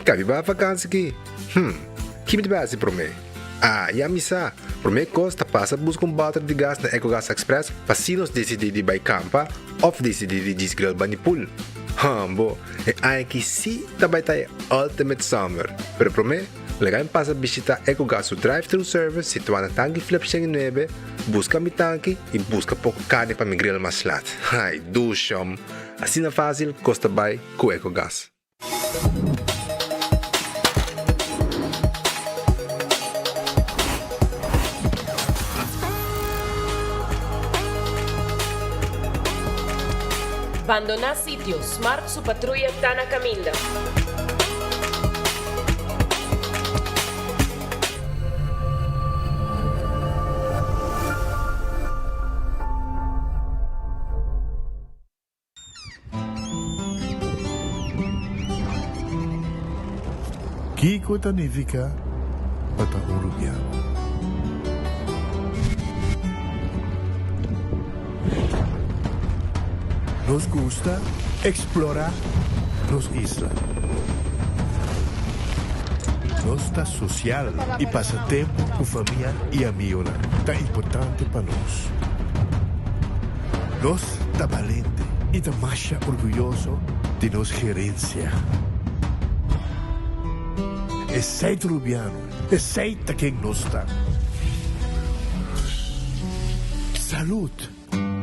Cabe ba vakansie ki? Kimi ba si prome? Ya misa. Prome costa passa busca balde de gás na EcoGas Express para sinos decidir by campa of decidir de grill banipul. Bo, ai que si também tá ultimate summer. Pero prome, legal passa visitar EcoGas o drive-thru service situado na tanque flip 9, busca mi tanque e busca pouco carne para mi grill mais lat. Ai, dushom. Assim na fácil, costa by com EcoGas. Abandonar sitio, Smart su patrulla está na caminda. Kiko Tanivika Patahurubiano. Nos gusta explorar los islas. Nossa social e passatempo com família e amigos tá importante para nós. Nós tá valente e tá mais orgulhoso de nossa gerência. Aceita Rubiano, aceita quem nós está. Salud,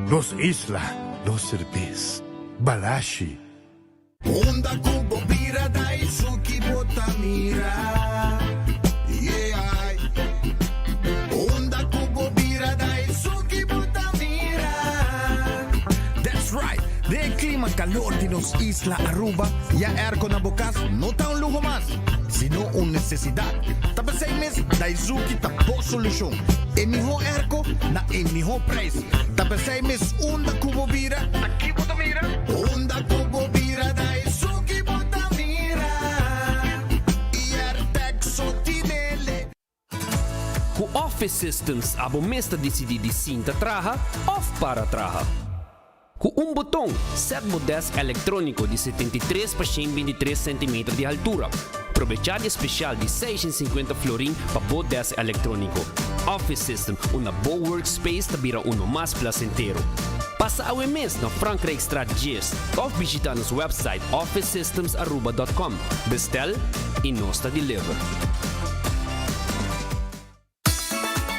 nos isla, nos cerveza, balashi. Onda kubo bira dai suki botamira. Yeah. Onda kubo bira dai suki botamira. That's right. De clima calor de nos isla Aruba, ya erco na bocas no tá un lujo más, sino una necesidad. Tapa 6 meses, dai suki tapo solución. En mijo erco, na en mijo preço. Tapa 6 meses, onda kubo bira, aqui botamira. Onda kubo bira dai suki botamira. Ku Office Systems abo mesta decidi de cinta traha of para traha. Com um botão, set modesto eletrônico de 73 por 123 cm de altura. Aproveitar especial de 650 florin para modesto eletrônico. Office System, uma boa workspace que vira mais placentero. Passa ao mês na Frankrijkstraat Gist ou visita nosso website officesystems.aruba.com. Bestel e nós deliver.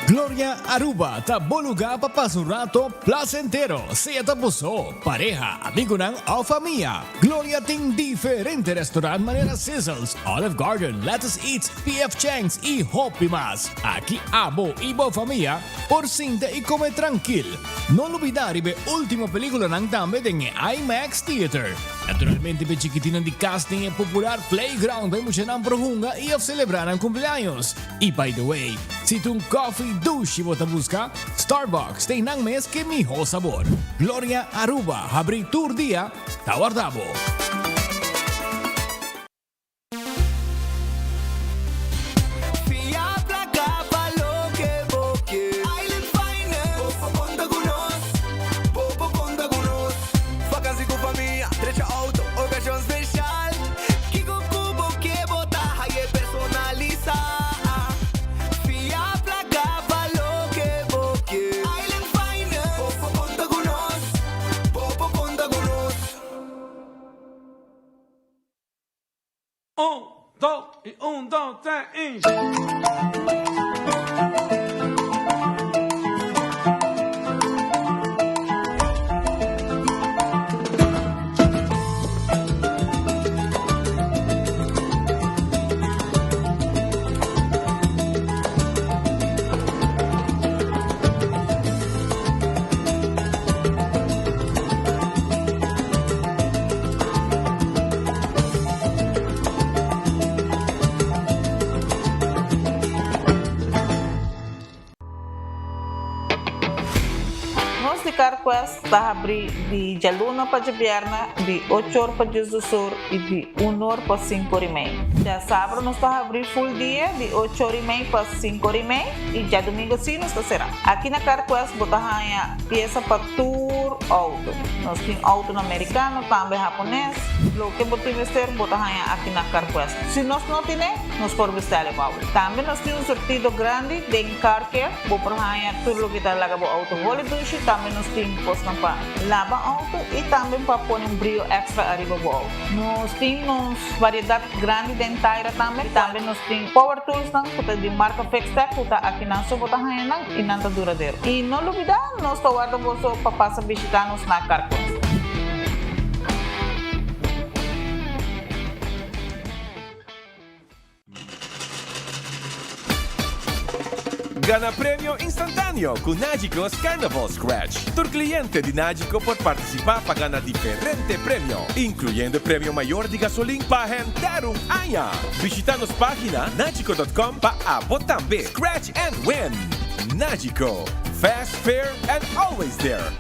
Gloria Aruba, taboluga papasurato placentero, sea tapuso, pareja, amigo ng o familia. Gloria ting diferente restaurant manera Sizzles, Olive Garden, Lettuce Eats, PF Chang's y Hopi Mas. Aquí abo ibo familia, por cinta y come tranquil. No olvidar ibe última película ng dame ng IMAX Theater. Naturalmente be chiquitina di casting e popular playground by mo siya ng prohunga i of celebrar ang cumpleaños. Y by the way, si tung coffee douche mo busca, Starbucks tem nang mes que miho sabor. Gloria Aruba, habri tour dia, tawardabo. Un, dos, tres, y... está abrir de dia luna para dia viernes, de 8 horas para dia do sur e de 1 hora para 5 horas e meia. Dia sábado nós está abrir full dia, de 8 horas e meia para 5 horas e meia e dia domingo sim nós está será. Aqui na CarQuest botar a peça para tour auto. Nós temos auto americano, também japonês. Lo que botar vestir botar aqui na CarQuest. Se nós não temos, nós podemos vestir o auto. Também nós temos um sortido grande de car care, botar tudo que está lá para auto. Vale duche, também nós temos posto para lavar auto e também para pôr brilho extra arriba do auto. Nós temos variedade grande de inteira também. Também nós temos power tools de marca Fextech, que está aqui na sua botar e não está duradouro. E não olvidar, nós estamos guardando para passar visitar-nos na CarQuest. Gana premio instantâneo com Nagico's Carnival Scratch. Tu cliente de Nagico pode participar para ganhar diferente premio, incluyendo o prêmio maior de gasolina para render año. Visita nossa página nagico.com para votar também. Scratch and win. Nagico. Fast, fair, and always there.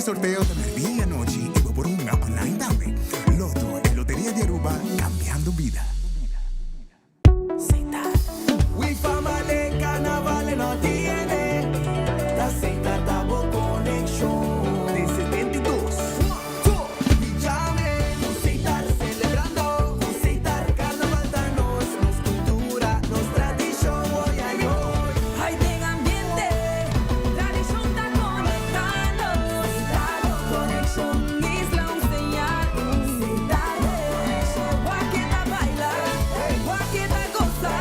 Sorteo de medianoche y voy por una online también. Loto en Lotería de Aruba, cambiando vida. We family carnaval no tiene. La Seita Tabo Connection de 72. Llame, Seita celebrando. Seita carnaval danos, nos cultura, nos tradición. Hoy ay hoy. Hay de ambiente, tradición tan conectando. Connection Isla enseñar. Seita Guaqueta baila, Guaqueta goza.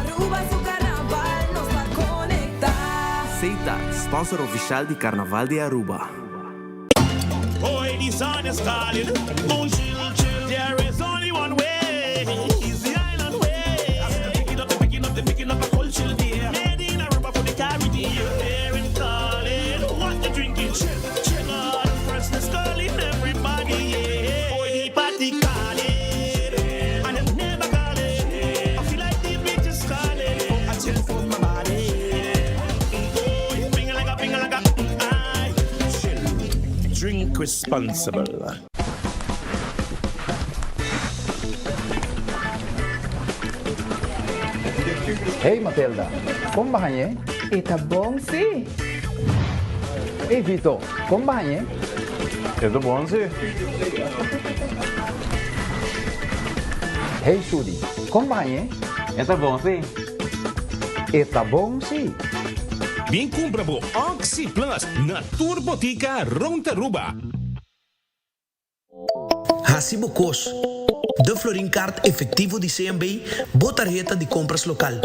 Aruba su carnaval nos va a conectar. Seita, sponsor oficial de Carnaval de Aruba. Boy, the sun is calling. Don't chill, chill. There is only one way. It's the island way. Picking up, picking up, picking up a cold chill beer. Made in Aruba for the Caribbean. There and calling. What you drinking? Chill, chill on. Freshness calling everybody. Yeah. Boy, the party calling. And it never calling. I feel like the beach is calling. I chill for my body. Boy, ping like a aye. Chill. Drink responsible. Hey Matilda, como ba kanya? Está bom sim. Hey Vito, como ba kanya? Ito bom sim. Hey Sudi, como ba kanya? Ito bom sim. Está bom sim. Bien compra po Oxy Plus na Turbotica Rontaruba. Hasibo Cos, de Florin Card efectivo de CMB, botarjeta de compras local.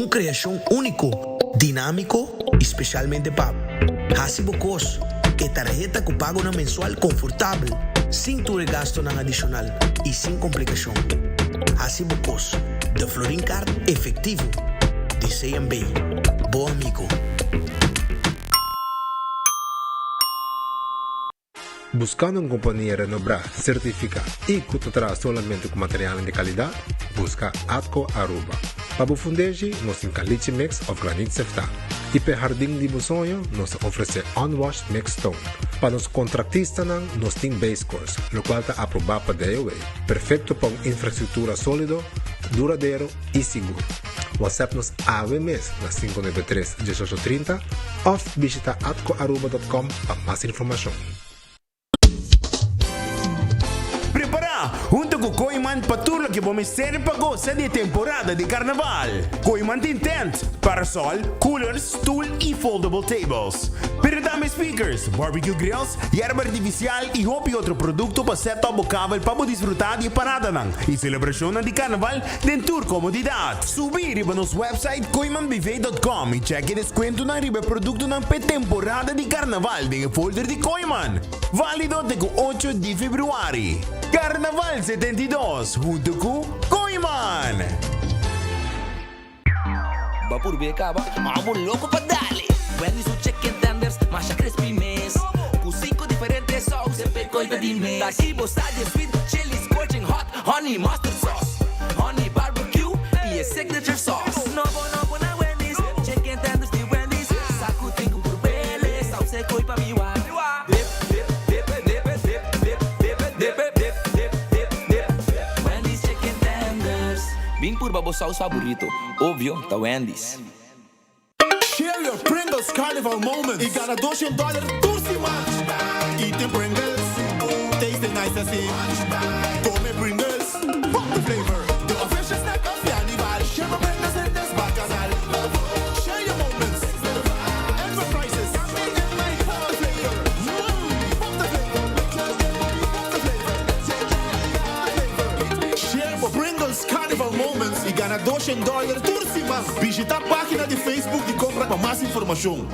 Criação único, dinâmico e especialmente pago. Hasibo Cos, que tarjeta que pago na mensual confortável, sem tu gasto na adicional e sem complicação. Hasibo Cos, de Florin Card efectivo de CMB. Bom amigo. Buscando uma companhia renombrada, certificada e que te traz somente com material de qualidade, busca Atco Aruba. Para o fundejo, nós temos caliche mix of granite sefta. E para jardim de sonho, nós oferecemos unwashed mix stone. Para os contratistas, nós temos base course, o qual está aprovado para DOA. Perfeito para uma infraestrutura sólida, duradouro e seguro. WhatsApp-nos AVMS na 593-1830 ou visita atcoaruba.com para mais informação. Prepara junto com Koiman patuloy que vamos ser pagosa de temporada de carnaval. Koiman tem tent, parasol, coolers, stool e foldable tables. Pero dame speakers, barbecue grills, yerba artificial e hop e outro produto para ser tobocável para desfrutar de parada nang e celebração de carnaval dentro comodidade. Subir riba nos website koimanbv.com e cheque desconto na riba produto ng temporada de carnaval de folder de Koiman. Válido de 8 de februari. Carnaval 72 junto com Koiman. Va por beca, va. Vamos loco pa' dale. Wendy's su chicken tenders, masha crispy mess. Con 5 diferentes sauces, peco y pedime. Taquibo, side sweet, chili, scorching hot, honey mustard sauce, honey barbecue y es signature sauce. No na Wendy's, chicken tenders de Wendy's. Saco tengo por bele, sauce coi pa' mi wa. Wendy's chicken tenders. Vim por babo sauce favorito, óbvio, tá Wendy's. Share your Pringles Carnival moment. E gana $200 tursi munch. Eating Pringles, tasting nice assim. Come Pringles, fuck the flavor. The official snack of Carnival. Share your Pringles and this bacanal. Share your moments. And for prices. Fuck the flavor. Fuck the flavor. Share your Pringles Carnival moments. E gana $200 tursi munch. Visita a página de Facebook e compra para mais informação.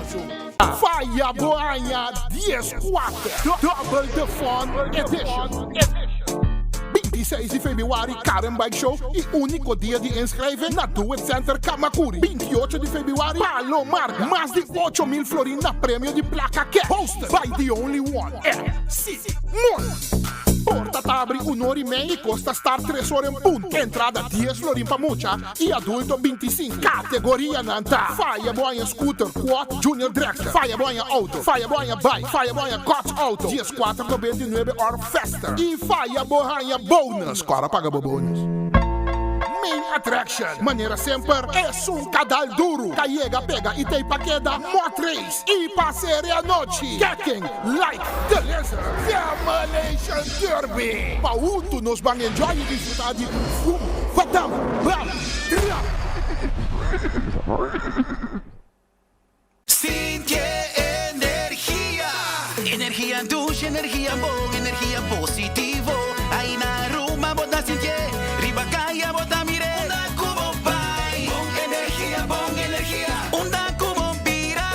Faia Boanha 14 Double the Fun Edition. 26 de februário, Karen Bike Show e único dia de inscrever na Do It Center Kamakuri. 28 de februário, Palomar. Mais de 8,000 florins na prêmio de placa que hosted by the only one. Porta abre 1h30 e custa estar 3 horas em ponto. Entrada 10 florins para mucha e adulto 25. Categoria Nanta. Faia Boanha Scooter Quad Junior Dragster. Faia Boanha Auto. Faia Boanha Bike. Faia Boanha Cot Auto. Dias 4,99 or Fester. E Faia Boanha Bonus. Cara paga bônus. Main attraction. Maneira sempre é cadal duro. Caiega, pega e tem paqueda. Motriz e passeire a noite. Getting like the lizard. Demolition Derby. Pauto nos vão enjoy e desfrutar de fumo. Fatal. Sintie energia. Energia douche, energia bom, energia positivo. Aí na Roma bota sintie. Riba caia bota mire. Onda cubo pai. Bom energia. Onda cubo pira.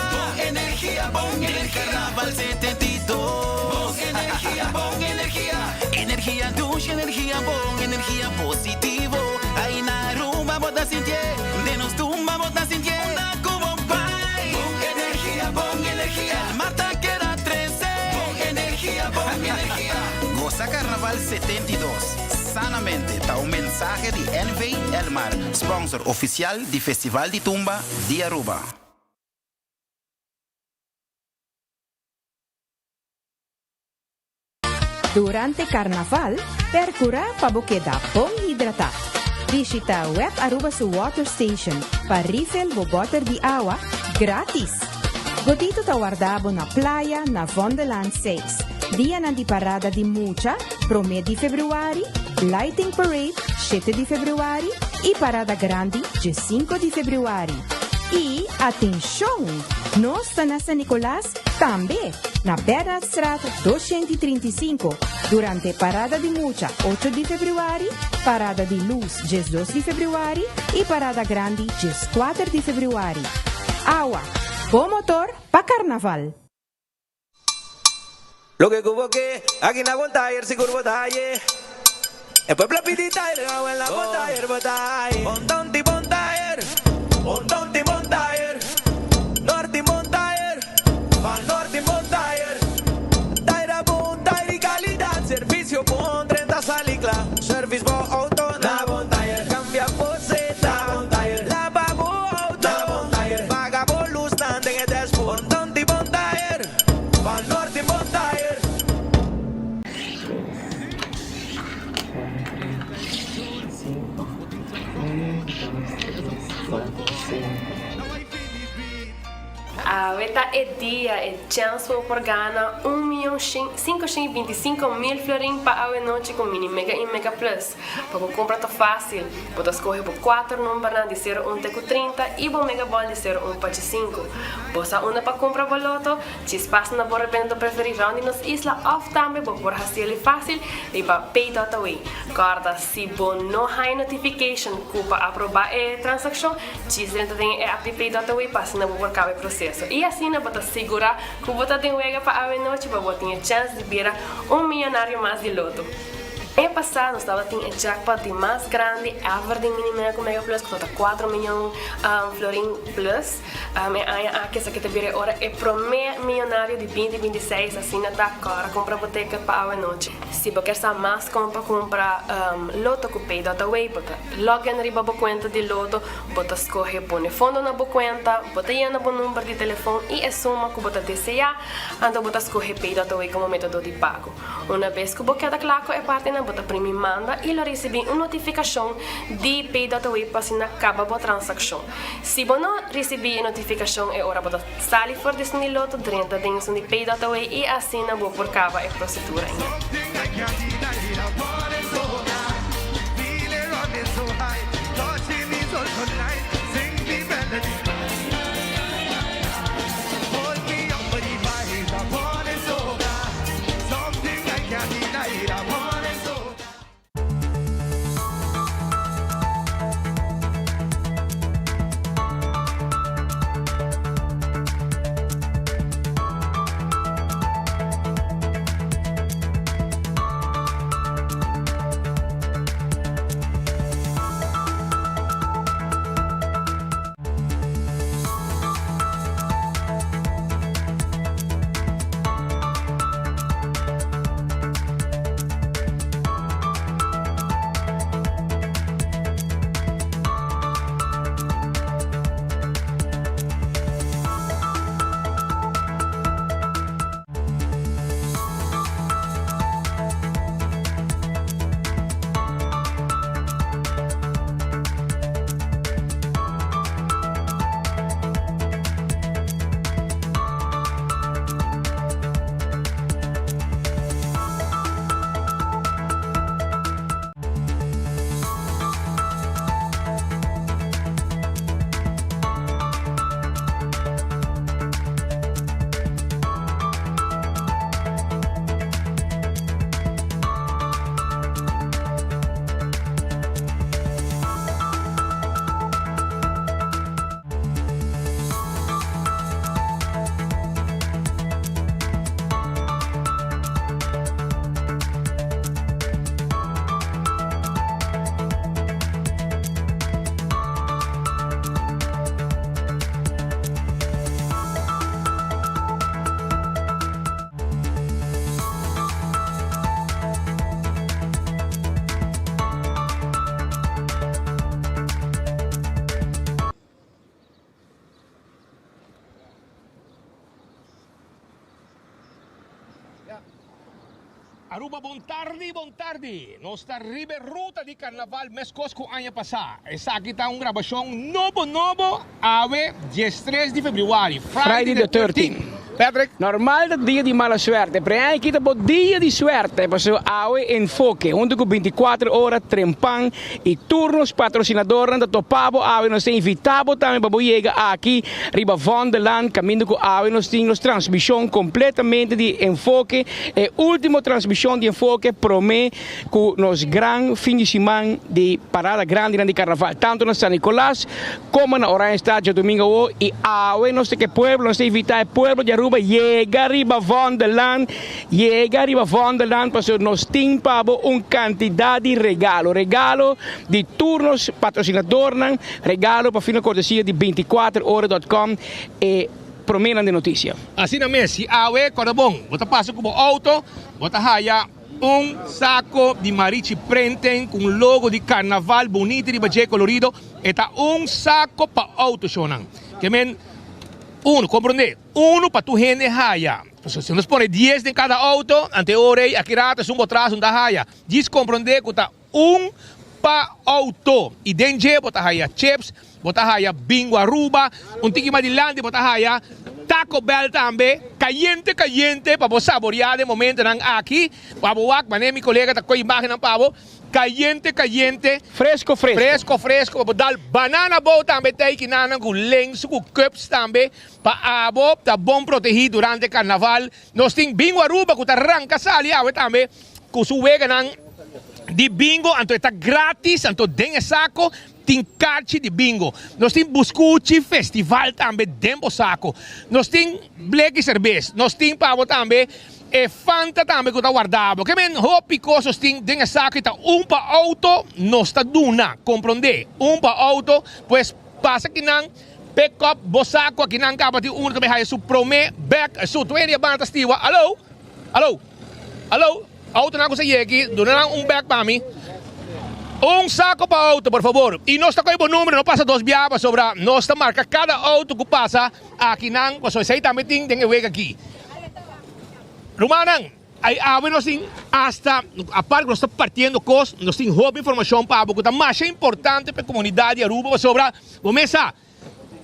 Bom energia. Carnaval 72. Bom energia. Energia douche, energia bom, energia positivo. Aí na Roma bota sintie. De nos tumba bota sintie. Onda cubo pai. Bom energia. El Marta queda 13. Bom energia. Goza Carnaval 72. Sanamente está un mensaje de NV Elmar, sponsor oficial del Festival de Tumba de Aruba. Durante Carnaval, percura para quedar bom hidratado. Visita Web Aruba su Water Station para refill o water de água grátis. Godito ta guardabo na playa na Vondeland 6. Dia na di parada de Mucha, 1 de februário, Lighting Parade, 7 de februário e parada grande, de 5 de februário. E, atenção, nós está na San Nicolás também, na Bernard Straat 235, durante parada de Mucha, 8 de februário, parada de Luz, 2 de februário e parada grande, 4 de februário. Agua, bom motor para carnaval. Lo que cubo que aquí na Bontayer si curvo talle. El pueblo pitita y le hago en la Bontayer. Bontonti Bontayer. Bontonti Bontayer. Norte Bontayer. Van Norte Bontayer. Taira Bontayer y calidad. Servicio bon 30 salicla. Service bo auto na Bontayer. Cambia poseta Bontayer. La babo auto na Bontayer. Paga por luz tante en el despo. Bontonti Bontayer. Van Norte Bontayer. Aveta é dia é chance por ganhar 1.525.000 florin para a noite com mini mega e mega plus. Para comprar tá fácil, pode escolher por 4 números de 0 1 com 30 e por mega ball de 0 1 para 5. Bossa uma para comprar boloto, te espaço na borra bem do preferido onde nos isla off também por fazer fácil e para pay.away. Corda se bom não há notification para aprovar a transação, te tem a app pay.away para não por cada processo. E assim não pode segurar que você tem wega para a noite para você ter chance de virar milionário mais de loto. Ano passado, nós estávamos tendo jackpot de mais grande, ever de mini mega plus, que está 4 milhões florin plus. Aqui essa que te vira agora é primeiro milionário de 2026, assim não está cara, compra boteca para a noite. Se você quer mais comprar loto com pay.away, você login riba a conta de loto, você escolhe põe fundo na conta, você llena o número de telefone e a suma que você deseja, então você escolhe pay.away como método de pago. Uma vez que você queda claro é parte na bota primi manda e lo recebi uma notificação de pay.away para se acaba a transação. Se você não recebi a notificação, é hora para sair fora desse loto 30 dias de pay.away e assim não vou por cava a procedura. Aruba, buon tardi. Nós está ruta de carnaval mês cosco ano passado. Essa aqui está uma gravação novo, ave 13 de fevereiro. Friday the 13th. Patrick? Normal dat dia de mala suerte, pero hay que tener dia de suerte, pasó awe enfoque, onde com 24 horas trempan e turnos patrocinador da topabo awe nos invitado também para chegar aqui riba van der Land, caminho com awe nos temos transmissão completamente de enfoque, e último transmissão de enfoque promete com nos gran fim de semana de parada grande de carnaval, tanto na San Nicolás como na Orange Estádio domingo e awe nos que pueblo nos invita pueblo de Aruba llega arriba van der Land, pues nos timpabo un cantidad de regalo de turnos patrocinador, regalo para final cortesia de 24horas.com e promenan de notícia. Assim na Messi, awe corabon, bota passa como auto, bota haya saco de marichi prenten com logo de carnaval bonito de bache colorido, eta saco para auto shonan. Que men comprende? Para tu gente haya. Se nos pone 10 em cada auto, ante orei, aqui rata, atrás, da haya. Diz compreender que está pa auto. E dentro, bota haya chips, bota haya bingo Aruba, tiki mais de lande, bota haya Taco Bell também, caliente, para você saborear de momento nang aqui. Pabuak, mané, mi colega, tá com a imagem ng pavo. Caliente, fresco, para dar banana bowl também, tem que nanang com lenço, com cups também, para abo, tá bom protegido durante o carnaval. Nós tem bingo Aruba, que tá arranca sali, também, com suega nang de bingo, anto está grátis, anto den saco, tem carte de bingo. Nós tem Buscucci Festival também dentro do saco. Nós tem Black Cerveza, nós tem pavo também, e Fanta também que está guardado. Que men hopi coisas tem dentro saco, está pa auto, nós está duna, compreende? Pa auto, pues passa aqui nang pick up, bosaco, aqui nang kapati uno também haya su prome, back, su 20 bantas tiwa. Alô? Auto na ko sa yeki, doon na lang back para mim. Saco para auto, por favor. E nós está com o número, não passa 2 biabas sobre nós está marca cada auto que passa aqui nang, so sei também tem wega aqui. Rumanang, ay nós tem hasta a parte nós está partindo cos, nós tem hobby informação para que tá mais importante para a comunidade Aruba sobre bomesa.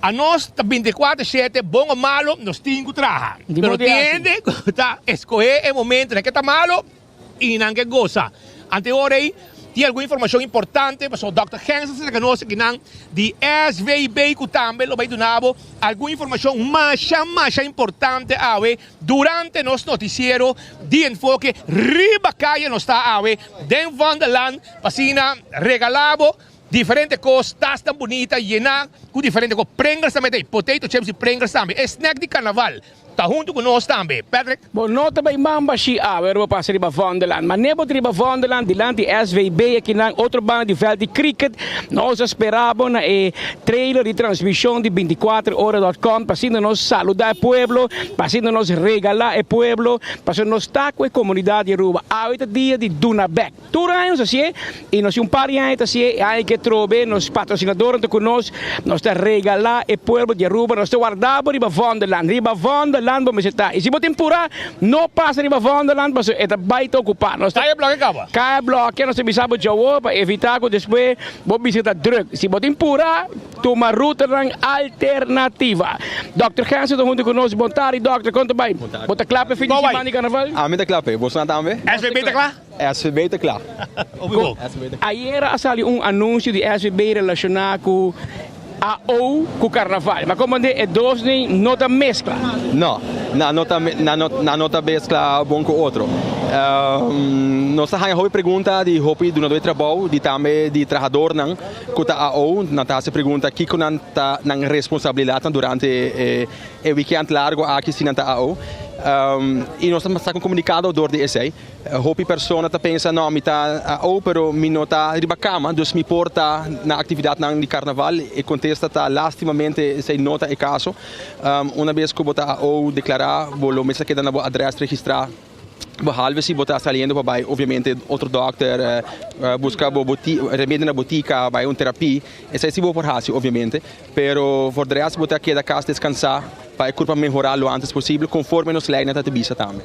A nós tá 24/7, bom ou malo, nós temos que trabalhar. Pero entende, tá escolher o momento em que tá malo e não que goza. Ante aí tem alguma informação importante, mas o Dr. Hansen se conosco que não de SVB que também vai donar alguma informação mais importante durante nosso noticiero de enfoque riba calle nós está den van de land pasina regalado diferentes coisas, tas tão bonita, llenar com diferentes coisas, prengas também tem, potato chips e prengas também, snack de carnaval. Está junto conosco também, Patrick. Bom, nota bem mamba si pero pa sa riba Vonderland. Manebo de riba Vonderland, dilante SVB, aqui na outro banda de veld de cricket. Nós esperamos na trailer de transmissão de 24horas.com, para nos saludar o pueblo, para nos regalar o pueblo, para nos estar com a comunidade de Aruba. Ahorita dia de Dunabek. Tudo anos assim, e nós par de anos assim, aí que trobe, nos patrocinadores conosco, nós está regalar o pueblo de Aruba, nós está guardado riba Vonderland. Riba Vonderland, vamos visitar. E se você temporada, não passa riba Vonderland, mas é baita ocupado. Kaya bloque acaba? Kaya bloque, nós precisamos de jawo para evitar que depois vamos visitar drug. Se você temporada, toma ruta alternativa. Dr. Hansen, junto conosco, bom tarde, Dr. Conta bem. Bota clape, fim de semana de carnaval? Ah, me clape. Você não também? SVB está claro? SVB está claro. Ayer saiu anúncio de SVB relacionado com AO com carnaval, mas como é dois nem nota mescla? Não, na nota mescla bom com outro. Nós temos pergunta de hobby do nosso trabalho, de também de trabalhador não, com a AO, nós se pergunta que com a responsabilidade durante o weekend largo aqui se na AO. E nós estamos com comunicado door de essay. Hopi persona ta pensa no mi ta pero mi nota riba cama, dus mi porta na atividade na de carnaval e contesta ta lastimamente sei nota e caso. Uma vez que bota o declarar, bolo mesa que na adresse registrar. Behalve se botar saliendo para obviamente outro doctor buscar remédio na botica, vai terapia, essa é se por raci obviamente, pero for the rest botar aqui da casa descansar para curva melhorar o antes possível conforme nos lei na tabisa também.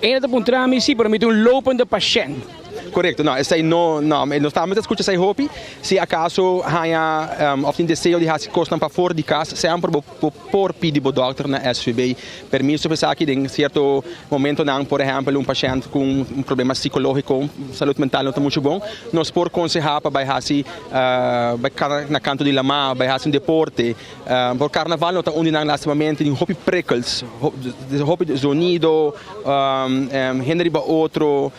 Ainda para trâmite sim, para mim lopende paciente. Correto, não, esse aí não estamos escutando esse hopi, se acaso há tem desejo de fazer coisas para fora de casa, sempre por pedir ao doutor na SVB, permisso para que em certo momento não, por exemplo, paciente com problema psicológico, saúde mental não está muito bom, nós por aconselhar para fazer na canto de lama, para fazer deporte, por carnaval não está onde não lastimamente em hopi prickles, hopi sonido, Henry ba outro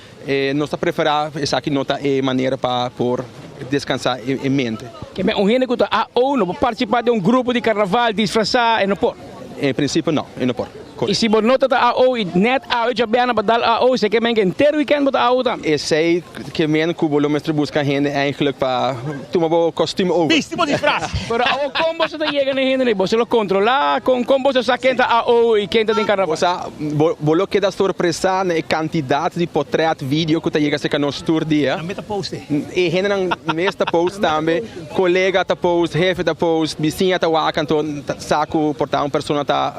nós preferimos essa aqui nota é maneira para por descansar em mente. Que bem, gente que está não pode participar de grupo de carnaval disfarçar e não pode. Em princípio não pode. E se você nota a AO e net AO já bem para dar AO, você quer que inteiro weekend para AO também. Eu sei que men que o volume busca gente eigenlijk para tomar o costume over. Vestido de frase. Pero AO como você chega na gente, você lo controla com como você sabe quem está AO e quem está em carnaval. Bolo que dá surpresa na quantidade de portrait vídeo que chega se no tour dia. Na meta post. E gente não mesta post também, colega tá post, jefe tá post, vizinha tá waka, então saco portar uma pessoa tá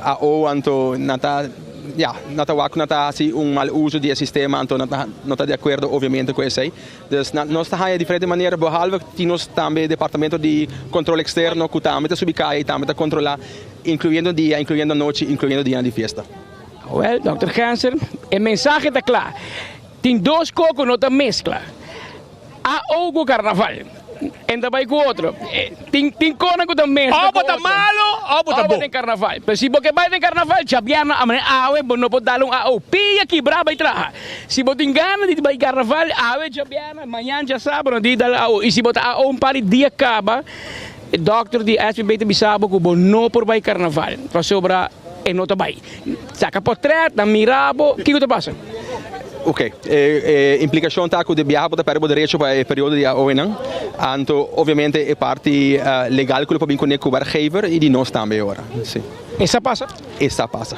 AO anto nata wako nata assim mal uso de sistema anto nata de acordo obviamente com isso aí. Dus nós está de diferente maneira behalve que nós também departamento de controle externo que também está subicar e também está controlar incluyendo día, incluyendo noche, incluyendo día de fiesta. Well, Dr. Hansen, el mensaje está claro. Tem 2 cocos no te mezcla. A o carnaval. En também com outro. Tem cona que também. Ou bota malo, ou bota bom. Tem carnaval. Mas se você vai em carnaval, chabiana, amanhã, não pode dar pia que brava e traja. Se você engana de vai carnaval, chabiana, amanhã já sabe, não diz e se você par de dia acaba, o doctor de SBB te bisabo que você não por vai carnaval. Para sobrar, não te vai. Saca portrait, na mirabo, o que te passa? Ok, implicação tá com o viajar para o direito para o período de ONU, então obviamente é parte legal que ele pode conectar com o werkgever e de nós também agora. Sim. Essa passa? Essa passa.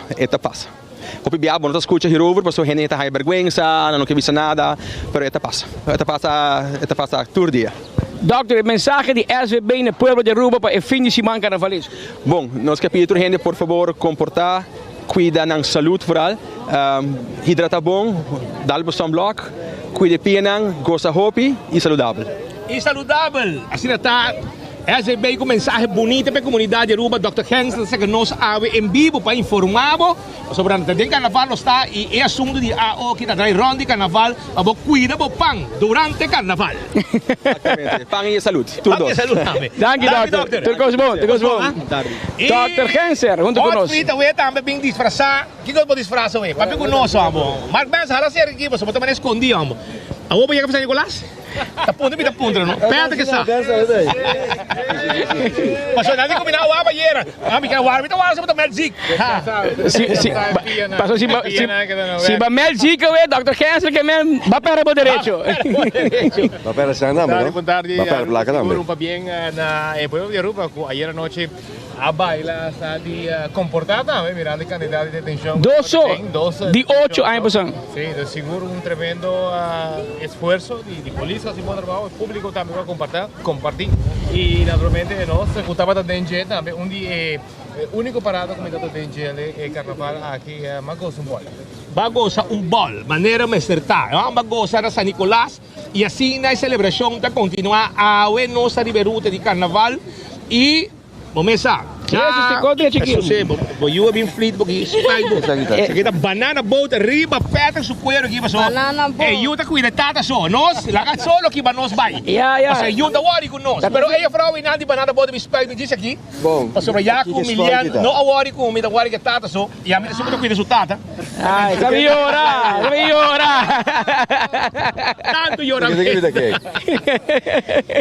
O viajar não escuta hierover, porque a gente está vergonha, não quer ver nada, mas essa passa todo dia. Doctor, el mensaje de SBB en el pueblo de Aruba para el fin de semana carnavalesco. Bom, nós queremos gente, por favor, comportar, cuida da saúde vooral, hidrata bom, dalbo sunblock, cuida pienang, goza hopi e saudável. E saudável, assim está. SBB com mensagem bonita para a comunidade de Aruba, Dr. Hansel, que nós em vivo para informar sobre o carnaval está e é assunto de que está trazendo ronda de carnaval, para cuidar do pão durante o carnaval. Exatamente, pão e saúde, tudo. Danke, doctor. Tudo bom. Dr. Hansel, junto conosco. Eu também vim disfarçar. O que eu vou disfarçar hoje? Para conosco, amor. Mas pensa, ela ser aqui, você pode esconder, amor. A roupa ia para Nicolás? Tá ponto, não? Perto que está. Mas eu não combinar o abaieira. Me quer o árbitro, você vai tomar zic. Passou se vai mel zic, Dr. Hansel que me vai para o direito. Va para San Dama, ¿no? Va para Placa también. Grupo bien na pueblo de Aruba, ayer anoche a bailar de comportada, mira la cantidad de detención. 2 de 8 años. Sí, de seguro un tremendo esfuerzo de policía, y buen trabajo, el público también va a compartir. Y naturalmente nos gustaba también también un día único parado comentado de el carnaval aquí Magos un bol. Bagosa un bol, maneira de acertar. Bagosa era San Nicolás e assim na celebração está continuar a nossa riberuta de carnaval e começar. Isso, conta chiquinho. Eu é bem feliz porque isso aqui tá banana boat arriba, perto do coelho aqui, mas banana boat. Eu tá cuidando tata só, nós, lá solo que nós vai. Mas eu tá worry com nós. Pero aí a frau e nada banana boat me espelho me disse aqui. Bom. Mas sobre Jaco Milian, não a worry com me da worry que tata só. E a mim sempre cuida do tata. Ai, tá melhora. Tanto llora.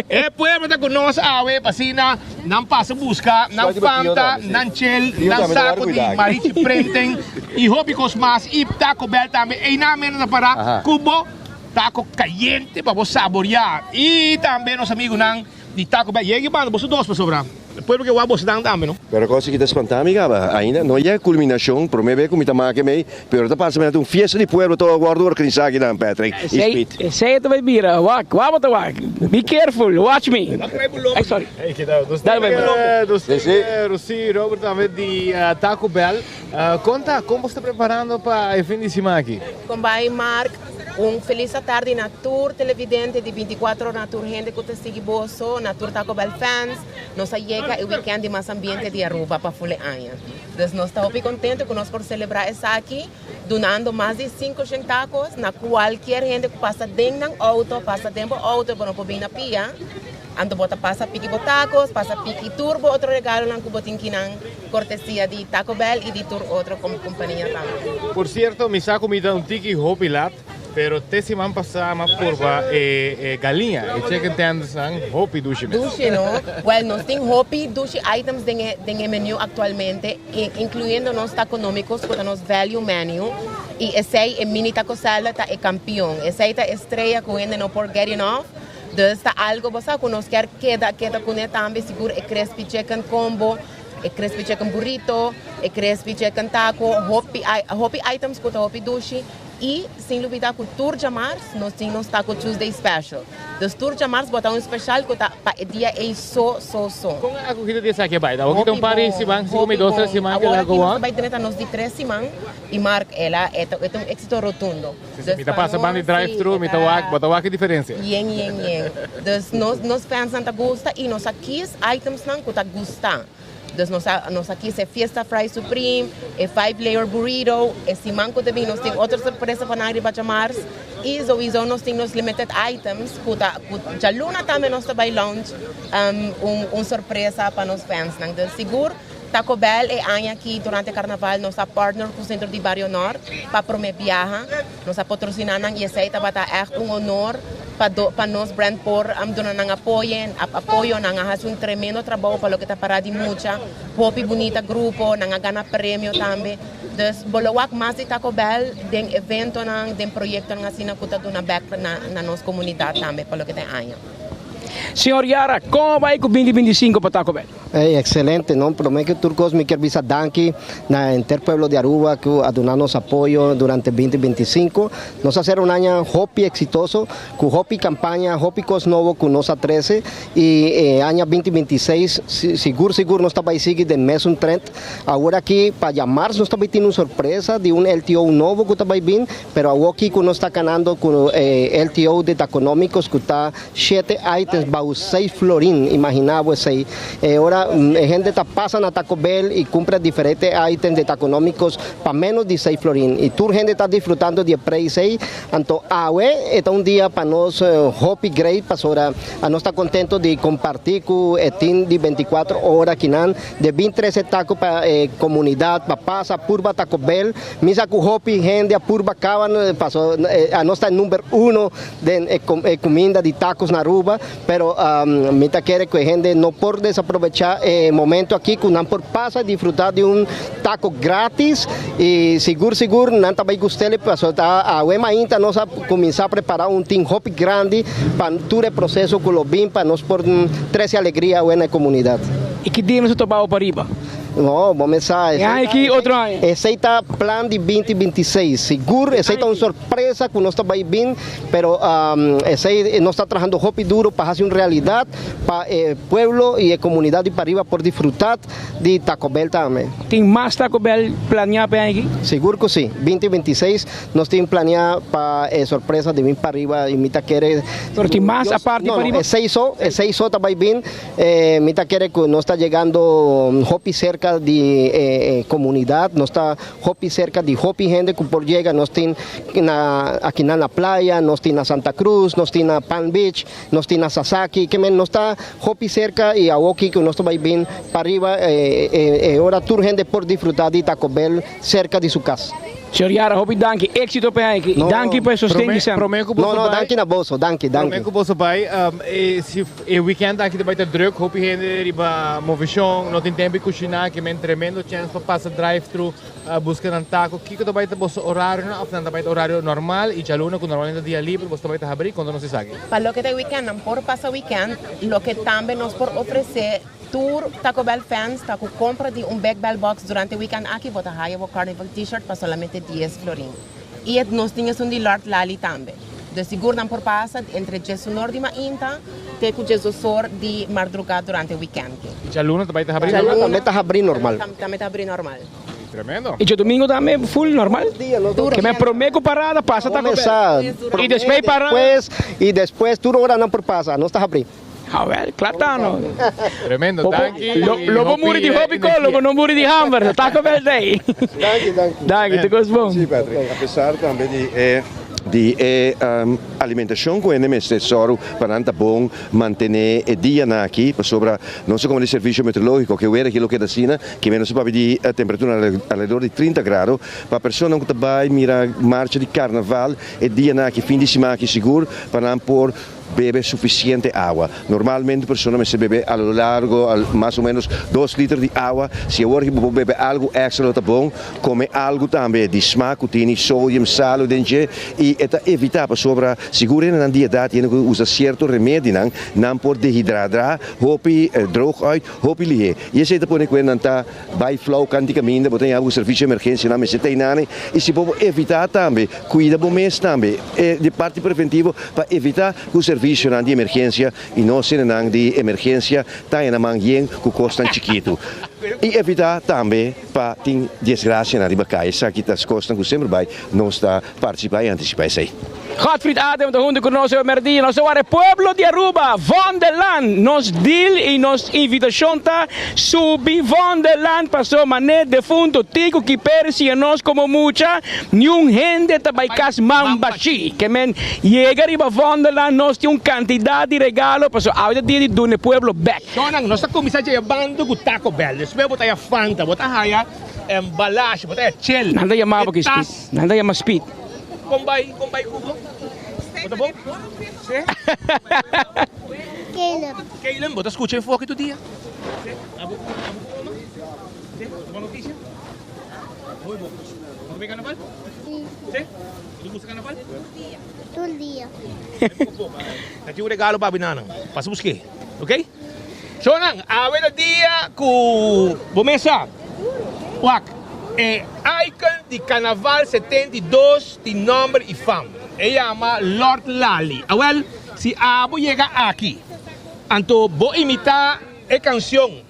É pueblo tá com nós, pasina, não passa buscar, não Fanta, Nanchel, Nansaco de Marichi Prenten e Hobicos Mas e Taco Bell também. E na menos para Cubo, taco caliente para você saborear. E também nosso amigo Nang de Taco Bell. E aí, mano, você dois para sobrar. Depois porque eu vou dar também, não? Pero cosa que te espanta, amiga, ainda não é culminação, para mim é como está mais que meio, pero tá passando um fiesta de pueblo todo guardo organizado aqui na Patrick. Say it vai vir, walk. Be careful, watch me. Sorry. Rossi, Robert também de Taco Bell. Conta como você está preparando para o fim de semana aqui? Com Mark. Feliz tarde na tour televidente de 24 horas na tour gente que te sigue bolso, na tour Taco Bell fans, nos llega o weekend de mais ambiente de Aruba para fule año. Então nós estamos muito contentes que nós por celebrar isso aqui, donando mais de 5 centavos na qualquer gente que passa dentro do auto, passa tempo auto para não poder na pia. Ando bota passa pique botacos, passa pique turbo, outro regalo lang kubotin kinang cortesia de Taco Bell e de tour outro como companhia também. Por cierto, me saco me dá tiki hopi lat. Pero te semana passada uma curva galinha e check entendo sang hopi dushi. Dushi, no? Well, nós tem hopi dushi items em menu atualmente, incluindo nos econômicos, porque nos value menu. E esse é mini taco salad tá é campeão. Esse é tá estreia com ainda não por getting off. Dus está algo você que nós quer queda com ele também seguro é crispy chicken combo. E crispy chicken burrito, e crispy chicken taco, hopi items com hopi dushi. E, sem dúvida, com o Tour de Março, nós temos Taco Tuesday Special. Dos Tour de Março, botar especial que para o dia é só. Como a corrida desse aqui vai? Aqui tem um par de semanas, 5 ou 2 semanas que ela gosta. Vai ter nós de 3 semanas e marca ela é um êxito rotundo. Me tá passando banda de drive-thru, me tá bota a diferença. Então, nós pensamos que gosta e nós aqui items não que tá gostar. Dus nós aqui se Fiesta Fry Supreme, 5-layer burrito, esse manco também nós tem outra surpresa para nós para chamar. E sowieso nós temos limited items, já luna também nós trabalhamos lounge, surpresa para nos fans. Então, seguro, Taco Bell é aqui durante o carnaval, nós partner com o Centro de Barrio Norte para promover viagem, nós patrocinamos e esse é echt honor para nós brand por donar apoio, nós um tremendo trabalho para o que está parado de muita, popi bonita grupo, nós ganha prêmio também. Dus bolawak mais de Taco Bell, den evento den proyecto assim na kuta dona back na nossa comunidade também para o que tem ano. Senhor Yara, como vai com 2025 para Taco Bell? Excelente, não? Prometo que turcos me quero visar danke na Interpueblo de Aruba que a donar-nos apoio durante 2025. Nós fazer ano hopi exitoso, com hopi campanha, hopi cos novo com nossa 13 e ano 2026 seguro nós também seguir de mesmo trend. Agora aqui para março nós também temos uma surpresa de LTO novo que também vem, pero aqui que nós está ganhando com LTO de econômicos que está 7 items para 6 florin, imaginava isso. Agora a gente está passando na Taco Bell e compra diferentes itens de econômicos para menos de 6 florin. E toda a gente está desfrutando de preço aí. Então, é dia para nós, hopi great, para nós estar contente de compartilhar com o team de 24 horas aqui, de 23 tacos para a comunidade, para passar por Taco Bell. Misa com hopi, gente, por Bacaban, a nossa número 1 de comida de tacos na Aruba, pero me quer que a gente não pode desaproveitar momento aqui que não por passa disfrutar de taco grátis e seguro não também gostei passou a UEMA ainda nós começar a preparar team hop grande para todo o processo com o BIM para nós por 13 alegria na comunidade. E que dia nós topamos para riba? Não, vamos começar. Aqui outro ano. Esse é plano de 2026. Seguro, esse é uma surpresa que nós estamos bem, pero esse nós estamos trabalhando hop duro para fazer uma realidade para o pueblo e a comunidade para arriba por disfrutar de Taco Bell também. Tem mais Taco Bell planeado para aqui? Seguro que sim. 2026 nós temos planeado para surpresa de vir para arriba e me quer. Pero tem mais a parte para arriba? Esse só também bem. Me quer que nós está chegando hop cerca de comunidade, nós está hopi cerca de hopi gente que por chega, nós tem aqui na praia, nós tem na Santa Cruz, nós tem na Palm Beach, nós tem na Sasaki, que nós está hopi cerca e aqui que nós vai bem para arriba, agora toda gente por disfrutar de Taco Bell cerca de sua casa. Senhor Yara, hopi danke, éxito para aqui, danke para sustentar sempre. Não, danke na bolsa, danke. Prometo que você vai, se o weekend aqui vai ter druk, hopi gente riba movição, não tem tempo de cozinhar, que é tremendo chance para passar drive-thru, buscar um taco, que você vai ter horário, ou não vai ter horário normal e já luna com normalmente dia livre, você vai ter abrir quando não se sabe. Para o que tem weekend, por passar weekend, o que também nós por oferecer tour Taco Bell fans, tá com compra de Big Bell box durante o weekend aqui, você vai o Carnival t-shirt para somente 10 florin. E nós tínhamos de Lord Lali também. De seguro não por passa entre Jesus Norte e Mainta, até com Jesus Sor de madrugada durante o weekend. E já luna também está abrindo? Já luna também está abrindo normal. Também está abrindo normal. Tremendo. E o domingo também full normal? Que me prometo parada, passa Taco Bell. E depois parada? E depois tudo hora não por passa, nós está abrindo. Ah, well, claro. Tremendo, danke. Logo muri di hopi ko, logo não muri di hamburger. Taco Bell day. Danke, tu gosto bom. Sim, Patrick. Apesar também de alimentação com eles tesoro para não bom manter o dia aqui para sobre não sei como de serviço meteorológico que é aquilo que da China que menos para pedir a temperatura ao redor de 30 graus para pessoa que vai mirar marcha de carnaval e dia aqui fim de semana aqui seguro para não pôr bebe suficiente agua. Normalmente persona se bebe a lo largo más o menos 2 litros de agua. Se agora que bebe algo extra tá bom, come algo também de smaak, tem sódio, sal, dengue e eta evitar para sobra seguro na dieta tem que usar certo remédio não por deshidratar, hopi droog uit, hopi lie. E esse depois que não tá by flow canticamente, botem algo serviço de emergência na mesa tem nane e se pode evitar também, cuida bom mês também, de parte preventiva para evitar que o serviço de emergência e não ser de emergência está na mão que custa chiquito. E evitar também para ter desgraça na riba caia, que as costas que sempre vai não está participar e antecipar isso aí. Godfried Adam, de junto con nosotros, Merdinho. Nós somos o pueblo de Aruba, Vonderland. Nos deal e nos invitação tá subir Vonderland. Passou mané defunto, tico que persia nós como mucha. Nenhum gente tabaicas mambachi. Que men chega riba Vonderland, nós tem quantidade de regalo. Passou a dia de do pueblo back. Sonang, nós estamos começando a bando com Taco Bell. Después botar a Fanta, botar a embalagem, botar a Chel. Nanda chamava que speed. Nanda chama speed. Combay kubo. Bota bom? Sim? Caleb, bota escucha em foco todo dia. Boa notícia? Muy bom. Vamos ver carnaval? Sim. Sim? Tu gusta carnaval? Todo dia. Aqui um regalo para a banana. Passa a buscar, ok? Sonang, awal dia com Bomesa. Wak. Icon de Carnaval 72 de nombre y fama. Ella llama Lord Lali. Awel, si Abo llega aquí, anto voy a imitar la canción.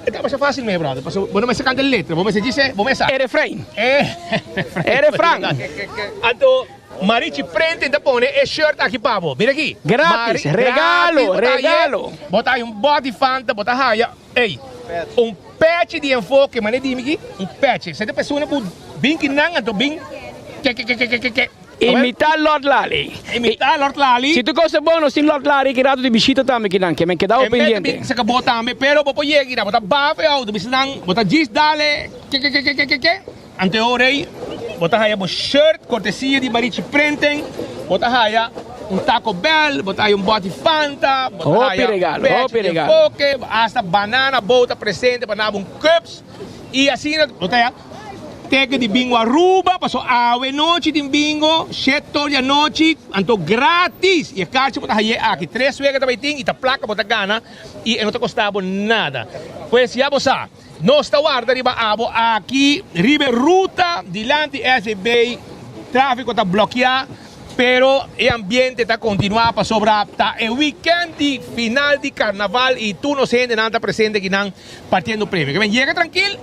Esta va a ser fácil, mi brother. Bueno, me sacan de letra. Vos me dice, vos me sacan. El refrán. El refrán. Anto Marichi prende te pone el shirt aquí, pavo. Mira aquí. Gratis, regalo, regalo. Bota aí body Fanta, bota raya. Ei, patch de enfoque, mané de aqui, patch. Você tem pessoa por bem que não, então bem que. Imitar Lord Lali. Imitar Lord Lali. Se tu gosta bom, sim Lord Lali, que dado de visita também que não, que me quedava pendiente. Você acabou também, pero vou pôr aqui, bota bafe ou do bisnang, bota gis dale, que. Ante orei, bota aí um shirt, cortesia de Marichi Prenten, bota aí Taco Bell, bota aí body Fanta, bota aí regalo, enfoque, hasta banana, bota presente, para cups, e assim, bota aí, teca de bingo Aruba, passou ave noite de bingo, chetória noite, anto grátis, e a caixa bota aí aqui, 3 vezes também tem, e a placa bota gana, e não te custava nada. Pois já você nós está guarda riba abo aqui, riba ruta, dilante SB, tráfico está bloqueado, pero o ambiente está continuando para sobrar, está el weekend de final de carnaval e tu não sente nada presente que não partindo prêmio. Que chega tranquilo,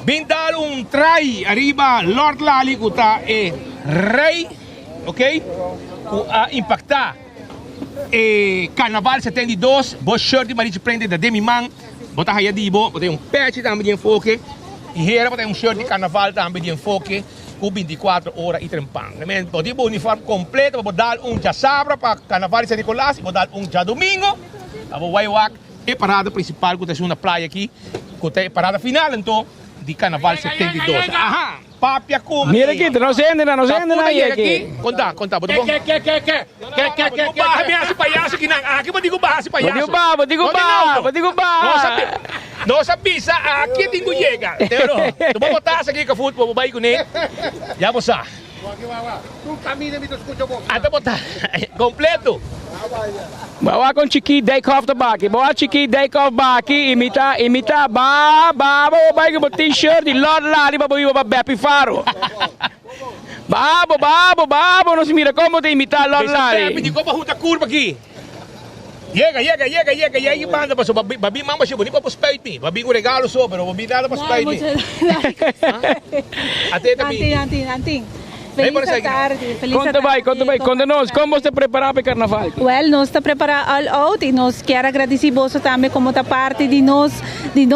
vem dar try arriba Lord Lali que está rei, ok? A impactar carnaval 72, boa shirt de Marichi Prende da Demi Man. Bota aí dibo, botei patch também de enfoque. E here botei shirt de carnaval também de enfoque. Com 24 horas e trempang. Botei o uniforme completo, vou dar já sabra para carnaval de San Nicolás, vou dar já domingo. Vou waiwak, e parada principal que tem uma praia aqui, que é parada final então de carnaval 72. Aham, papia com. Mira aqui, não se anda aqui. Conta, bota bom. Que? Barra me palhaço que não. Aqui vou digo barra palhaço. Vou digo barra. Nossa pizza aqui tem que chegar. Tu vou botar essa aqui com futebol, vou com ele. Já vou sa. Tu camina me escuta bom. Até botar completo. Bawa com Chiqui Dakeoff tabaki. Bawa Chiqui Dakeoff baki. Imita babo vai com t-shirt de Lord Lali para Bepi Faro. Babo, não se mira como te imitar Lord Lali. Bepi, como a curva aqui. Chega, e aí manda para babi mama siya, bonito para spite me. Babi ko regalo so, pero babi nada para spite me. Até também. Anting. Feliz tarde. Conta bem, conta-nos, como você prepara para o carnaval? Well, nós estamos preparando all out e nós quero agradecer você também como está parte de nós e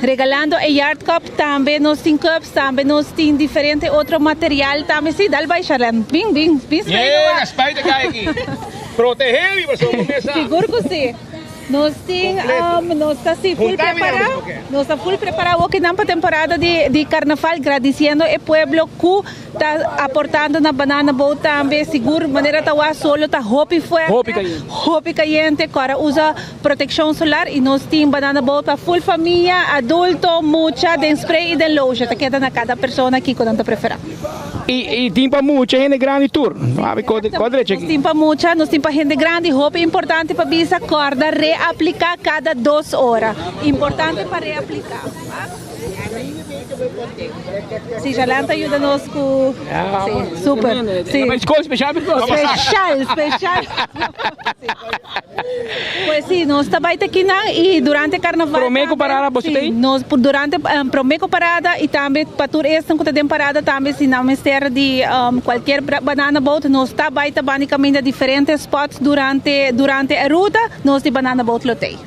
regalando a Yard Cup também, nós temos cups, também nós temos diferente outro material também, sim, dá baixaran, bing. Yeah, spite cai aqui. Proteger, pessoal, começar. Seguro que sim. Nós estamos full preparado aqui na temporada de carnaval, agradecendo ao pueblo que está aportando na banana boat também, seguro, maneira tawa solo, tá hopi fuerte, hopi caliente, agora usa proteção solar e nós temos banana boat para full família, adulto, mucha, de spray e de loja, tá queda na cada pessoa aqui quando está preferida. E tem para muita gente grande tour, tem para muita, nós temos para gente grande, hopi importante para bisa corda reaplicar cada 2 horas, importante para reaplicar. Sí, Jalanta ayúdanos con... Sí, súper. Sí. Especial. Especial. Pues sí, nos está aquí y durante carnaval. Promeco parada você tem? Nos durante promeco parada e também para tour esta temporada também se não mister de qualquer banana boat nos está baita basicamente diferentes spots durante a ruta nos de banana boat lotei.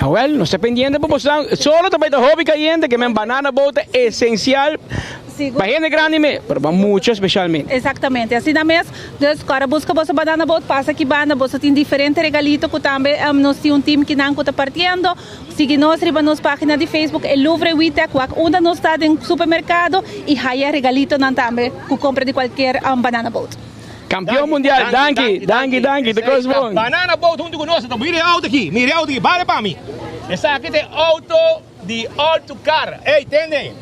Well, no está pendiente por solo também da hobby caliente que men banana boat é essencial. Para gente grande, pero para muchos especialmente. Exatamente, assim na mesma. Então, agora busca você banana boat, passa aqui banda, você tem diferentes regalitos que também nós temos time que não está partindo. Siga nós riba nos página de Facebook, El Louvre Witek, onde nós está em supermercado e haya regalito não também que compra de qualquer banana boat. Campeão mundial, danke, de coisa bom. Banana boat junto conosco, então mire alto aqui, vale para mim. Essa aqui é auto de autocar, entendem?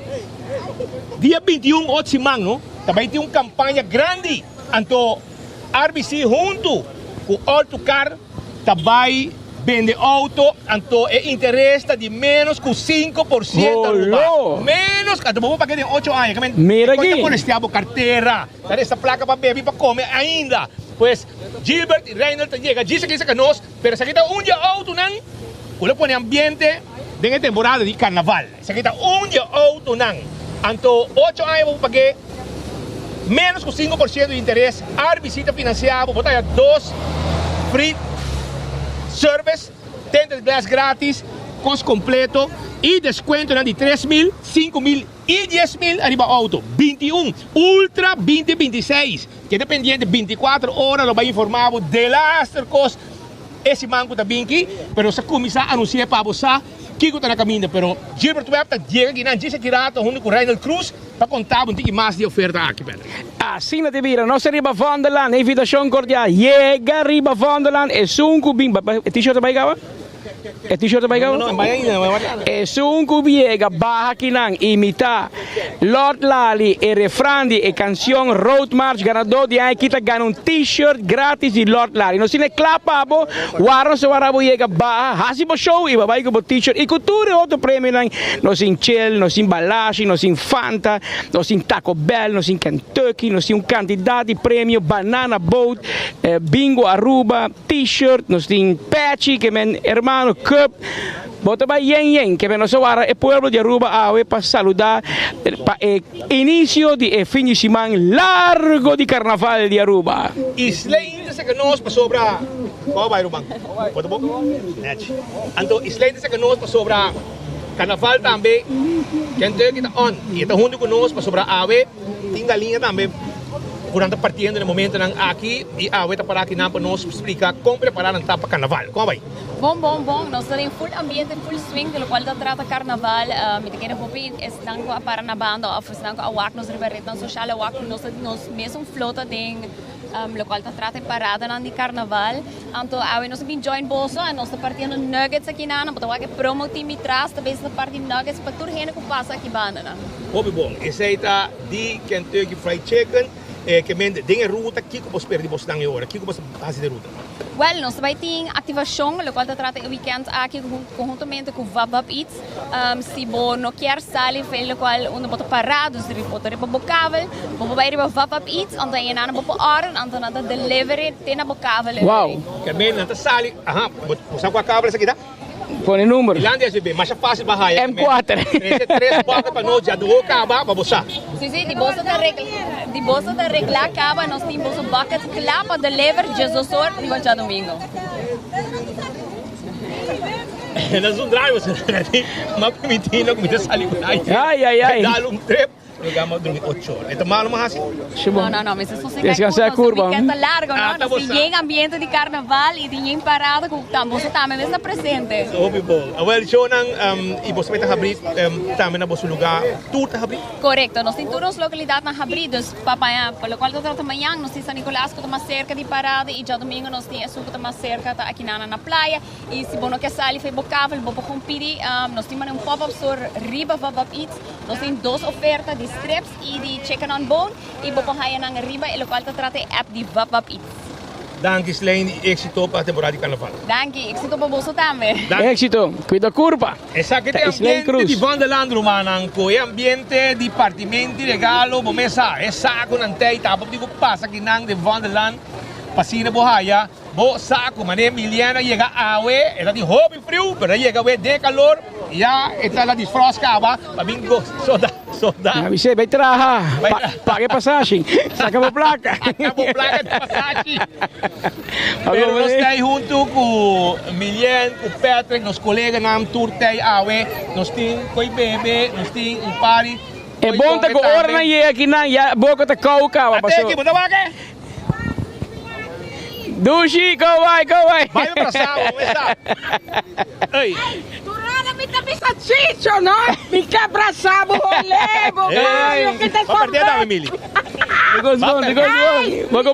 Dia 21 de semana, também tem uma campanha grande. Então, RBC junto com o autocar também vende auto. Então, é interesse de menos que 5%. Menos, então vamos pagar em 8 anos. Mira aqui. Quando estiabo carteira, essa placa para beber para comer ainda. Pois, Gilbert e Reinald chegam, dizem que isso é nós, mas aqui está dia auto, não? Quando põe ambiente, tem a temporada de carnaval. Isso aqui está dia auto, não? Então, 8 anos vamos pagar menos que 5% de interesse. A visita financiada, vou botar 2 free service, tenda de glass grátis, custo completo e desconto de 3 mil, 5 mil e 10 mil arriba auto. 21, Ultra 2026, que é dependente de 24 horas, lo vai informar de las cost. Esse manco também aqui, mas se começar a anunciar para você, que está na caminho, pero Gilbert Webb chega aqui, não diz que rato junto com Reinald Cruz para contar um pouquinho mais de oferta aqui, Pedro. Assim na TV, nossa Riba Vonderland, invitação cordial, chega Riba Vonderland, é sunco bim, t-shirt vai gawa? É t-shirt vai gawa? Não, é sunco biega, barra aqui não, imitar Lord Lali, e refrão e canção Road March, ganador de aí que tá ganhando t-shirt grátis de Lord Lali. Nós temos clapabo, warno se warabo chega barra, hasibo show e vai com t-shirt e cultura outro prêmio não. Nós em Shell, nós em Balashi, nós em Fanta, nós em Taco Bell, nós em Kentucky, nós temos quantidade de prêmio Banana Boat, Bingo Aruba, t-shirt, nós temos Patchy, que men hermano Cup, bota ba yen que ben nosso ara é pueblo de Aruba para saludar início de fim de semana largo de carnaval de Aruba. Isla índice que nós para sobra qual vai Aruba? Bota bom? Net. Então isla índice que nós para sobra carnaval também que está on e está junto conosco para sobra ave tem galinha também. Durante partindo no momento aqui e a outra para aqui não para nos explicar como preparar a tapa carnaval. Como vai? Bom. Nós temos full ambiente, full swing, pelo qual trata carnaval. Me tem que hopi estão para na banda, ou estão a walk nos ribeirão social, walk nos mesmo flota tem local trata parada na de carnaval. Então, nós bem join bolso, nós partindo nuggets aqui na, para que promote mi tras, talvez na parte nuggets para tudo gente que passa aqui banda. Hobby bom. Essa é de Kentucky Fried Chicken. Que mende dinge ruta que você perde você não hora que você faz de ruta. Well, nós vai ter ativação, o qual trata o weekend aqui conjuntamente com Vap Eats. Se você não quer sair, o qual onde bota parados, bota rebocável, você vai riba Vap Eats, onde é na boa hora, onde na delivery tem na bocável. Wow. Que mende na sair, você com a câmera aqui tá? Põe número. Irlanda é mais fácil barrar. M4. 3 portas para nós já do acaba para você. Sim, de bolsa da regla acaba, nós temos bolsa bucket clap para deliver Jesus or de volta domingo. Nós não drivemos, mas permitindo que me sair por aí. Ai. Dá trip. Programa dormir 8 horas. Então, malo mais assim? Não, mas isso é curva. O weekend é largo, não? Nós temos ambiente de carnaval e tem parada com também está presente. Hobby bom. Well, show nang e você vai abrir também na vosso lugar. Tudo está abrir? Correto. Nós temos todas as localidades na abridas. Papaya, pelo qual trata amanhã, nós temos São Nicolás que está mais cerca de parada e já domingo nós temos Açúcar que está mais cerca aqui na praia. E se você não quer sair, foi bocável, você pode cumprir. Nós temos pop-up store Riba Vap Eats. Nós temos 2 ofertas de strips e de chicken on bone e bopohayan ng riba e local trata app di Vap Eats. Danke Slane e éxito para a temporada de carnaval. Danke, éxito para você também. Éxito, cuida curva. Esatto, è ambiente di Vandeland Romananco, è ambiente di partimenti, regalo, momesa, è sacco non te, tapo dico passa che nang di Vandeland, passina bohaya, bo sacco, ma ne miliana llega awe, e la di hobby frio, però llega we de calor, ja, e la di froscava, ma bingo, soda. Você vai trabalhar, pague passagem, saca a placa. Acabou a placa de passagem. Pero nós estamos junto com Milien, com Patrick, nos colegas na tour tei awe, nós temos coi bebê, nós temos party. É bom ter com hora na ia aqui na ia boca tá cauca, até aqui, bota vaga. Dushi, go vai. Vai para cá, vamos lá. Ei. Me dá chicho, não? Me quebra sabo, rolebo. Vai perder da Emily.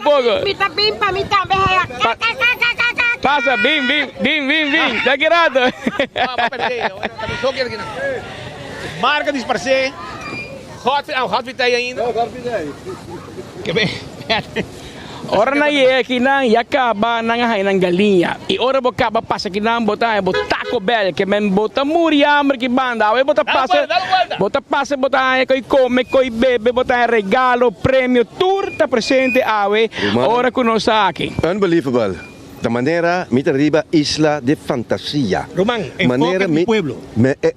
Pouco. Me dá bimpa, me dá berra. Passa, bim. Tá girado. Vai perder. Marca disparcer. Hot fit aí ainda. Que bem. Ora na ia aqui na ia acaba na ng galinha. E ora bo acaba passa aqui na botar Taco Bell que men bota muriambre que banda. Aí bota passa botar coi come, coi bebe, botar regalo, prêmio, turta presente awe. Ora conosco aqui. Unbelievable. De manera, mita arriba isla de fantasia. Román, enfoque mi pueblo.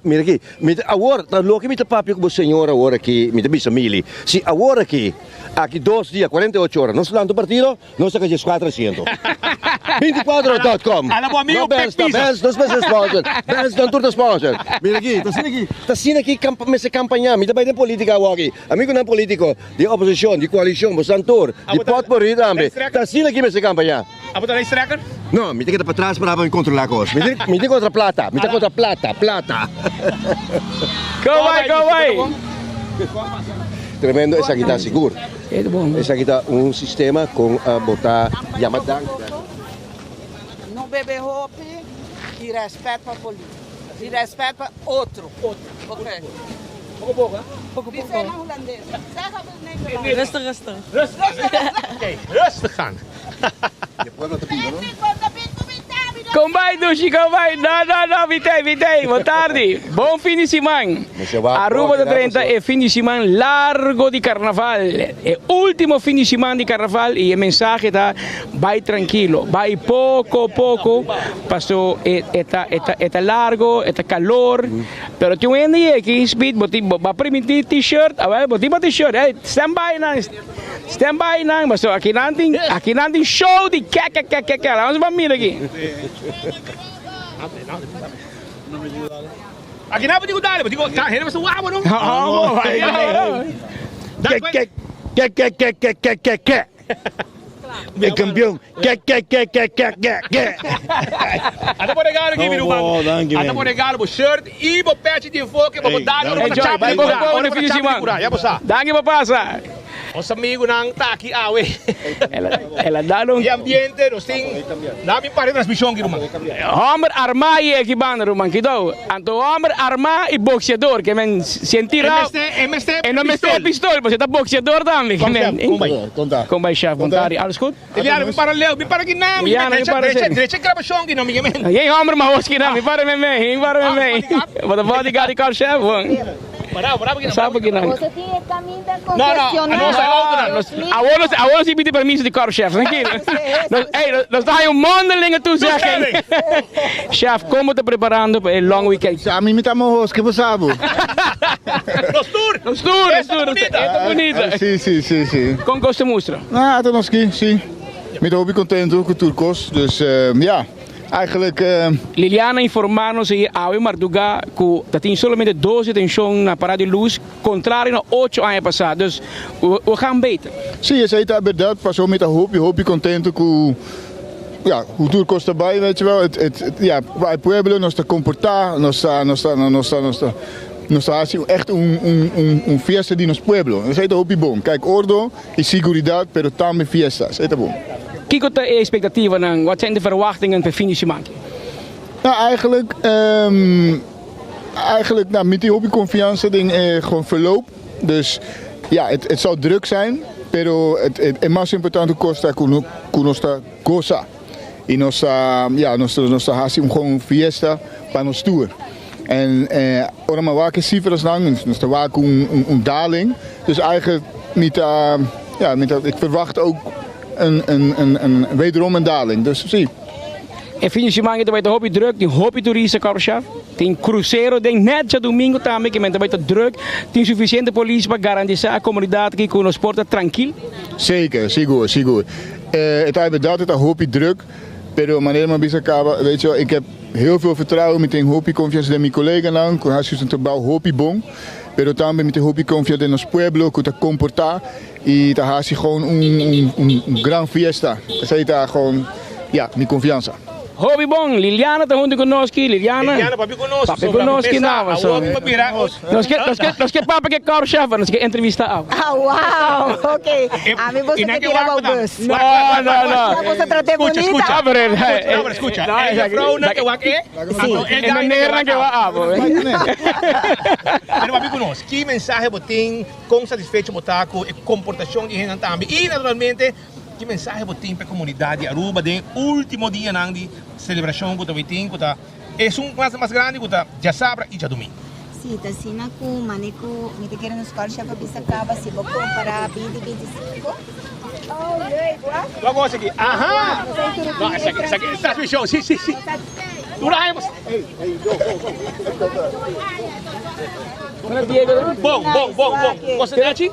Mira aqui, agora, lo que mita papi com o senhor agora aqui, mita bisa mili. Se agora aqui 2 dias, 48 horas, nós lançamos o partido, nós sacamos 400. 24.com. Alô, amigo, Benz, nós fazemos sponsor. Benz, não turta sponsor. Mira aqui, tá sendo aqui essa campanha, mita vai de política aqui. Amigo não político, de oposição, de coalição, de santor, de potpourri também. Tá sendo aqui essa campanha. A botar extracker? No, mi tiene que para atrás para controlar las cosas. Mi tiene contra plata. Go vai. Tremendo, essa aqui está seguro. Essa aqui está um sistema com botar Yamadan. Não bebe roupa e respeito para a polícia. E respeito para outro. Ok. Pouco. Rustig. Rustig gaan. Kom vai, Dushi, kom vai. Não, vitei. Boa tarde. Bom fim de semana. Aruba da 30 é fim de semana largo de carnaval. É último fim de semana de carnaval e a mensagem está vai tranquilo, vai pouco. Passou é largo, é calor. Pero tem um dia aqui, speed, vai permitir t-shirt, botar t-shirt, stand by nang, basta aqui nanting show de que vamos para mim aqui. Aqui não pode cuidar, pode cuidar, ele vai ser uau, não? Que. É campeão. Que. Até por regalo aqui, meu irmão. Até por regalo, shirt e o patch de fogo, para botar no chapa. Vai fim de semana. Danke para passar. Os amigos não tá aqui, awe. Ela dá um. E ambiente, nós tem. Dá me para transmissão aqui, irmão. Homem armado e aqui banda, irmão, que dá. Então homem armado e boxeador, que men sentir. É não me está pistola, você tá boxeador também. Como vai, chefe, vontade. Alles goed? Eliana, me para Leo, me para aqui não. Deixa gravação aqui, não me gemendo. Geen homem, maar hoor, que não, me para me. Wat een bodyguard, ik kan chef, man. Sabe que não? Você tinha caminho da Agora sim pedi permisso de carro, chefe, tranquilo. Nós estamos mondelinge toezeggen. Chef, como está preparando para o long weekend? A mim me está morroso, que você sabe? Nos tour. É bonita. Sim. Como gosta de mostrar? Ah, estou aqui, sim. Me estou bem contente com o Turcos, dus ja. Eigenlijk. Liliana informou-nos aí ao Marduga que tem somente 12 tensões na parada de luz, contrário a 8 anos passados. We gaan beter. Sim, essa é a verdade. Passou met a hoop contente com. Ja, o Turcos erbij, weet je wel. Wij pueblo nos está comportar, nos está assim, echt fiesta de nos pueblo. Dat is hoop bom. Kijk, orde e seguridade, pero também fiestas. É bom. Kijk de expectatieven, wat zijn de verwachtingen voor finish maand? Nou, eigenlijk met die hobbyconfianza ding gewoon verloop. Dus ja, het zal druk zijn. pero é mais importante costa com nossa cosa. E nossa assim fiesta para nós tour. En ora maar waar cijfers lang, dus er waar daling. Dus eigenlijk ik verwacht ook wederom een daling. Dus zie. E fim de semana também tem hobby druk, tem hobby turista Corsa, tem cruzeiro, tem net já domingo também que também tem druk, tem suficiente polícia para garantizar a comunidade que com nos porta tranquilo. Zeker, seguro. Het hebben dat het hobby druk, pero maneira maar bisa acaba, weet je wel, ik heb heel veel vertrouwen met een hobby confiança de mijn collega lang, com hasis een trabalho hobby bom, pero também met een hobby confiança de nos pueblo, que te comportar e te hasi gewoon gran fiesta. Dat is daar gewoon mijn confiança. Hobby bom, Liliana está junto conosco, Liliana papi conosco. Papi conosco, não, nós que papi que caro chave, nós que entrevista a. Ah, wow, ok. A mim você que tirava o bus. Não. Você trate bonita. Escucha. Ella frauna que wak É maneira que wa abo. Pero papi conosco, que mensagem botin com satisfeito botaco e comportação de gente também. E naturalmente que mensagem botin para a comunidade de Aruba de último dia de celebração que tem que é mais grande que já sábado e já domingo. Sim, tá assim na com maneco, me te quero nos escola já para bisa acaba se vou comparar 2025. Oh, eu gosto aqui. Aham. Não, essa aqui está show. Sim. Duramos. Bom. Você tem aqui?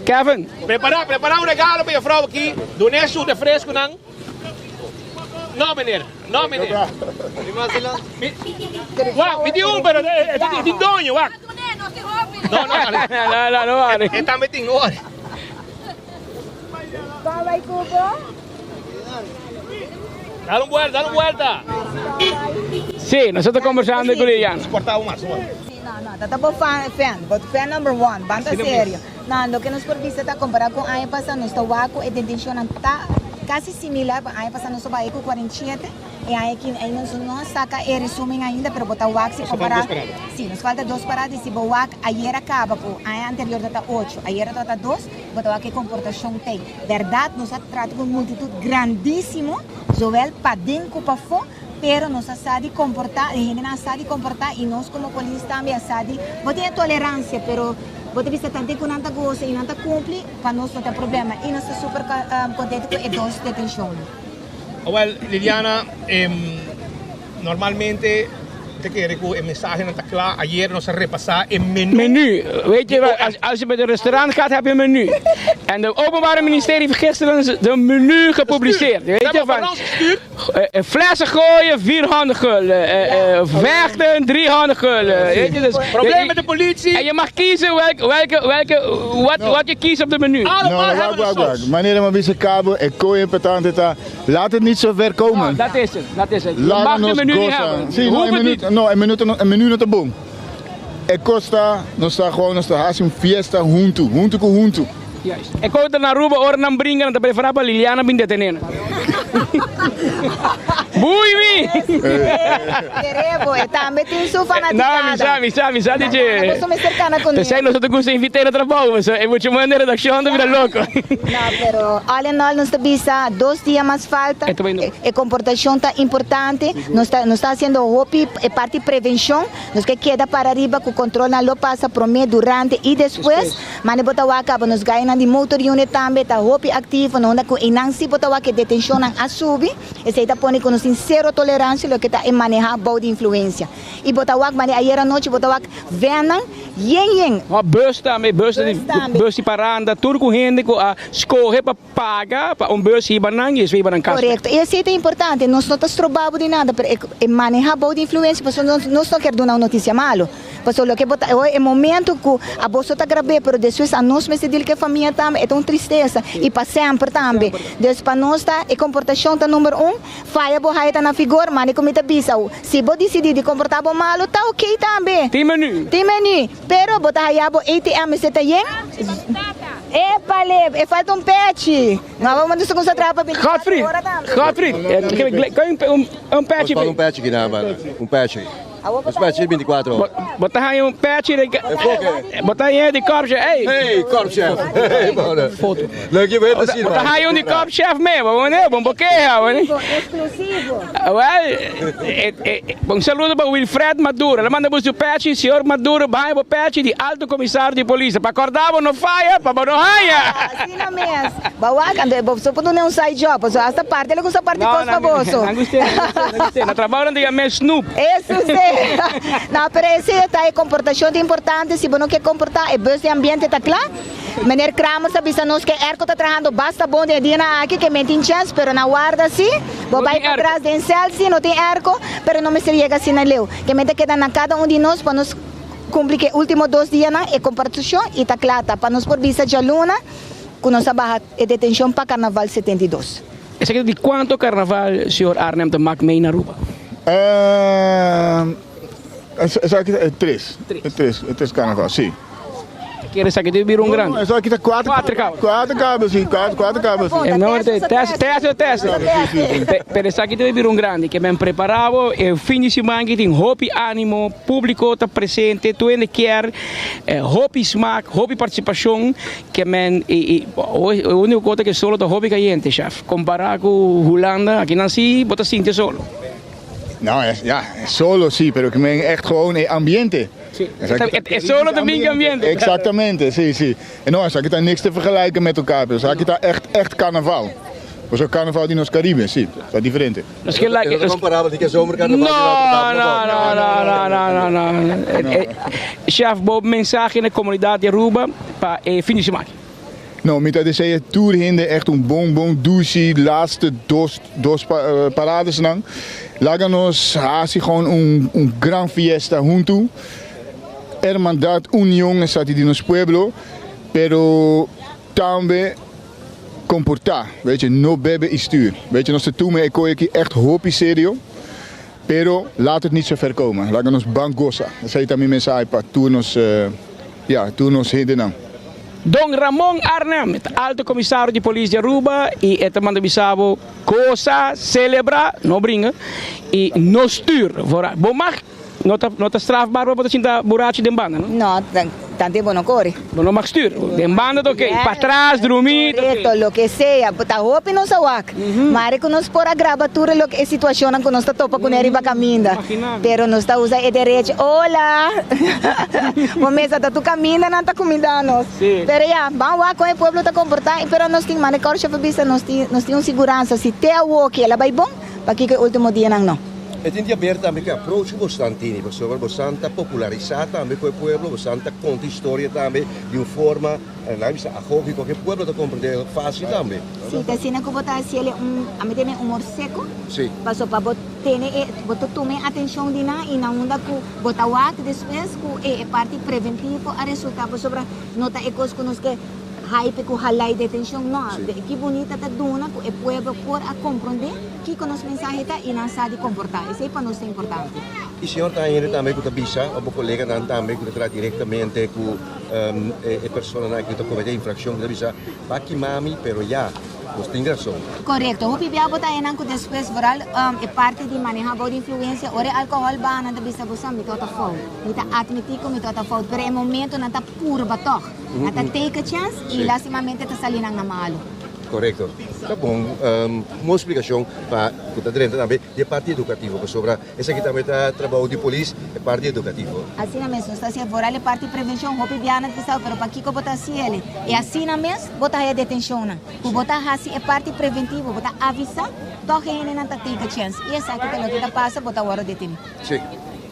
Kevin. Preparar regalo para a frau aqui. Do Nesso de fresco não? Não, menino. Wak, me deu pero tem dono, wak. Não. É também tem hora. Vai Cubo. Dá uma vuelta. Sim, nós estamos conversando com Liliana. Cortar uma só. Não, tá bom fan number one, banda sério. Não, lo que nos por vista tá comparado com ano passado, nós tá waco e detenção tá quase similar para ano passado nós só vai com 47 e aí nós saca e resumen ainda, pero botar waco se comparar. Sim, nos falta 2 paradas, se o waco ayer acaba com ano anterior tá 8, ayer tá 2, botar waco que comportação tem. Verdade, nós tratamos com multitud grandíssimo, joel para dentro para fora. Pero nos sabe comportar, a gente não sabe comportar e nós como polícia também sabe. Você tem tolerância, pero você precisa tanto que não gosta e não cumpre, para nós não tem problema. E nós estamos super contentes com a dose de detenção. Well, Liliana, normalmente te quero que a mensagem não está clara. Ayer nós repassar o menu. Weet je, als je bij een restaurant gaat, heb je een menu. En het Openbaar Ministerie heeft gisteren de menu gepubliceerd. Weet je, van flessen gooien, 400 gulden. Vechten, 300 gulden. Weet je, dus, probleem met de politie. En je mag kiezen wat je kiest op de menu. Allemaal hebben we de saus. Wanneer maar wie kabel, ik kooi important laat het niet zo ver komen. Dat is het. Je mag de menu niet hebben. Een minuut not bom. Costa, nós está fazendo fiesta junto. Juist. E quando na Aruba ora não brinca, não te prefere para Liliana bem detenendo. Bui Queremos, também tem sua fanaticada. Não, me sabe de. Eu sou mais cercana com ele. Você não está com você invitar a trabalho, mas é muito mais na redação do vira louco. Não, pero all in all nós bisa 2 dias mais falta. A comportação está importante. Nós está fazendo hobby, parte de prevenção. Nós que queda para arriba com o controle não passa por meio durante e depois. Mas não botar acaba nos ganha de motor unit também está hobby ativo, não com inansi botar que detenção não assume. Esse está põe com zero tolerância, o que está em manejar boa de influência. E botar o mas ayer à noite botar o venam, yen. Uma bus também, bus de paranda, tudo com gente que escorre para pagar para bus ir banang e ir banang casa. Correto. E esse é importante, nós não estamos trabalhando de nada, para manejar boa de influência, porque nós não queremos dar uma notícia malo. Porque o que botar é o momento que a bolsa está grave, mas depois a nós me diz que a família também é uma tristeza e para sempre também. Então para nós está a comportação tá número 1, faia boa está na figura, mas como está bisau. Se você decidir de comportar malo, tá ok também. Tem menu. Pero botar aí a ATM você tá yen. Epale, falta um pet. Nós vamos nos concentrar para Godfrey. Um pet. Um pet aqui, um pet. Aspetta, 24. Bota aí um patch de... Bota aí de corpo, ei! Hey, korpschef. Hey, man. Foto. Leuk je weer te zien, Bota aí um de corpo chef mesmo, vamos né? Bom boqueia, Exclusivo. Um saludo para Wilfred Maduro. Ele manda o patch, senhor Maduro, vai o patch de alto comissário de polícia. Para acordar, não faia, para não raia. Assim não mesmo. Bawa, você pode não sair job, só esta parte ele gosta parte coisa para você. Não gostei. Na trabalho de me Snoop. Isso sim. Na pressa tá é comportação importante, se você não quer comportar, é bom de ambiente tá claro. Meneer Kramer sabe se nós que erco tá trabalhando basta bom de dia na aqui que mete chance, pero na guarda sim. Vou vai para trás de cel sim, não tem erco, pero não me se chega assim na leu. Que mente queda na cada de nós para nos cumprir que último 2 dias na é comportação e tá claro, para nos por visa de aluna, com nossa barra de detenção para Carnaval 72. Esse aqui de quanto Carnaval, senhor Arnhem, te maak mee na Aruba? Três carnaval, sim. Queres aqui de vir grande? Só aqui tá quatro cabos, sim, quatro cabos. É melhor teste. Pero esse aqui de vir grande, que me preparava, o fim de semana que tem hopi ânimo, público está presente, tu ainda quer, hopi smaak, hopi participação, que men, o único coisa que solo tá hopi caliente, chef. Comparar com Holanda, aqui nasci, bota sinto solo. Nou ja, solo sim, pero que men echt gewoon ambiente. Het solo também ambiente. Exactamente, sim. En nou, aqui tá niks te vergelijken met elkaar. Dus aqui tá echt carnaval. Mas o carnaval de nos Caribe, sim, tá diferente. É comparável que é zomercarnaval. Não. Chef, boa mensagem na comunidade de Aruba para fim de semana. Nou, met de tour hinde echt een bom douche, laatste dos parades lang. Láganos hace gewoon een gran fiesta junto. Hermandad, unión, está de nos pueblo, pero también comportar, weet je, no bebe y stuur. Weet je, als de toe mee ik echt hoopie serio, pero laat het niet zo ver komen. Láganos bangosa. Dat zei también mensaje para turnos hinde lang. Don Ramon Arnhem, het alto commissario de politie de Aruba, e het manda bisabo cosa celebra, no brinca, e no stuur. Bom mag, nota strafbaar para você sentar buraco de banda, não? Não, tanto bom não corre. Não mag stuur, de banda ok, para trás, dormir. Correto, lo que sea, tá roupa não sawak. Mas que nós por a gravatura lo que situação que nós tá topa com ele para caminhar. Pero nós tá usa e direito. Olá. O mesa tá tu caminha não tá comidando. Pero já, vamos lá com o povo tá comportar, pero nós tem mane corre chave vista nós tem segurança se te a walk ela vai bom, para que o último dia não. Het in die aberta também que approach bastante, bastante popularizada também com o povo, bastante conta história também de uma forma, lá bisa agogi que o povo tá compreender fácil também. Sim, tá sendo que botar se ele a mim tem humor seco. Sim. Passou para botar tomar atenção de na e na onda que botar o ato depois que é parte preventiva a resultado sobre nota ecos que nos que hype com halai detenção não, que bonita tá dona que o povo por a compreender que com os mensagens tá e não sabe comportar, isso é para nós é importante. E o senhor está indo também com a bisa, o colega também que trata diretamente com a pessoa que está cometendo infração da bisa, para que mami, pero já nós tem razão. Correto, o pibiá botar em que depois voral é parte de manejar boa influência, ora álcool ba na da bisa bosa me tota fault, me tá admitir que me tota fault, pero é momento na tá puro batok, na tá take a chance e lastimamente tá salindo na malo. Correto. Tá bom. Uma explicação para o Tadrenta também de parte educativa, sobre essa aqui também está trabalho de polícia, é parte educativa. Assim mesmo, está se voral é parte de prevenção, hopi biana que sabe, pero para que botar se ele, é assim mesmo, botar a detenção na, o botar assim é parte preventiva, botar avisar, toque ele na take a chance, e essa aqui tem o que passa, botar hora detenir. Sim.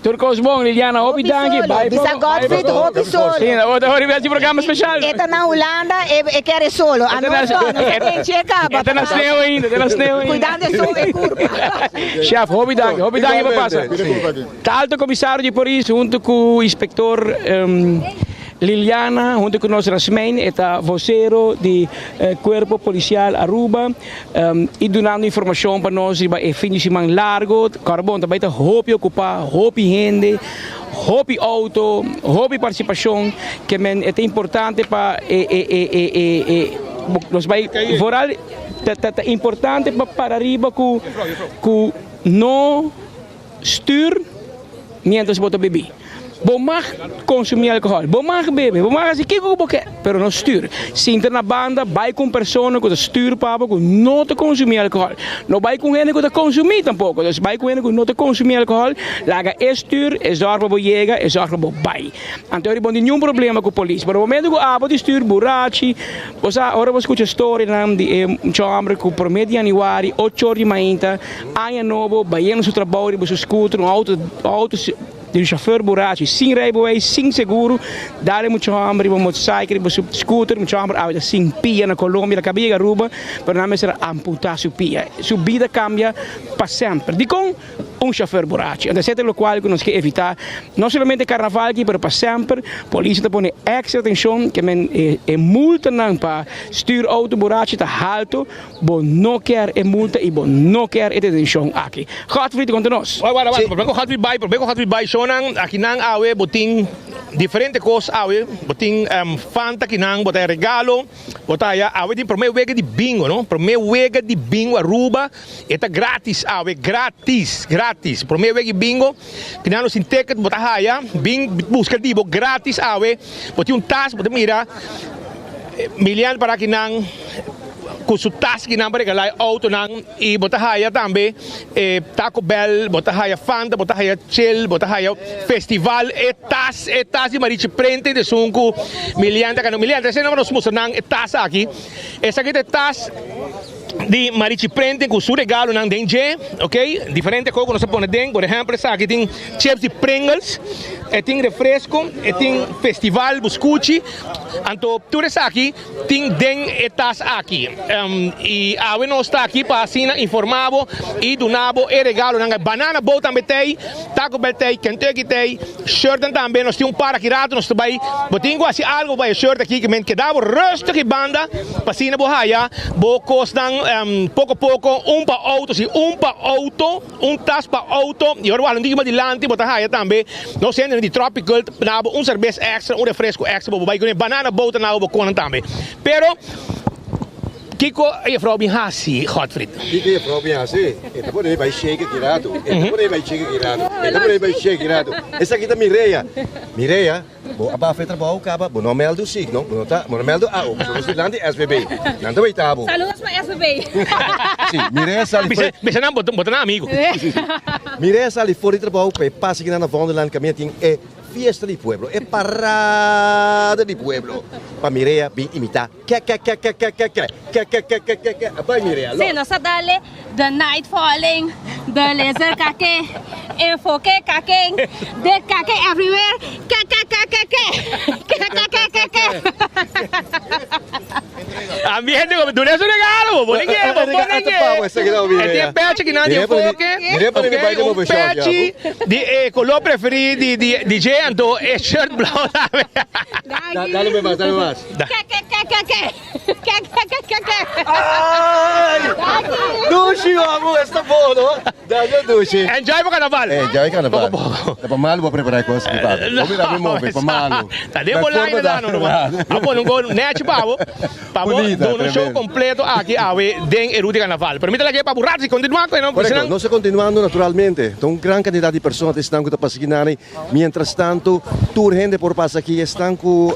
Turcos bom, Liliana, hopi danke. Bisa Godfried, hopi solo. Sim, hoje vai ter programa especial. Eta na Holanda, é quer solo. A nós não tem checa. Eta na sneeuw ainda, Cuidado de sua curva. Chef, hopi danke para passar. Tá alto comissário de polícia junto com o inspector Liliana, junto com o nosso Rasmein, é vocero do Corpo Policial Aruba, e dando informação para nós, é fim de semana largo, carbon também está hopi ocupar, hopi gente, hopi auto, hopi participação, que é importante para nós vai voral, é importante para arriba com não stuur mientras bota beber. Bom mag consumir alcohol, bom mag beber, bom mag assim que porque, pero não stuur. Sinta na banda, vai com pessoa que stuur papo, que não te consumir alcohol. Não vai com gente que te consumir tampouco, dus vai com gente que não te consumir alcohol. Laga stuur, zorg para chega, zorg para vai. Então ele não tem nenhum problema com a polícia. Mas no momento que a de stuur burachi, você agora você escuta a história de um homem que por mês de janeiro, 8 horas de manhã, ano novo, vai no seu trabalho, você escuta um auto de chauffeur burachi, sem rijbewijs, sem seguro, daar é muito hambre, vamos motorcycle, vamos scooter, muito hambre, a sem pia na Colômbia, na cabia Aruba, para não ser amputar sua pia. Sua vida cambia para sempre. De com chauffeur burachi. Então, é o qual que nós queremos evitar, não somente carnaval aqui, mas para sempre. A polícia está pondo extra atenção, que é multa não para stuur auto burachi, está alto, bom não quer é multa e bom não quer é atenção aqui. Godfried, conta nós. Godfried bai, sonan aqui nang awe boting diferente coisas awe boting fanta que nang botar regalo botar awe de primeiro wega de bingo, não? Primeiro wega de bingo Aruba, eta grátis awe, grátis. Primeiro wega de bingo, que nang sin ticket botar haya, bing busca dibo grátis awe, botar tas, botar mira milian para que nang consultas que não para lá auto não e botar haya também Taco Bell, botar haya Fanta, botar haya Chill, botar haya festival etas de Marichi Prente de sunco milianta que não milianta se não nos mostram etas aqui essa aqui etas de Marichi Prente com seu regalo não dengue, ok? Diferente coisa que nós põe dentro, por exemplo, essa aqui tem chips de Pringles, tem refresco, tem festival buscuchi, então tudo isso aqui tem den etas aqui e a nós está aqui para assinar informavo e donavo e regalo não banana bowl também tem, Taco Bell tem, Kentucky tem, shirt também nós temos para aqui rato nós também, botinho assim algo vai shirt aqui que me quedava resto que banda para assinar bohaya, bo costam pouco a pouco, para auto, tas para auto, e agora não digo mais adiante, botar aí também, nós temos de tropical, cerveja extra, refresco extra, vai com banana boat na boca também. Pero Kiko é vrouw bem hasi, Godfried. Kiko é vrouw bem hasi. Então por aí vai chegar girado. Essa aqui tá Mireia. Bo aba fe trabalho caba, bo no meldo signo, bo tá, bo no meldo ao, bo se lande SBB. Nando vai tabo. Saludos para SBB. Sim, Mireia sali. Bisa não botar amigo. Mireia sali fora trabalho, pe passa aqui na Vonderland caminho tem é fiesta di pueblo, é parada di pueblo. Pa Mireia bem imitar. Vai Mireia. Sim, nós dale the night falling, the laser kake, enfoque kake, the kake everywhere. Ambiente como tu eres un regalo, bonito, tem patch que não tem enfoque, um patch de color preferido de DJ, então é shirt blau. Dale mais. Ai! Dushi, amor, está bom, não? Dale dushi. Enjoy o carnaval. Enjoy carnaval. É para malo vou preparar coisas de papo. Vou virar meu móvel, para malo. Tá demolando lá no lugar. Apo não go net pavo. Pavo do show completo aqui den Erudi Carnaval. Permítela que para burrar se continuar com não. Correcto, não se continuando naturalmente. Então gran quantidade de pessoas estão com tapasiginani. Mientras tanto, tour gente por passa aqui estão com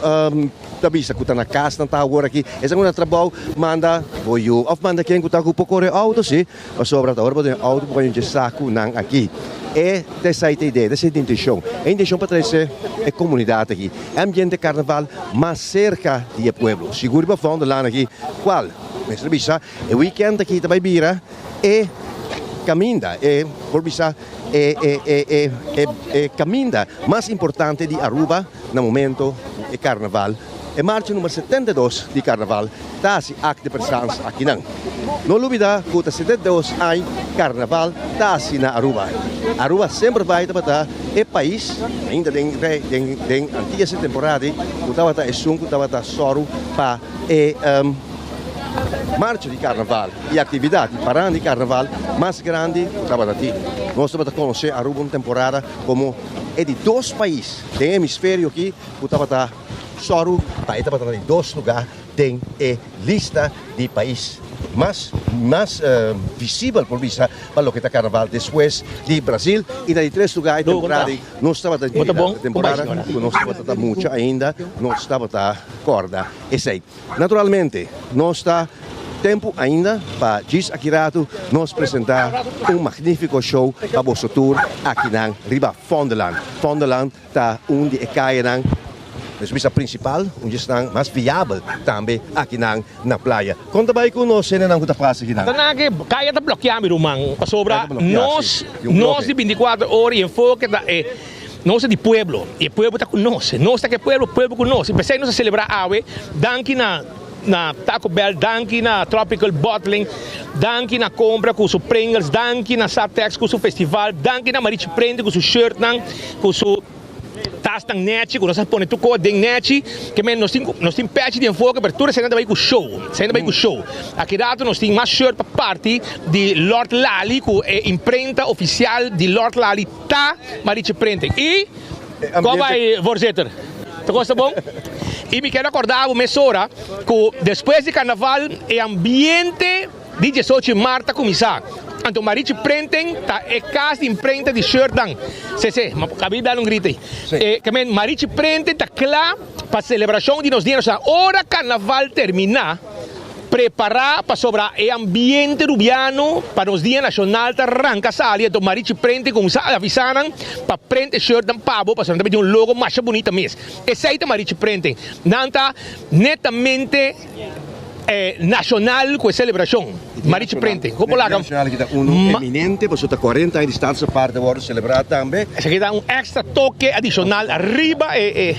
tabisa que tá na casa, tá agora aqui. Essa é um trabalho manda voyo, of manda quem que tá com pouco auto, sim. A sobra tá agora para auto para gente saco não aqui. É dessa ideia, dessa intenção. A intenção para trazer a comunidade aqui. Ambiente carnaval mais cerca do povo. Seguro para fundo lá aqui. Qual? Mestre Bisa, o weekend aqui também vira e caminda, por Bisa caminda mais importante de Aruba no momento do carnaval. É marcha número 72 de carnaval, está-se acto de presença aqui não. Não olvida que o 72 anos carnaval está-se na Aruba. Aruba sempre vai para o país, ainda tem antiga temporada, que estava a sunco, estava a soro para marcha de carnaval e atividade parando de carnaval mais grande estava aqui. Nós estamos a conhecer Aruba uma temporada como é de 2 países, tem hemisfério aqui, que estava Soro, para em 2 lugares, tem a lista de países más visible por vista para lo que está carnaval después de Brasil y de 3 lugares temporada no estaba temporada no estaba mucho ainda não estava corda e sei naturalmente não está tempo ainda para Gis Akirato nos apresentar magnífico show para o tour aqui na Riba Fondeland. Fondeland está onde cai na pista principal, onde está mais viável também aqui na praia. Conta bem com nós, não está fácil aqui. Kaya está bloqueado, irmão. Sobra nós de 24 horas e enfoque nós de pueblo. E o pueblo está conosco. Nós está que o pueblo conosco. Pensei nós a celebrar ave, danke na Taco Bell, danke na Tropical Bottling, danke na compra com os Pringles, danke na Satex com o festival, danke na Marichi Prende com o shirt, com o tas tang net, com nós põe tudo dentro net, que nós tem patch de enfoque, abertura, saindo daí com show, Aqui dentro nós tem mais shirt para parte de Lord Lali, com a imprenta oficial de Lord Lali, tá Marichi Prende. E qual vai, Voorzitter? Tu gosta bom? E me quero acordar uma hora que depois de carnaval o ambiente de 18 de março está começar. Então, Marichi Prenten está em casa de imprenta de shirt. Mas acabei de dar grito aí. Marichi Prenten está claro para a celebração de nos dias. A hora carnaval terminar, preparar para sobrar o ambiente rubiano para os dias nacionais da arranca salia. Então, Marichi Prenten começar a avisar para prender shirt de pavo para ter um logo mais bonito mesmo. Esse aí é Marichi Prenten. Não está netamente nacional com a celebração. Marichi Prenten. Como lá? Nacional que está eminente, você está 40 anos de distância para poder celebrar também. Esse aqui dá extra toque adicional arriba E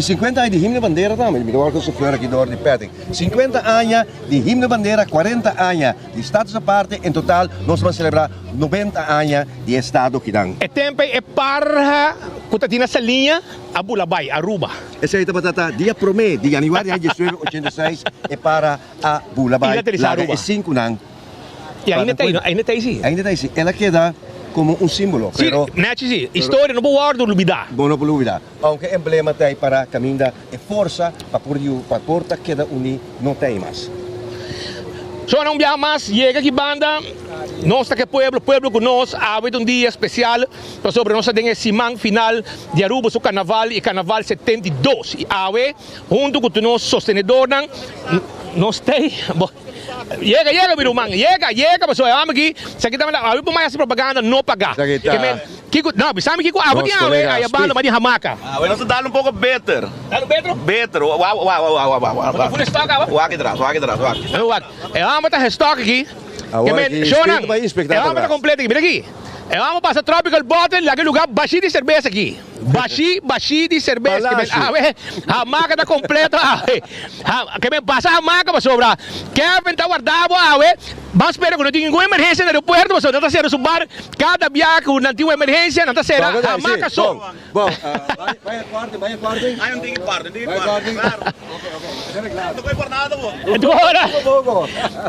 50 anos de himno bandeira também. Me lembro que eu fui aqui de Petting. 50 anos de himno bandeira, 40 anos de estados à parte. Em total, nós vamos celebrar 90 anos de estado que dão. O tempo é para que essa linha a Bulabay, Aruba. Esse aí está dia 1 de janeiro de 1986 é para a Bulabay. É 5 anos. E ainda está aí. Ainda está aí. Ela queda como um símbolo. Sim, sim. História não pode olvidar. Não pode olvidar. Aunque o emblema está aí para caminhar e força para porta queda uni não tem mais. Só não viaja mais, chega aqui banda, nós está que pueblo conosco, há um dia especial, sobre nós tem esse semana final de Aruba, o carnaval, e carnaval 72. E junto com o nosso sostenedor, nós temos... Chega, meu irmão, chega, pessoal, vamos aqui, se aqui também, a mais propaganda, não pagar. Não, sabe que a banda vai de hamaca. Nós dá um pouco better. Dá um better? Better, Full stock, o aqui atrás. Vamos estar restock aqui. Vamos estar completo aqui, mira aqui. Vamos passar Tropical Bottle, naquele lugar baixinho de cerveja aqui. Baixinho de cerveja. A marca está completa. Que me passa a marca para sobrar. Kevin está guardado. Vamos esperar que não tenha nenhuma emergência no aeroporto. Mas não está sendo subar. Cada viagem que não tem uma emergência, não está sendo a marca só. Bom, vai a quarto. Ai, não tem que parte. Não foi por nada, bom.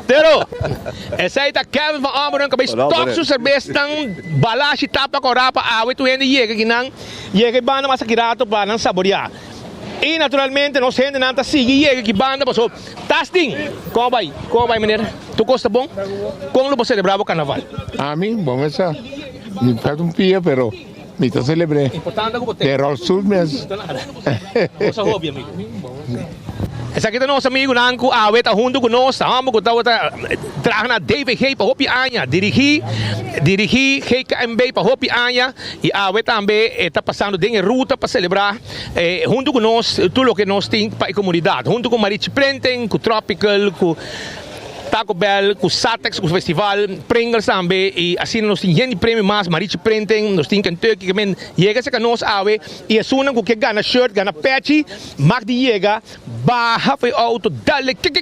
Pero, essa aí está Kevin Van Ameron, que vai estoque sua cerveja. Balashi tapa corapa awe tu ainda chega banda mas akirato para não saborear. E naturalmente nós gente não tá seguir que banda passou tasting. Como vai maneira? Tu gosta bom? Como você celebrar o carnaval? A mim, bom essa. Me faz pia, pero me tá celebrei. Importante que você. Pero ao sul mesmo. Cosa hobby, amigo. Essa aqui é nosso amigo Nanco, está junto conosco, vamos trazer na David Hay para Hopi Anya, dirigir HKMB para Hopi Anya e também está passando de ruta para celebrar junto conosco tudo o que nós temos para a comunidade, junto com Marichi Prenten, com Tropical, com Taco Bell, com Satex, com o festival, Pringles também, e assim nós temos gente prêmio mais, Marichi Prenten, nós temos Kentucky, que chega-se com nós, e é só que ganha shirt, ganha patch, mas de chega, barra foi auto, dale, Então,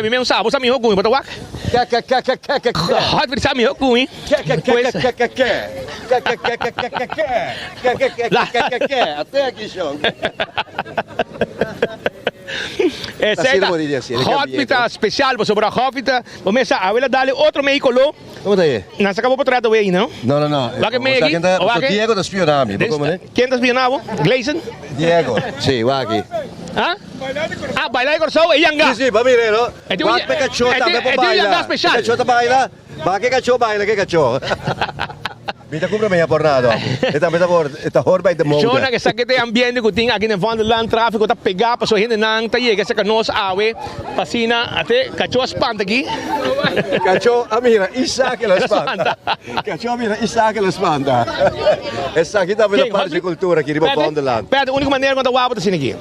me mesmo sabe, você me roubou, bota wak? Hot, você me roubou, hein? Até aqui, show. Hotpita special sobre a hotpita. Vamos a ver dale outro veículo. Como está aí? Não se acabou por trás do aí, não? Não. Vai que meio aqui? Diego está espionando. Quem está espionando? Gleison? Diego. Sim, vai aqui. Hã? Ah, bailar de corazón, ella nga. Sì, va bene, no? E Guarda che cacciò, tambe po' baila. speciale. Cacciò baila. Ma che cacciò baila, che cacciò? Vita compra meia pornado. E tambe ta horba de mode. Jona que sabe que tem ambiente que tem aqui no Vanderland tráfico tá pegar para sua gente não tá chega que nós awe passina até cachorro espanta aqui. Cacciò, mira, Isa che la spanta. Cacciò, mira, Isa che la spanta. E sa che tambe la parte di cultura che riba Vanderland. Pera, a única maneira quando o abo tá sendo aqui.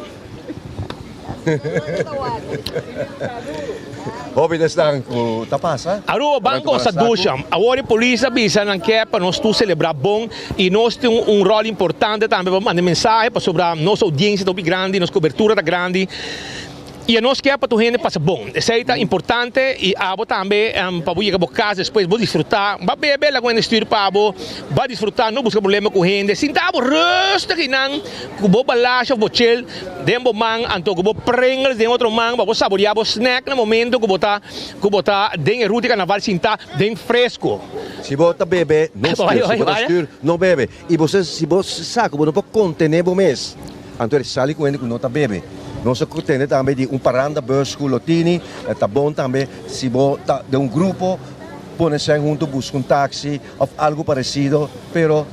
Hobby destan ku tapasa. Aruba banco sa dusha. Agora a polícia avisa não quer para nós tu celebrar bom e nós tem rol importante também para mandar mensagem para sobre nossa audiência tão grande, nossa cobertura tá grande. E nós quer para tu gente passa bom. Isso aí tá importante e abo também para você chegar a casa depois vou desfrutar. Vai beber lá quando estiver para abo, vai desfrutar, não busca problema com gente. Sinta abo resta que não, que vou balacha, vou chill, dembo man, anto que vou prengal de outro man, vou saborear, vou snack no momento que botar den ruta carnaval sinta den fresco. Se você bebe, não se não bebe. E você se você sabe, você não pode conter o mês. Então ele sai com ele que não tá bebe. Nós temos também de paranda bus com lotini, tá bom também se você de grupo põe-se junto busca táxi ou algo parecido, pero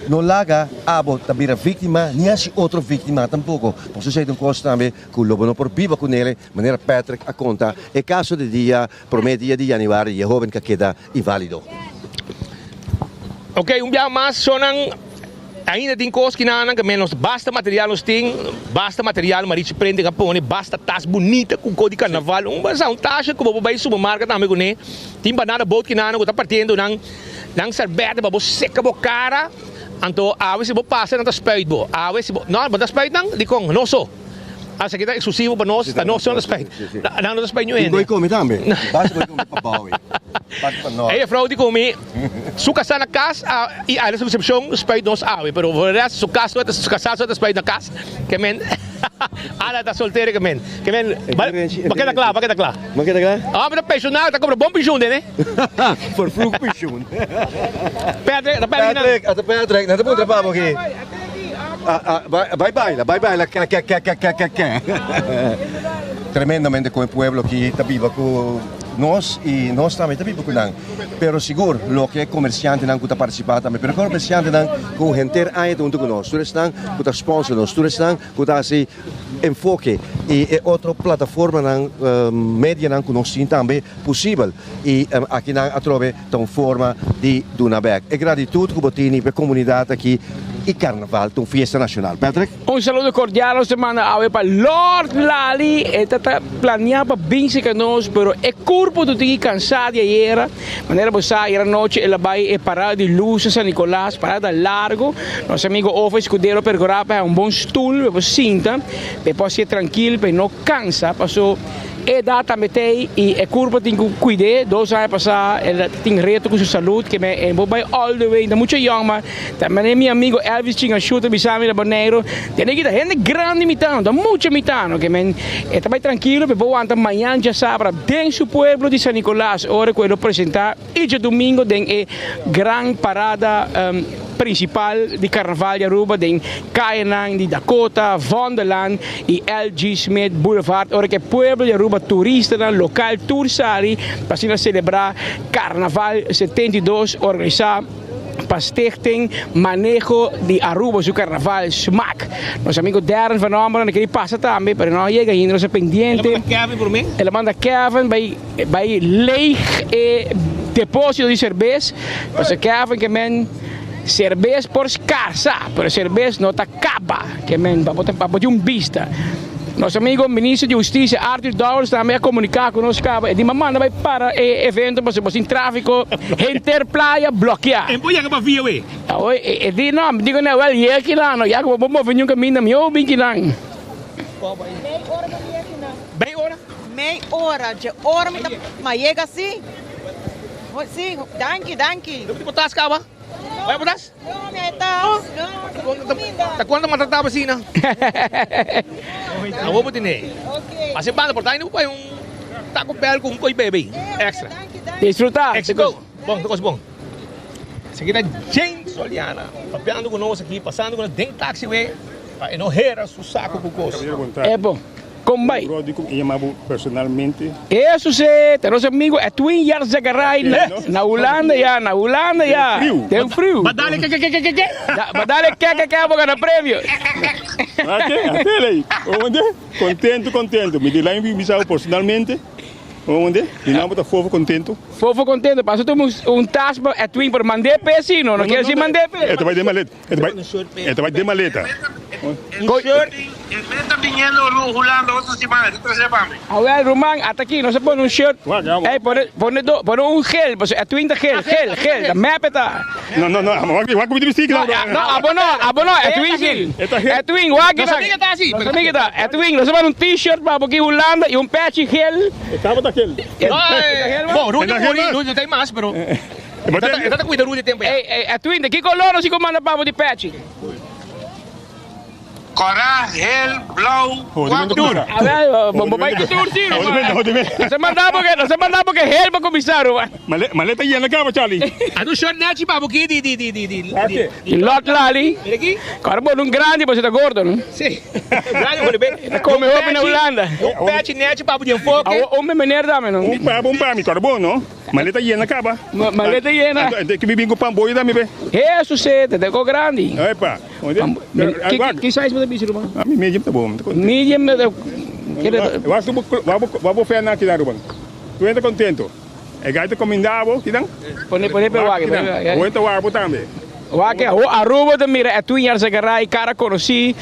não larga abo também a vítima nem a outra vítima tampouco. Por isso é coisa também que o lobo não por viva com ele, maneira Patrick a conta. É caso de dia, promete dia de janeiro, e jovem que queda inválido. Ok, dia mais sonam ainda tem coisas que não que menos basta material nós tem, basta material marido prende capone, basta tas bonita com cor de carnaval, um taxa que vou vai supermercado também com né. Tem banana boat que não tá partindo não cerveja para você seca a cara. Então, a ver se vou passar na espelho, a ver se não, mas espelho não, de com não só. Asa kita eksklusivo para nós, tá nós somos espelho. Não nos espelho ainda. Goi come também. Basta goi come para baui. Aí a fraude come, su casa na casa e a recepção espelho nós ave, pero verdade su casa é espelho na casa, que men. Ala tá solteira que men. Vai queda claro. Mas queda claro? Ah, mas pensionado tá compra bom pension né? Por fruto pension. Patrick, não te putre papo aqui. Vai baila, tremendamente como pueblo que está vivo con nós e nós também está vivo com nós. Pero seguro, lo que é comerciante não está participando também, pero comerciante não com gente aí junto com nós, todos estão com os sponsors, todos estão com esse enfoque e outra plataforma não média não que nós temos também possível e aqui não a trove uma forma de donar back. E gratitude que botini para a comunidade aqui. E Carnaval, uma festa nacional. Patrick? Saludo cordial a semana para Lord Lali. Está planeado para 20 canos, pero é corpo do tigi cansado de ayer. Maneira você ir à noite, ela vai parada de luz San Nicolás, parada largo. Nosso amigo Ovo Escudero percorrer para um bom stool, para cinta, para poder ser tranquilo, para não cansa, passou. E dá também e é curva tem que cuidar, 2 anos passar, ela tem reto com sua saúde, que é vai all the way, ainda muito young, mas também meu amigo Elvis tinha chuta bisami na Boneiro, tem que dar gente grande imitando, muito imitando, que é também tranquilo, porque vou andar amanhã já sabe, dentro do pueblo de San Nicolás, hora que eu apresentar, e de domingo tem a grande parada principal de Carnaval de Aruba, tem Kayanang, de Dakota, Vonderland e LG Smith Boulevard, hora que o pueblo de Aruba turista local Tursari para celebrar Carnaval 72 organizar para stichting manejo de Aruba su Carnaval SMAC. Nosso amigo Darren Van Omberen que passa também, mas não chega ainda, não é pendiente. Ele manda Kevin vai leeg depósito de cerveja, para Kevin que men cerveja por escassa, pero cerveja não está acaba, que men para botar vista. Nosso amigo ministro de Justiça, Arthur Dowers, também a comunicar conosco. E manda vai para o evento, mas em tráfico, interplaya, bloquear. E poi che va via, ué? E di não, digo não, ele é aqui lá, não, já que vamos vir um caminho, meu bem que lá. Meia hora? Meia hora, de hora, mas chega assim? Sim, danke. Não botar as cabas? Vai botar? Não, minha tal. Tá quando matratava assim, não? Não vou botar nem. Mas se banda por aí, não vai taco belo com um coi bebê extra. Desfrutar. Bom, coisa bom. Esse aqui é James Soliana, papeando conosco aqui, passando com o táxi, para enojar o saco com coisa. É bom. Combay. Eu chamava personalmente. Isso é, tem nosso amigo Edwin Yarzagaray na Holanda já, Tem frio. Badale que? Badale que vou ganhar prêmio. Até aí. Onde? Contento. Me dá em Bissau personalmente. Onde? E não está fofo contento. Fofo contento. Passou um task para Edwin para mandar peso, não quer dizer mandar peso. Ele vai de maleta. Ele vai de maleta. Shirt. Está viniendo Holanda otra semana. A ver, Román, hasta aquí, no se pone un shirt. Pone un gel, pues Edwin de gel, la map está. No, vai comer bicicleta. Abono, Edwin gel. Edwin, wag Nossa amiga tá assim. Nossa amiga está. Edwin, nós vamos um t-shirt para aqui Holanda e um patch gel. Acaba daquele. Bom, Rudy tem mais, pero... Está cuidando Rudy tempo. Edwin, de que color nós comanda para de patch? Coral, gel, blauw, Tour. A ver, vamos para ir tour, sim. Não se mandar porque gel para comissário. Maleta aí na cama, Charlie. A do shirt net para aqui E lot lá ali. Carbono grande, você tá gordo, não? Sim. Grande, vou ver. Come homem na Holanda. Patch net para poder foco. Homem menor também, não? Um pami, carbono. Maleta aí na cama. Maleta llena. Tem que vir com pamboio da me ver. Isso sim, tem que grande. Epa. Que size você bicho, Román? A mim medium tá bom. Medium, eu acho que vou fazer aqui na Román. Tu entra contento. É gaita comendavo, que não? Põe para o água. Ou então o água também. Wake, Aruba de mira, Edwin Yarzagaray, cara conheci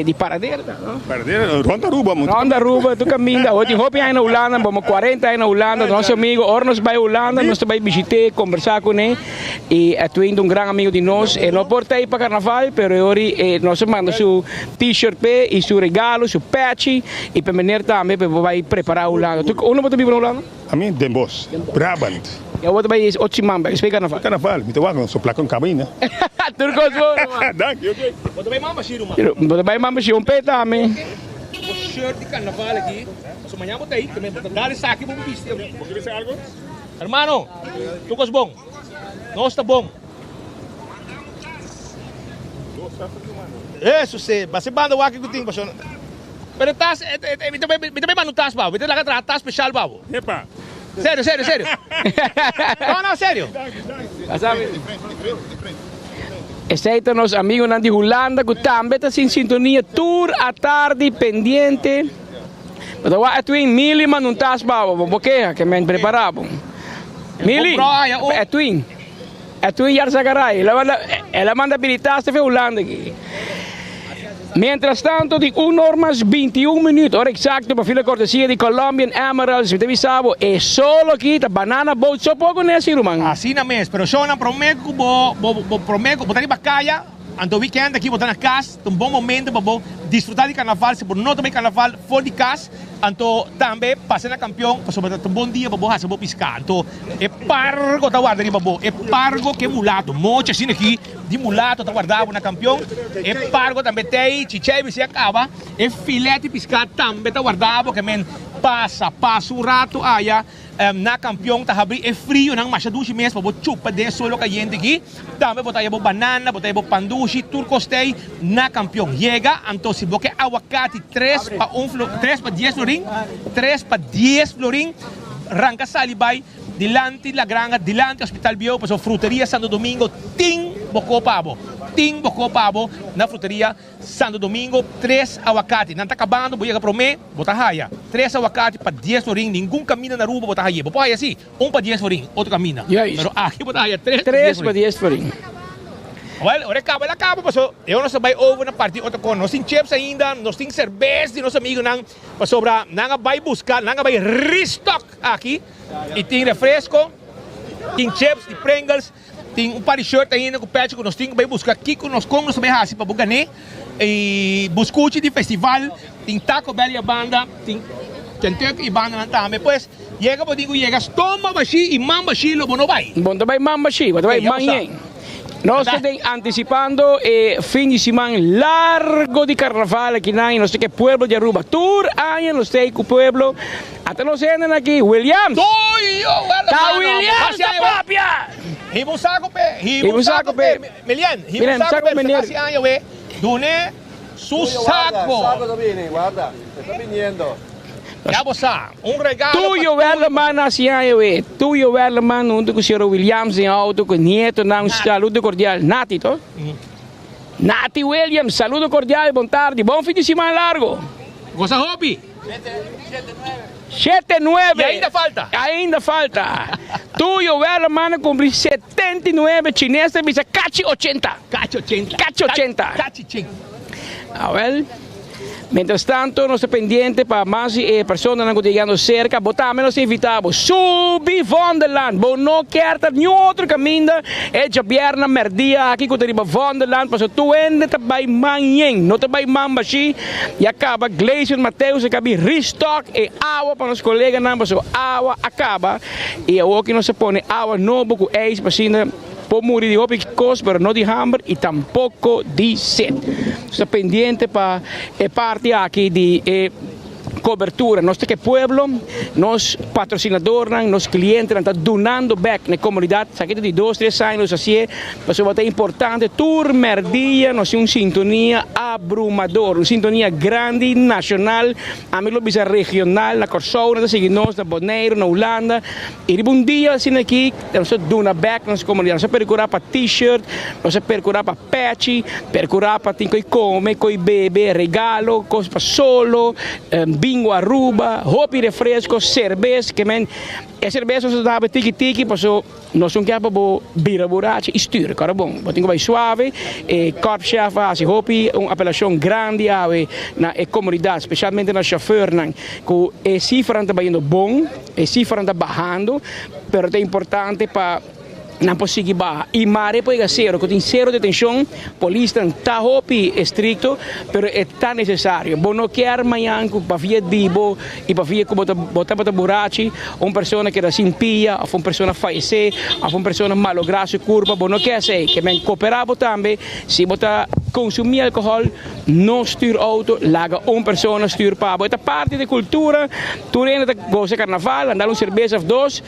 de Paradeira, não? Paradeira, Ronda Aruba. Ronda Aruba, tu caminha, hoje hopi aí na Holanda, vamos 40 aí na Holanda, nosso amigo, ornos vai Holanda, nós vai visitar, conversar com ele, e Edwin um grande amigo de nós, não porta aí para carnaval, pero hoje nós manda seu t-shirt e seu regalo, seu patch, e para venir também, vai preparar a Holanda. Tu, onde você vive na Holanda? A mim, Den Bosch, Brabant. Eu vou também 8 mambas, explica carnaval. Carnaval, me toca so placa com cabine. Turcos bom. Danke, ok. Vou também mamba Shiro, mano. Vou também mamba Shiro, pé também. O shirt de carnaval aqui. Mas amanhã vou ter aí, também vou dar esse aqui, vamos vestir. Quer dizer algo? Hermano, Turcos bom. Nós está bom. Isso, sim. Você banda o aqui que tem, pastor. Pero tas, me também manda um tas, babo. Me tem lá atrás, tas especial, babo. Epa. Sério. Não, sério. Aceita nos amigos de Holanda que também está em sintonia tour à tarde pendiente. Mas eu acho que Mili manda um tas babo, vamos que me preparamos. Mili, Edwin Yarzagaray, ela manda habilitar para Holanda aqui. Mientras tanto, de 1 hora más 21 minutos, hora exacta, para la cortesía de Colombian Emeralds, me avisaba, es solo aquí, la banana boat, so poco nesse, Román. Assim na mes, pero eu não prometo que vou botar em Bacaia, ante o weekend aqui, botar na casa, um bom momento para desfrutar de carnaval, se por não também carnaval fora de casa, então também passar na campeão, para sobretudo um bom dia para fazer piscar. Então, é pargo tá guardado ali, é pargo que é mulato, muito assim aqui, de mulato tá guardado na campeão, é pargo também tem, chichei, se acaba, é filete piscar também tá guardado, que men passa um rato aí, na campeão tá abrir é frio, não mais 2 meses para chupa de solo caliente aqui, também botar aí banana, botar aí pandushi, turcostei na campeão. Chega, então se você aguacate 3 para 10 florin, 3 para 10 florin, arranca salibai, dilante la granja, dilante Hospital Bio, pues fruteria Santo Domingo, ting bocó pavo, na fruteria Santo Domingo, 3 aguacate, não está acabando, vou chegar para mim, botar raia, 3 aguacate para 10 florin, nenhum camina na rua, botar raia, vou pôr assim, 1 para 10 florin, outro camina, pero aqui botar raia, 3 para 10 florin. Well, acaba, pastor. Eu não sei over na parte outra coisa. Nós temos chips ainda, nós temos cerveja de nossos amigos não, para sobrar, não vai buscar, não vai restock aqui. E tem refresco, tem chips, tem Pringles, tem par de shirt ainda com patch que nós temos vai buscar aqui com nós como nós vai assim para bugané. E buscuchi de festival, tem Taco Bell e a banda, tem Kentucky e banda também. Pois, chega para digo, toma baixi e man baixi lo não vai. Bom, também man baixi, também man. Nós estamos antecipando fim de semana largo de carnaval aqui na nosso pueblo de Aruba. Tour aí no o pueblo. Até nós andamos aqui, Williams. Tá Williams da Papia. Hibo saco pe. Melian. Hibo saco pe. Kasi ayo Dune Su saco. Guarda, está viniendo. Ya vos un regalo. Tuyo Werleman hacia eu, tuyo Werleman junto com o senhor Williams em auto com o nieto, um saludo cordial. Nati, to? Nati Williams, saludo cordial, boa tarde, bom fim de semana largo. Cosa hobby? 79. E ainda falta? Ainda falta. Tuyo Werleman cumpre 79, chinesa visa cachi 80. Cachi 80. Cachi 80. Cachi 80. Ah, well. Mientras tanto, non sta pendiente para más personas que están llegando cerca. Botamos los invitados. Subi Wonderland. Bo no quer nenhum outro caminho. É de vierna merdia aqui com o Wonderland. Para tu ende também manhã. Não também mambaxi. E acaba Glacier Mateus. Acaba restock e água para os colegas. Não, para água acaba. E o que não se põe água novo com ex para por morir de ópicos, pero no de hambre y tampoco de sed. Está pendiente para parte aquí de cobertura. Nuestro pueblo, nos patrocinadores, nos clientes están donando back na comunidade. Saquete de 2-3 anos assim, mas é importante. Tour merdia, nós temos uma sintonia abrumadora, uma sintonia grande, nacional, a mim bisa regional, na Corsona, seguimos na Bonaire, na Holanda. E um dia assim aqui, nós dona back na comunidade. Nós percurar para t-shirt, nós percurar para patch, percurar para tem que comer, que bebe, regalo, coisa para solo, bingo Aruba, hopi refresco, cerveja, que men, a cerveja se dá tiki-tiki, passou, nós não queremos bira borracha e sturen, cara bom, botinho vai suave, corpchef faz hopi, uma apelação grande na comunidade, especialmente na chauffeur, que é cifra está indo bom, é cifra está bajando, mas é importante para não conseguir barra. E mare pode ser, que tem zero detenção, polícia está hopi estricto, mas é tão necessário. Bom, não quer amanhã que para via dibo e para via que botar para borrachi, uma pessoa que era sem pia, ou uma pessoa falecer, ou uma pessoa malograça curva, bom, não quer ser, que men cooperava também, se botar consumir álcool, não stuur auto, laga uma pessoa stuur para. Esta parte da cultura, tu ainda gosta de carnaval, andar cerveja ou dois,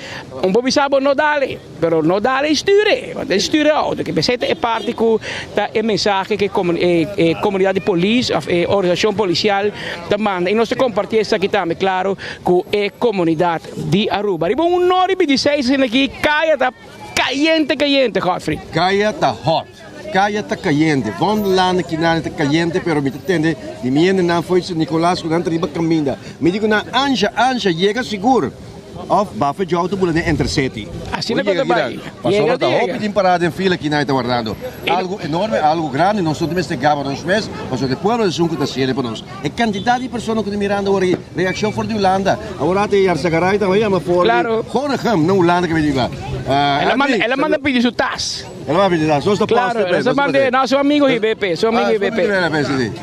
pouco sabe não dale, pero não dale sturen auto, que precisa é parte da mensagem que a comunidade de polícia, a organização policial manda. E nós compartilhamos aqui também, claro, com a comunidade de Aruba. E bom, nós dizemos aqui, caia está caliente, Godfrey. Caia está hot. Caia está caliente. Wonderland que não está caliente, pero me entende. De minha não foi Nicolás que não triba caminha. Me digo na anja, chega seguro. Of baffe de auto bullen intercity. Assim não pode vai. Passou da roupa de parada em fila que não está guardando. Algo enorme, algo grande, não só de investigava nos meses, mas o povo é junto da série para nós. A quantidade de pessoas que mirando a reação for de Holanda. Agora tem a Arsacarai também, mas for. Claro. Gewoon na Holanda que me diga. Ela manda pedir o TAS. Ela vai pedir TAS. Claro, ela manda, não, sou amigo do IBP, sou amigo do IBP.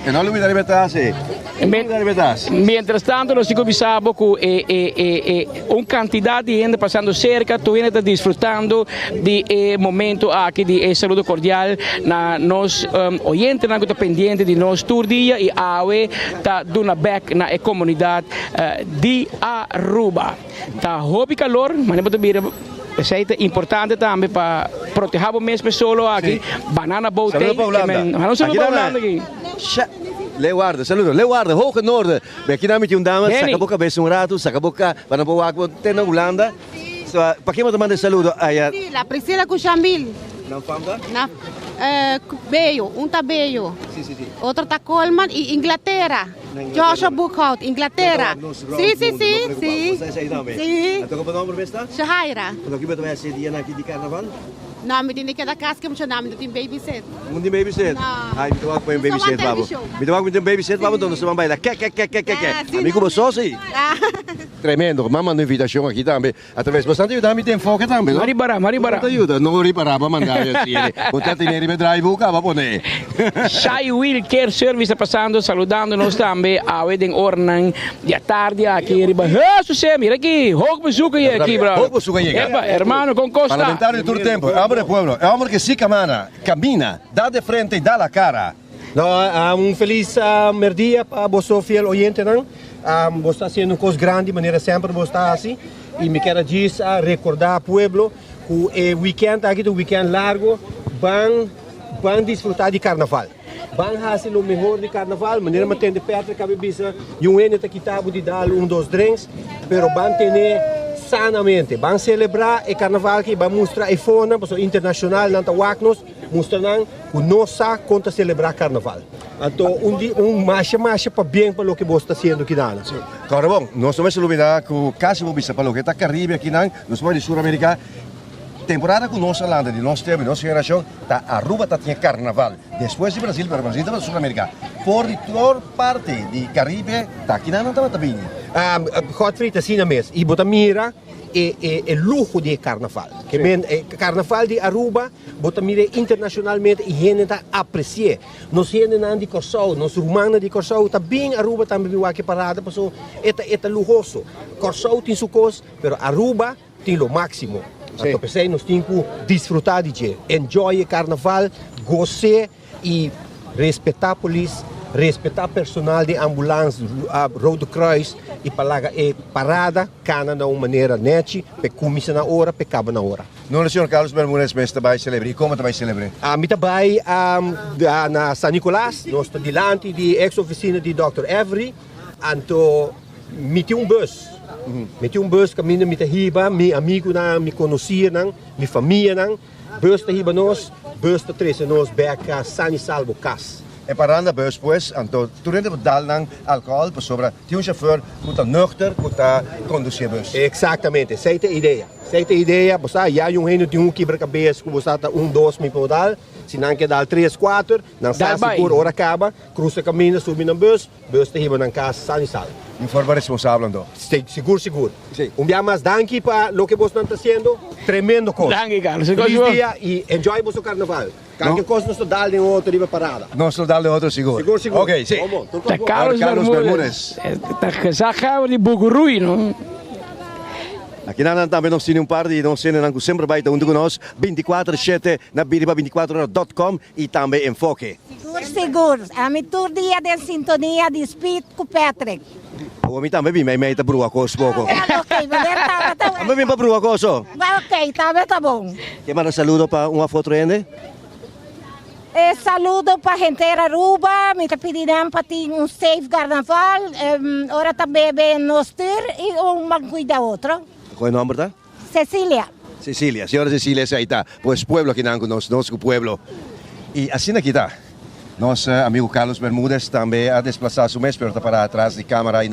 E não lhe darei TAS. Mientras tanto, nós conversamos com uma quantidade de gente passando cerca, tu ainda está desfrutando de momento aqui de saúde cordial na nós oyentes que estão pendentes de nós todo dia e a AUE está dando back na comunidade de Aruba. Está hobby calor, mas não pode vir. É importante também para proteger as mesmas pessoas aqui. Banana boat. Saludos para Holanda. Não saludos para Holanda aqui. Leeuwarden, saludos. Leeuwarden, hoge noorden. Aqui na minha dama, saca a boca, beijo rato, saca a boca, para não água, tem na Holanda. Para quem manda saludo? La Priscila Cuchambil. Não fanda? Na Beio, tá Beio. Sim. Outro tá Coleman e Inglaterra. Joshua Buckhout, Inglaterra. Sim. Sim. Então, como nome está? Shahaira. Então, que vai ser dia aqui de carnaval? Não, me diz que da casa que me chama, me tem babysit. Não tem babysit? Ai, me toca com um babysit, babo. Me toca com um babysit, babo, então nós vamos bailar. Amigo, você sim? Tremendo, mamma uma invitação aqui também. Através bastante ajuda, me tem foco também. Maribara. Ajuda, não riparava para mandar assim. Contanto em me drive o cabo poner. Shai Will Care Service passando, saludando-nos também a Wedding Ornan de tarde aqui. Mira aqui, Hoog bezoeken je aqui, bro. Hoog bezoeken je. Hermano, con Costa. Parlamentario de todo tempo. Hombre pueblo, é homem que se camina, dá de frente e dá a cara. Feliz merdia para você, fiel oyente. Você está fazendo coisas grandes, de maneira sempre você está assim. E me quero dizer, recordar ao povo que o weekend, aqui do weekend largo, vão desfrutar de carnaval. van hacer lo mejor de carnaval, maneira matende Petra cabeza, yung ene ta kitabo di dar 2 drinks, pero van tener sanamente, van celebrar o carnaval que van mostrar a fona, paso internacional nanta waknos, mostrando que nossa conta celebrar carnaval. Então, marcha para bem para o que você está fazendo aqui na Claro, bom, nós não vamos olvidar que caso você visa para o que está Caribe aqui na, nós vamos de Sul-América, temporada com nossa landa, de nosso tempo, de nossa geração, tá Aruba tá tinha carnaval. Depois de Brasil, para Brasil para Sul-América. Por de toda parte de Caribe, tá aqui na não tá bem. Godfried, assim mesmo. E bota mira é luxo de carnaval. Que carnaval de Aruba, bota mira internacionalmente e gente tá aprecia. Nós gente de Corsau, nós romanos de Corsau, tá bem Aruba também viu aqui parada, passou é luxuoso. Corsau tem suas coisas, mas Aruba tem o máximo. Então, pensei, nós temos que desfrutar de enjoy o carnaval, gostar e respeitar a polícia, respeitar o personal de ambulância, Road Cross e parada, cana de uma maneira nete, para começar na hora, para acabar na hora. Não, o senhor Carlos Bermúdez vai celebrar. E como vai celebrar? A gente vai na São Nicolás, nós estamos diante da ex-oficina de Dr. Avery, então, meti bus. Meti bus caminho me hiba, meu amigo não me conhecia não, minha família não, bus te hiba nós, bus te treze nós beca San e Salvo cas. E parando bus pois, então tu rende dal não álcool, por sobre, tinha chauffeur que está nuchter, que está conduzir bus. Exatamente, essa é a ideia. Essa é a ideia, você já reino de quebra-cabeça que você está 2 mil por dar, se não quer dar 3, 4, não sai seguro, hora acaba, cruza caminho, sobe no bus te hiba na casa San e Salvo. De forma responsável, então. Seguro. Sí. Dia mais danke para o que você está fazendo. Tremendo coisa. Danke, Carlos. Feliz dia e enjoy o carnaval. Qualquer coisa nós dá de outro riba parada. Nós dá de outro seguro. Seguro. Ok, sim. Carlos Bermúdez. Está casado de Bugurui, não? Aqui na também nós temos par de nós temos sempre vai junto conosco 24/7 na biriba24horas.com e também Enfoque. Seguro. A minha tour dia de sintonia de Speed com Patrick. O mi também me tá brua coisa pouco. Ok, tá. A mim para brua coisa. Ok, tá bom. Que manda saludo para uma foto ainda. Saludo para a gente de Aruba, me pedindo para ter safe carnaval, ora também bem nos tour e cuida outro. Qual é o nome, tá? Cecília. Senhora Cecília, aí tá. Pois pueblo aqui não conosco, nosso pueblo. E assim aqui tá. Nosso amigo Carlos Bermúdez também a desplazar su mês, pero está para atrás de câmera e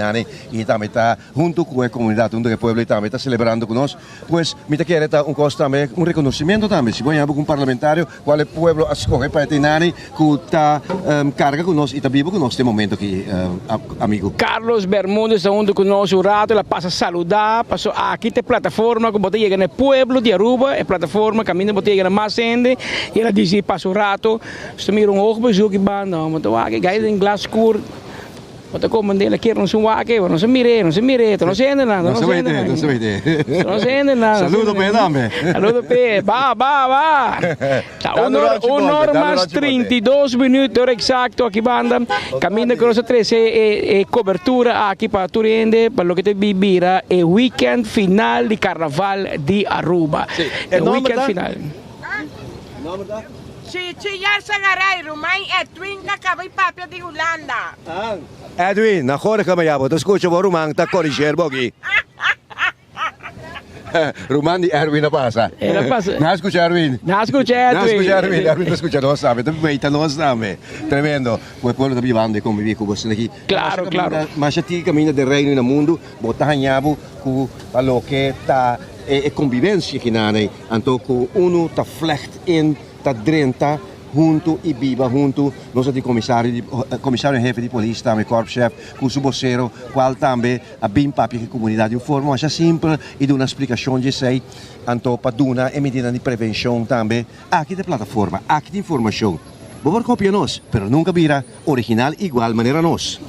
também está junto com a comunidade, junto com o pueblo e também está celebrando conosco. Pois, me quer coisa também, reconhecimento também. Se vai um parlamentário, qual é o pueblo escolhe para ter nani que está carga conosco e está vivo conosco neste momento aqui, amigo. Carlos Bermúdez está junto conosco um rato, ela passa a saludar, passou aqui tem plataforma que bota chega no pueblo de Aruba, é plataforma, caminho bota chega na mais gente, e ela diz passa o rato, se mira oog bezoek banda, want wake ga in glas escuro. Want komen dele keer ons wake, want ons mire, não se ainda nada, não se vê. Não se ainda nada. Saludo pe dame. Saludo pe. Ba. Tá, 1h32 minutos, hora exacto aqui banda. Caminho com nossa 13 cobertura aqui para Turende, para o que te vivira é weekend final de Carnaval de Aruba. É weekend final. Chichillar Sangaray, Rumay Edwin Kakabay Papia de Holanda. Edwin, na hora que me llamo, te escucho por Rumang, te corrigir bogi. Rumang di Erwin na pasa. Na escucha Erwin. Erwin te escucha, no sabe, te veita, no sabe. Tremendo. Pues pueblo de vivando e convivir com você aqui. Claro. Mas a ti caminha de reino no mundo, botar hanhabo com o que tá é convivência aqui na né. Então, uno tá flecht in está drenta junto e viva junto nós de comissário-chefe de polícia também corpo-chefe com o vocero qual também a bem papel que a comunidade de forma mais simples e de uma explicação de sei então para dar a medida de prevenção também aqui de plataforma aqui de informação vou copia nós pero nunca vira original igual maneira nós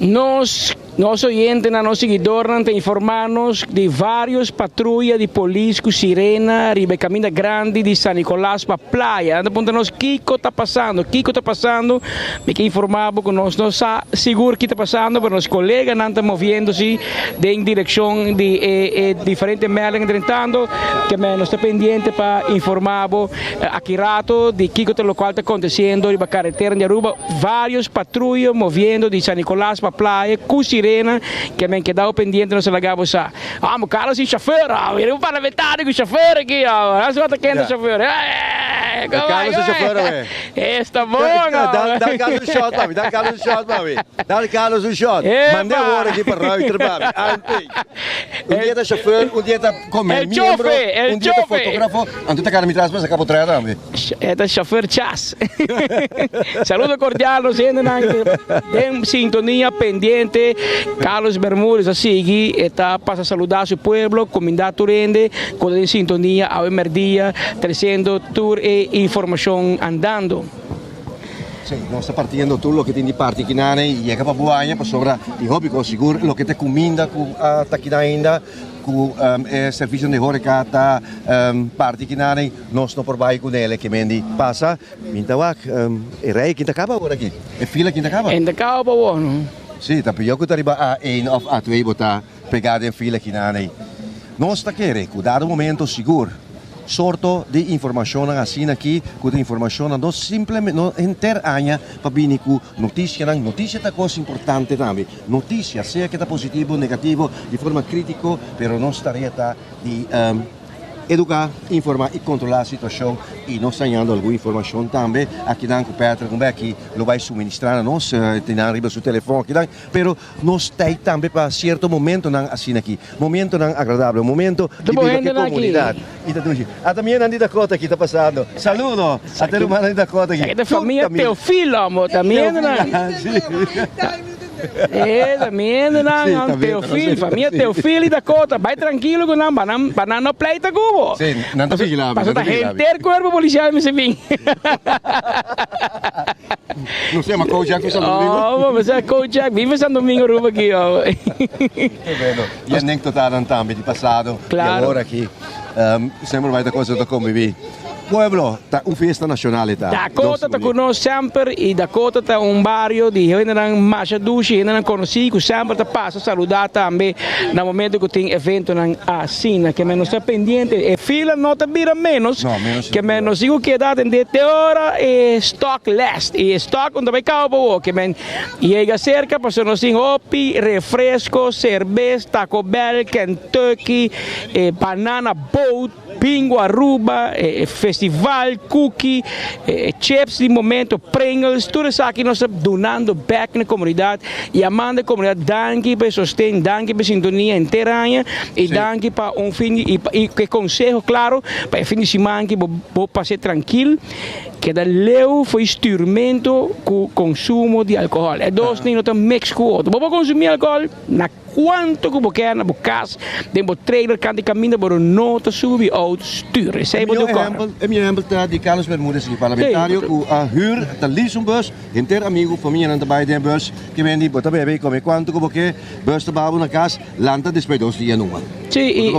Nós oyentes, nossos seguidores, te informamos de vários patrulhas de polícia com sirena, ribe Caminho Grande de San Nicolás para praia. Anda perguntando Kiko está passando, me que informavo que nós não seguro que está passando, mas nossos colegas não estão movendo-se em direção de diferentes meldingen entretanto, que nós estamos pendentes para informar aqui rato de Kiko o qual está acontecendo na carretera de Aruba, vários patrulhas movendo de San Nicolás para praia com sirena que me quedava pendente não se lagava sa. Mas Carlos e chofer, eu parlamentar com o chofer aqui, ó. Nós vamos quente chofer. Carlos e chofer, está bom. Dá Carlos um shot, mami. Dá Carlos um shot, mami. Dá Carlos um shot. Mandei hora aqui para o trabalho. Um dia da chofer, um dia da comer membro, um dia da fotógrafo. Antes da cara me traz para sacar por trás, mami. É da chofer Chas. Saludo cordial, nós em sintonia pendente. Carlos Bermúdez así está para saludar a su pueblo, comandar Turende, con en sintonía a Emerdia, trazendo tour e información andando. Sí, no está partiendo todo lo que tiene parte aquí y llega para Buaña, pues sobra y hobby, seguro lo que te cominda hasta aquí ainda. Com serviço de horeca tá parte que nada nós não por baixo com ele que mendi passa mintawak rei que acaba agora aqui é fila que acaba ainda acaba bom sim tá pior que tá riba A1 ou A2 botar pegado em fila que nada nós tá querendo cuidar do momento seguro sorto de informação assim aqui com a informação não simplesmente não interanha para vir com notícia tá coisa importante também notícia seja que está positivo ou negativo de forma crítica pero nós tarefa de educar, informar e controlar a situação e nós temos alguma informação também aqui na Petra como é que lo vai suministrar a nós tem arriba seu telefone aqui pero nós temos também para certo momento assim aqui momento não agradável momento de vida comunidade e também Andy Dakota aqui está passando saludo até o Andy Dakota aqui da família Teofilo amor também também não Teofilo família Teofilo e Dakota vai tranquilo com não banana pleita cubo sim não está vigilando passa da gente corpo policial me se vem não sei mas Kojak foi Santo Domingo oh mas é Kojak vive Santo Domingo Aruba aqui ó e a nem total também de passado e agora aqui sempre vai da coisa da conviver Pueblo, tá festa nacional tá. Dakota está conosco sempre e Dakota está bairro de ainda Macha Dushi, ainda não conheci, que sempre está passa saludar também no momento que tem evento na Assina, que menos está pendente, e fila não está vira menos, que menos digo que dá de hora é stock last, e stock onde vai cabo, que men chega cerca, passou nos tem hopi, refresco, cerveja, Taco Bell, Kentucky, banana boat, Pingo Aruba, festival, cookie, chips de momento, Pringles, tudo isso aqui nós estamos donando back na comunidade e amando a comunidade, danke para sustento, danke para sintonia inteira e danke para fim e que conselho, claro, para fim de semana que vou passar tranquilo, que da leu foi instrumento com o consumo de álcool. É dois nem não mix com outro. Vou consumir álcool na quanto que você quer na casa, dentro do trailer, canto caminho, para não subir ou sturen. Sei meu exemplo de Carlos Bermúdez, parlamentário, com a Hur, da Lisbonbus, inteiro amigo, família não trabalha dentro bus, que vem de botar bebê, come quanto que você bus trabalha na casa, lanta depois 2 dias numa. Sim, e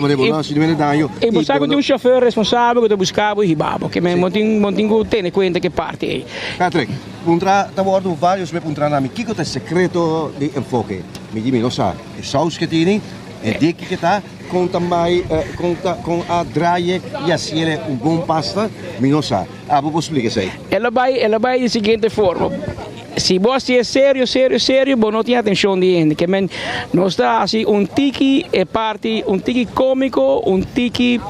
você tem um chofer responsável que buscava e ribava, que não tem conta que parte aí. Patrick, tá vendo vários me puntra na que é o secreto de enfoque. Me diz, não sabe, é saus que tem, é dica que tá, com também com a draie e assim é bom pasta, me não sabe. Vou explicar isso aí. Ela vai da seguinte forma. Se você é sério, você não tem atenção de gente, que não está assim tiki é parte, tiki cômico, tiki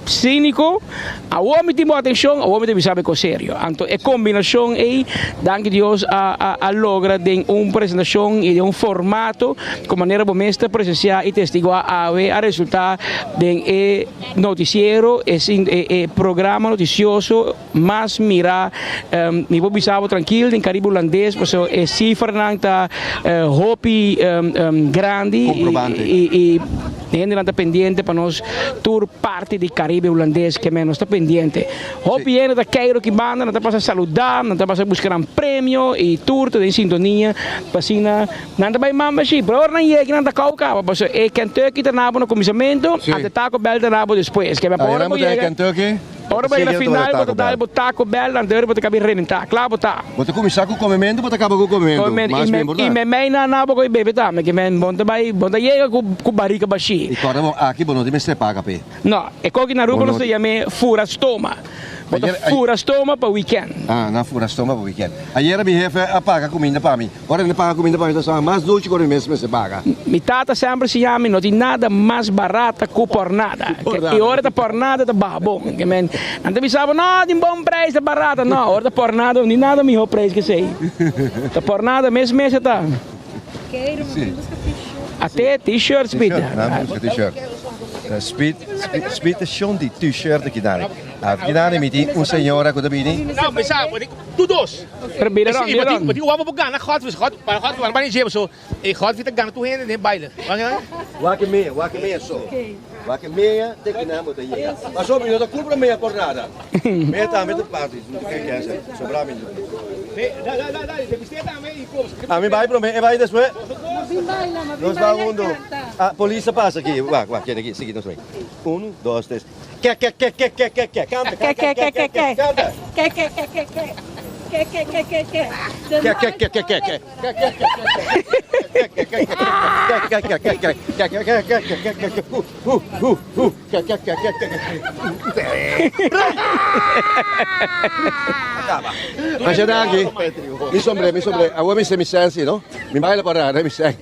cínico, a homem tem atenção, a homem tem saber que é sério. Então, é combinação aí, danke Deus, a logra de uma apresentação e de um formato, com maneira como esta presenciar e testiguar a resultado de noticiero, programa noticioso, mas mirar, me vou bisavo tranquilo, em Caribe holandês, é cifra não está hopi grande e gente está pendiente para nos tour parte do Caribe holandês que menos está pendiente. Hopi gente está queiro que banda, não está para saludar, não está para buscar um prêmio e tour toda em sintonia, para não está para membership, por não é que não está calcava, porque é Kentucky está na no começamento, até Taco Bell está na depois, que é para Kentucky. Ora bem, na final, bota dar o Taco Bell, andar bota caber rementar, claro botar. Bota começar com o comimento, bota acabar com o comimento. E me meina na boca e bebe também, que men bota vai, bota chega com barriga baixi. E agora aqui bono de se paga pe. Não, é que na rua não se chama fura stoma. Bota fura stoma para weekend. Ah, na fura stoma para weekend. Ayer mi jefe paga comida para mim. Agora ele paga comida para mim, então mais dulce que o mês se paga. Mi tata sempre se chama, não tem nada mais barata que pornada. E hora da pornada tá bom, que men. Não tem sabe não, tem bom preço, barata, não. Hora da pornada não tem nada melhor preço que sei. Da pornada mês tá. Quero até t-shirt, Speed. Não, t-shirt. Speed é chão de t-shirt aqui dá. Aqui dá me tem senhora que tá vindo. Não, mas sabe, tu dois. Probeer dan, maar die wou gaan naar God, maar niet je zo. Ik God vindt gaan toe heen in baile. Waque meia só. Waque meia tem que não botar aí. Mas só minuto compra meia por nada. Meia também tu parte, não tem que essa, sobrar minuto. A mim vai prometer, vai depois. Nós vamos a polícia passa aqui, vá, aqui, seguir nós vai. 1, 2, 3. Canta. Mas já dá aqui. Me sombre. Agora me sense, não? Me baila para me sense.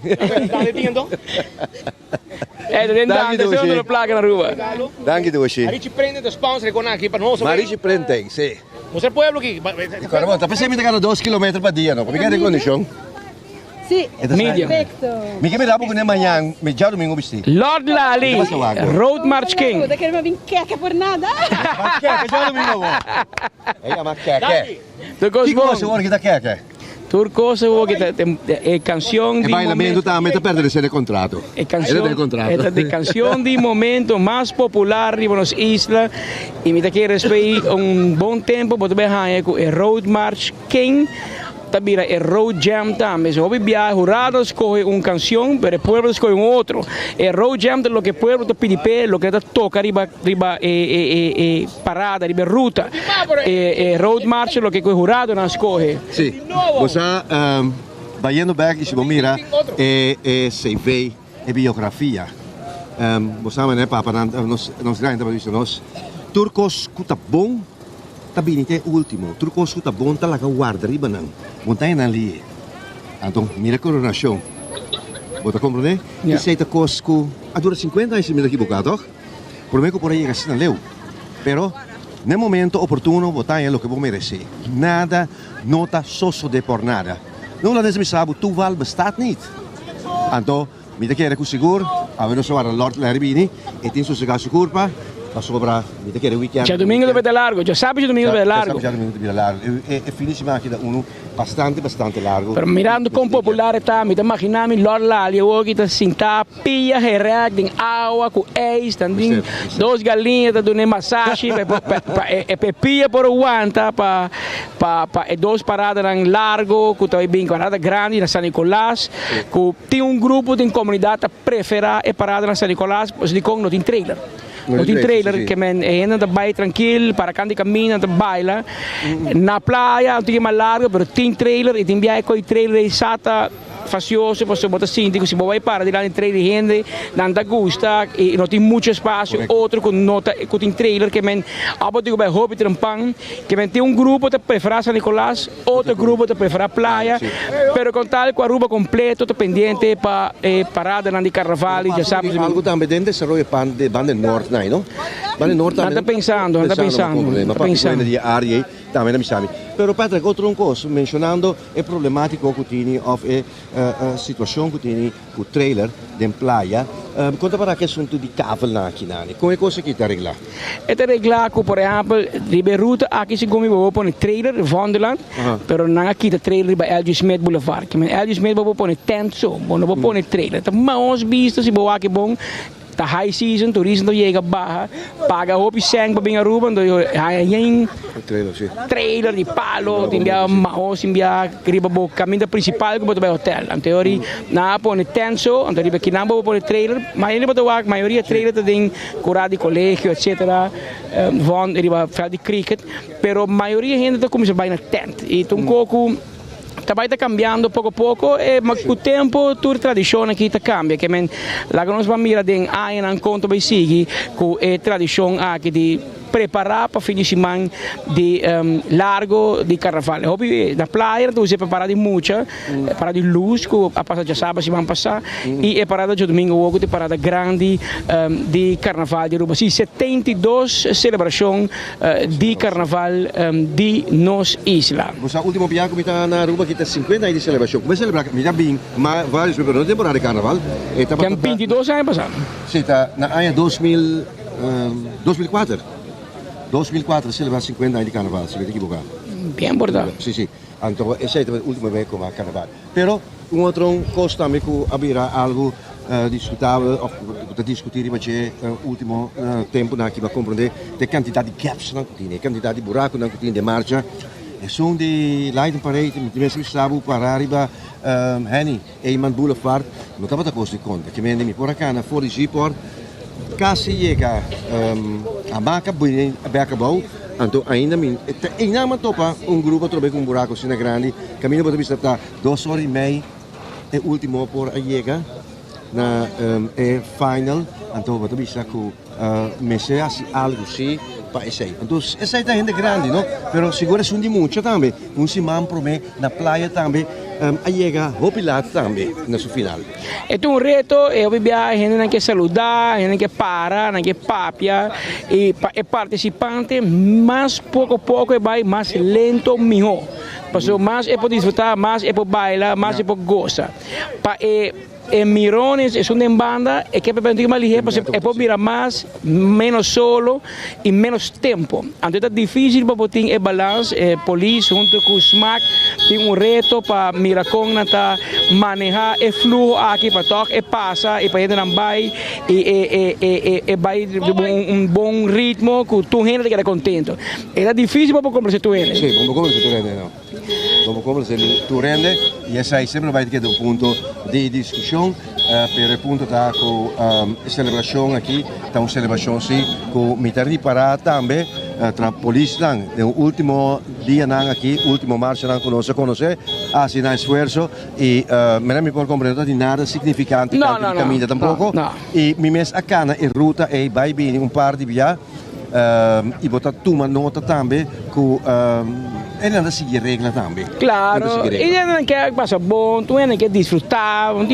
É, dentro da placa na rua. Danke, Doshi. Marici prende da sponsor con aqui para nós. Marici prende, sim. Você pueblo aqui. Agora, tá pensando que me 2 km para dia, não? Como é que é a condição? Sim, medium. Me dá porque amanhã, me já domingo vestido. Lord Lali, Road March King. Eu quero vir queca por nada. Queca, já domingo. É uma queca. Que coisa agora que dá queca? Turcosa é canção de bailamento também está perto de ser contrato. É canção de momento mais popular de Buenos Islas e me quer respeitar bom tempo para ver é Road March King. Tabira é Road Jam também. Se houve viagem, jurado escolhe canção, mas o pueblo escolhe outro. É Road Jam lo que o pueblo te pide pé, lo que te toca riba parada, riba ruta. Road March lo que o jurado não escolhe. Sim. Você vai indo back e se mira CV, biografia. Você né papa nós grande para isso nós. Turcos que tá bom. Tapi que é o último. Turcos que tá bom tá lá que guarda riba não. Montanha na ali. Então, mira a coronação. Bota compreender? E sei que cosco a dura 50 anos se me equivocado. Por mim que por aí é assim não leu. Pero no momento oportuno botar o que vou merecer. Nada nota sosso de por nada. Não lá me sabe tu val bestaat niet. Então, me quer com seguro, a ver só para Lord Larbini e tem sossegado seguro para a sobra, me quer weekend. Já domingo deve ter largo, já sabe que domingo deve ter largo. Já domingo deve ter largo. É finíssima aqui da uno, bastante largo. Pero mirando como popular está, me imaginando Lord Lali, hoje está sentar, pia, herrag, tem água, com ex, tem 2 galinhas, tá dando massagem, é pia por aguanta, para 2 paradas em largo, que está bem parada grande na San Nicolás, que tem grupo de comunidade preferida é parada na San Nicolás, pois de não tem trailer. Não tem trailer que men anda vai tranquilo para cantar caminha, anda baila. Na praia não tem mais largo, mas tem trailer e tem viagem com trailer exata facioso, você bota assim, se você vai para de lá em trailer gente, não dá gusta e não tem muito espaço. Outro com nota com tem trailer que men abo digo vai hobby trampang, que men tem grupo de preferência San Nicolás, outro grupo de preferência praia, pero com tal com a Aruba completo, tô pendente para parada na de carnaval, já sabe. Algo também dentro desse rollo de banda norte, não? Banda norte também. Está pensando. Também não sabe. Pero Patrick, outro coisa, mencionando é problemático que tem a situação que tem com o trailer de praia. Conta para que assunto de cavalo aqui, nani. Como é coisa que está arreglar? Está arreglar que, por exemplo, de ruta aqui se come vou pôr trailer Wonderland, pero não aqui está trailer para LG Smith Boulevard. Que LG Smith vou pôr tent só, não vou pôr trailer. Tá mais visto se vou aqui bom. ta high season, turismo llega baja, paga hopi sang para vir Aruba, então hay trailer de palo, timbia mao, timbia riba bo caminho principal que botar hotel. Em teoria, na pone tenso, então riba que não bo pone trailer, mas ele botar a maioria trailer tem curado de colégio, etc. Van riba veld de cricket, pero maioria gente tá começa bem na tent. E um pouco vai cambiando pouco a pouco e mas com o tempo toda a tradição aqui cambia, que men lá que nós vamos mirar den aí não conta vai seguir com a tradição aqui de preparar para fim de semana de largo de carnaval. Hobby na praia, então você prepara de muita, para de luz, que a passar já sábado se vão passar, e é parada de domingo ou de parada grande de carnaval de Aruba. Sim, 72 celebração de carnaval de nos isla. Você último viagem que está na Aruba que tem 50 anos de celebração. Como é celebrar? Me já bem, mas vários não temporada de carnaval. Tem 22 anos passado. Sim, está na ano 2004. 2004 celebrar 50 anos de carnaval, se não me equivocar. Bem verdade. Sim, sim. Então, essa é a última vez como carnaval. Pero, outra coisa também que haverá algo discutível, ou discutir no último tempo, que vai compreender a quantidade de gaps na cozinha, a quantidade de buracos na cozinha de marcha. São de Leiden Parade, mesmo estava para arriba, Henny, Eyman Boulevard, não estava a coisa de conta, que me por aqui na fora de Gipor, quase chega a marca bem acabou, então ainda topa grupo também com buraco assim grande, caminho para vista está 2 horas e meia, é o último por chega na final, então para vista com mexer assim algo assim para esse. Então essa é a gente grande, não? Pero seguro são de muito também, semana para mim na praia também. Chega hopilado também no final. É reto, a gente não quer saludar, a gente não quer parar, não quer papia, e é participante, mas pouco a pouco vai mais lento, melhor. Porque mais é para desfrutar, mais é para bailar, mais é para gostar. Mirones es una banda que permite más ligero, es para mirar más, menos solo y menos tiempo. Entonces es difícil para poder el balance, policía junto con SMAC tiene un reto para mirar cómo manejar el flujo aquí para todo el pasa y para ir en baile y va un buen ritmo que tu gente queda contento. Era difícil para conversar tu gente. Sí, como conversar tu gente, no. Como conversar tu gente y ese ahí siempre va a quedar un punto de discusión. Per appunto está com celebração aqui, está uma celebração assim com militares parada também, tra polícia no último dia aqui, último marcha não conhece, assim um esforço e me pode compreender de nada significante no caminho tampouco e me mês a cana e ruta e vai bem par de via e botar uma nota também com ele anda a seguir regra também. Claro, ele não quer passar bom, tu não quer desfrutar, não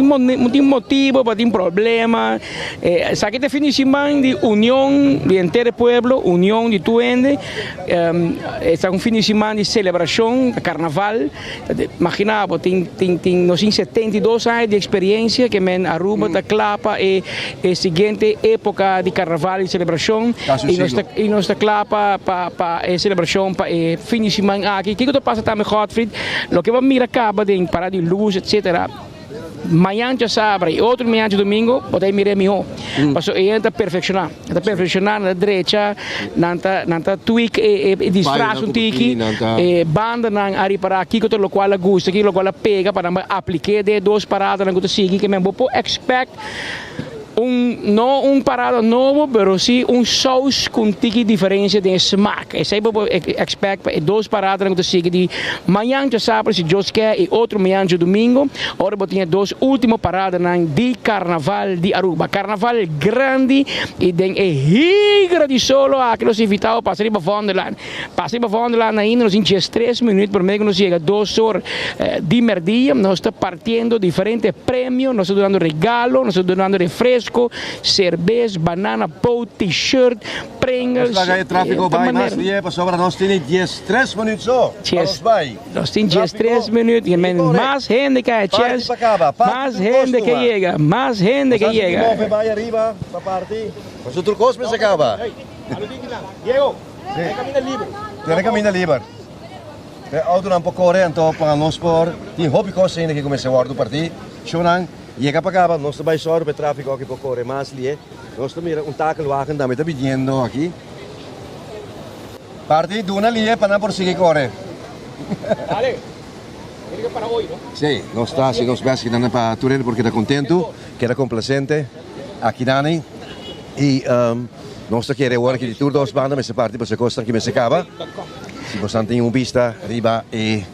tem motivo para ter problema. Sabe que fim de semana de união de inteiro pueblo, união de tu gente, é um fim de semana de celebração, de carnaval. Imagina, tem 72 anos de experiência que men Aruba da clapa e a seguinte época de carnaval e celebração e nós da clapa para a celebração para fim de semana aqui. O que passa também, Gottfried? O que vamos mirar acaba de parar de luz, etc. Amanhã já sábado e outro amanhã de domingo, pode mirar melhor. Mas ele está perfeccionando na direita, não tweak e disfraz um tiki, banda não ari para aqui que o qual gosta, aqui o qual pega para aplicar de 2 paradas que tu sigue que mesmo pode expect não parada novo, mas sim sauce com tiki diferença de smack. Esse aí eu expect 2 paradas que tu sigue de manhã de sábado se Deus quer e outro manhã de domingo. Agora eu tinha 2 últimas paradas de carnaval de Aruba. Carnaval grande e tem higra de solo aqui nós invitamos para ir para Wonderland. Passar para Wonderland ainda nós temos 3 minutos por meio que nós chega 2 horas de merdia. Nós estamos partindo diferentes prêmios, nós estamos dando regalo, nós estamos dando refresco, cerveja, banana, boat, t-shirt, Pringles. Mas tráfico vai mais tempo, sobra nós temos 3 minutos só. Nós temos 3 minutos, e mais gente que é mais gente que chega, mais gente que chega. Vai arriba, para partir. Mas outro coisa se acaba. Diego, tem caminho livre. O auto não pode correr, então para nós por tem hobby coisa ainda que começa a guardar o partido. Chonan Llega para acá, nós também só o tráfego aqui para correr mais ali. Nós também takelwagen também está vindo aqui. Parte duna ali para não prosseguir correr. Dale. Tiene que para hoy, ¿no? Sí, nós está assim, nós vemos que não para Turel porque está contento, que era complacente aqui Dani. E nós está querendo agora que de tour dos bandas, mas parte para se costa que me se acaba. Se você tem vista arriba e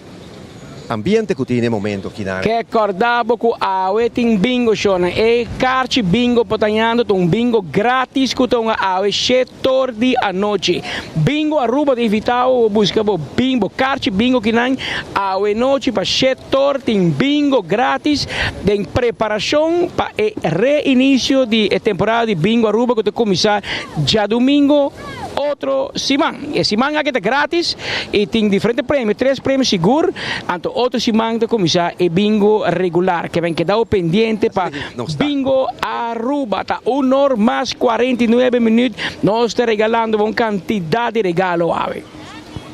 ambiente que tiene momento aqui Dani. Che acordavo con awe ting bingo shona e carci bingo potanyando un bingo gratis con awe shetordi a noche. Bingo Aruba de invitado buscabo bingo carci bingo kinan awe noche pa shetordi bingo gratis de preparación pa e reinicio di temporada di bingo Aruba que te comienza ya domingo otro Simán. E Simán aqui é grátis e tem diferentes prêmios, 3 prêmios seguros, então outro Simán te começar e bingo regular, que vem quedar pendiente para bingo Aruba, tá 1 hora mais 49 minutos, nós estamos regalando uma quantidade de regalo, ave.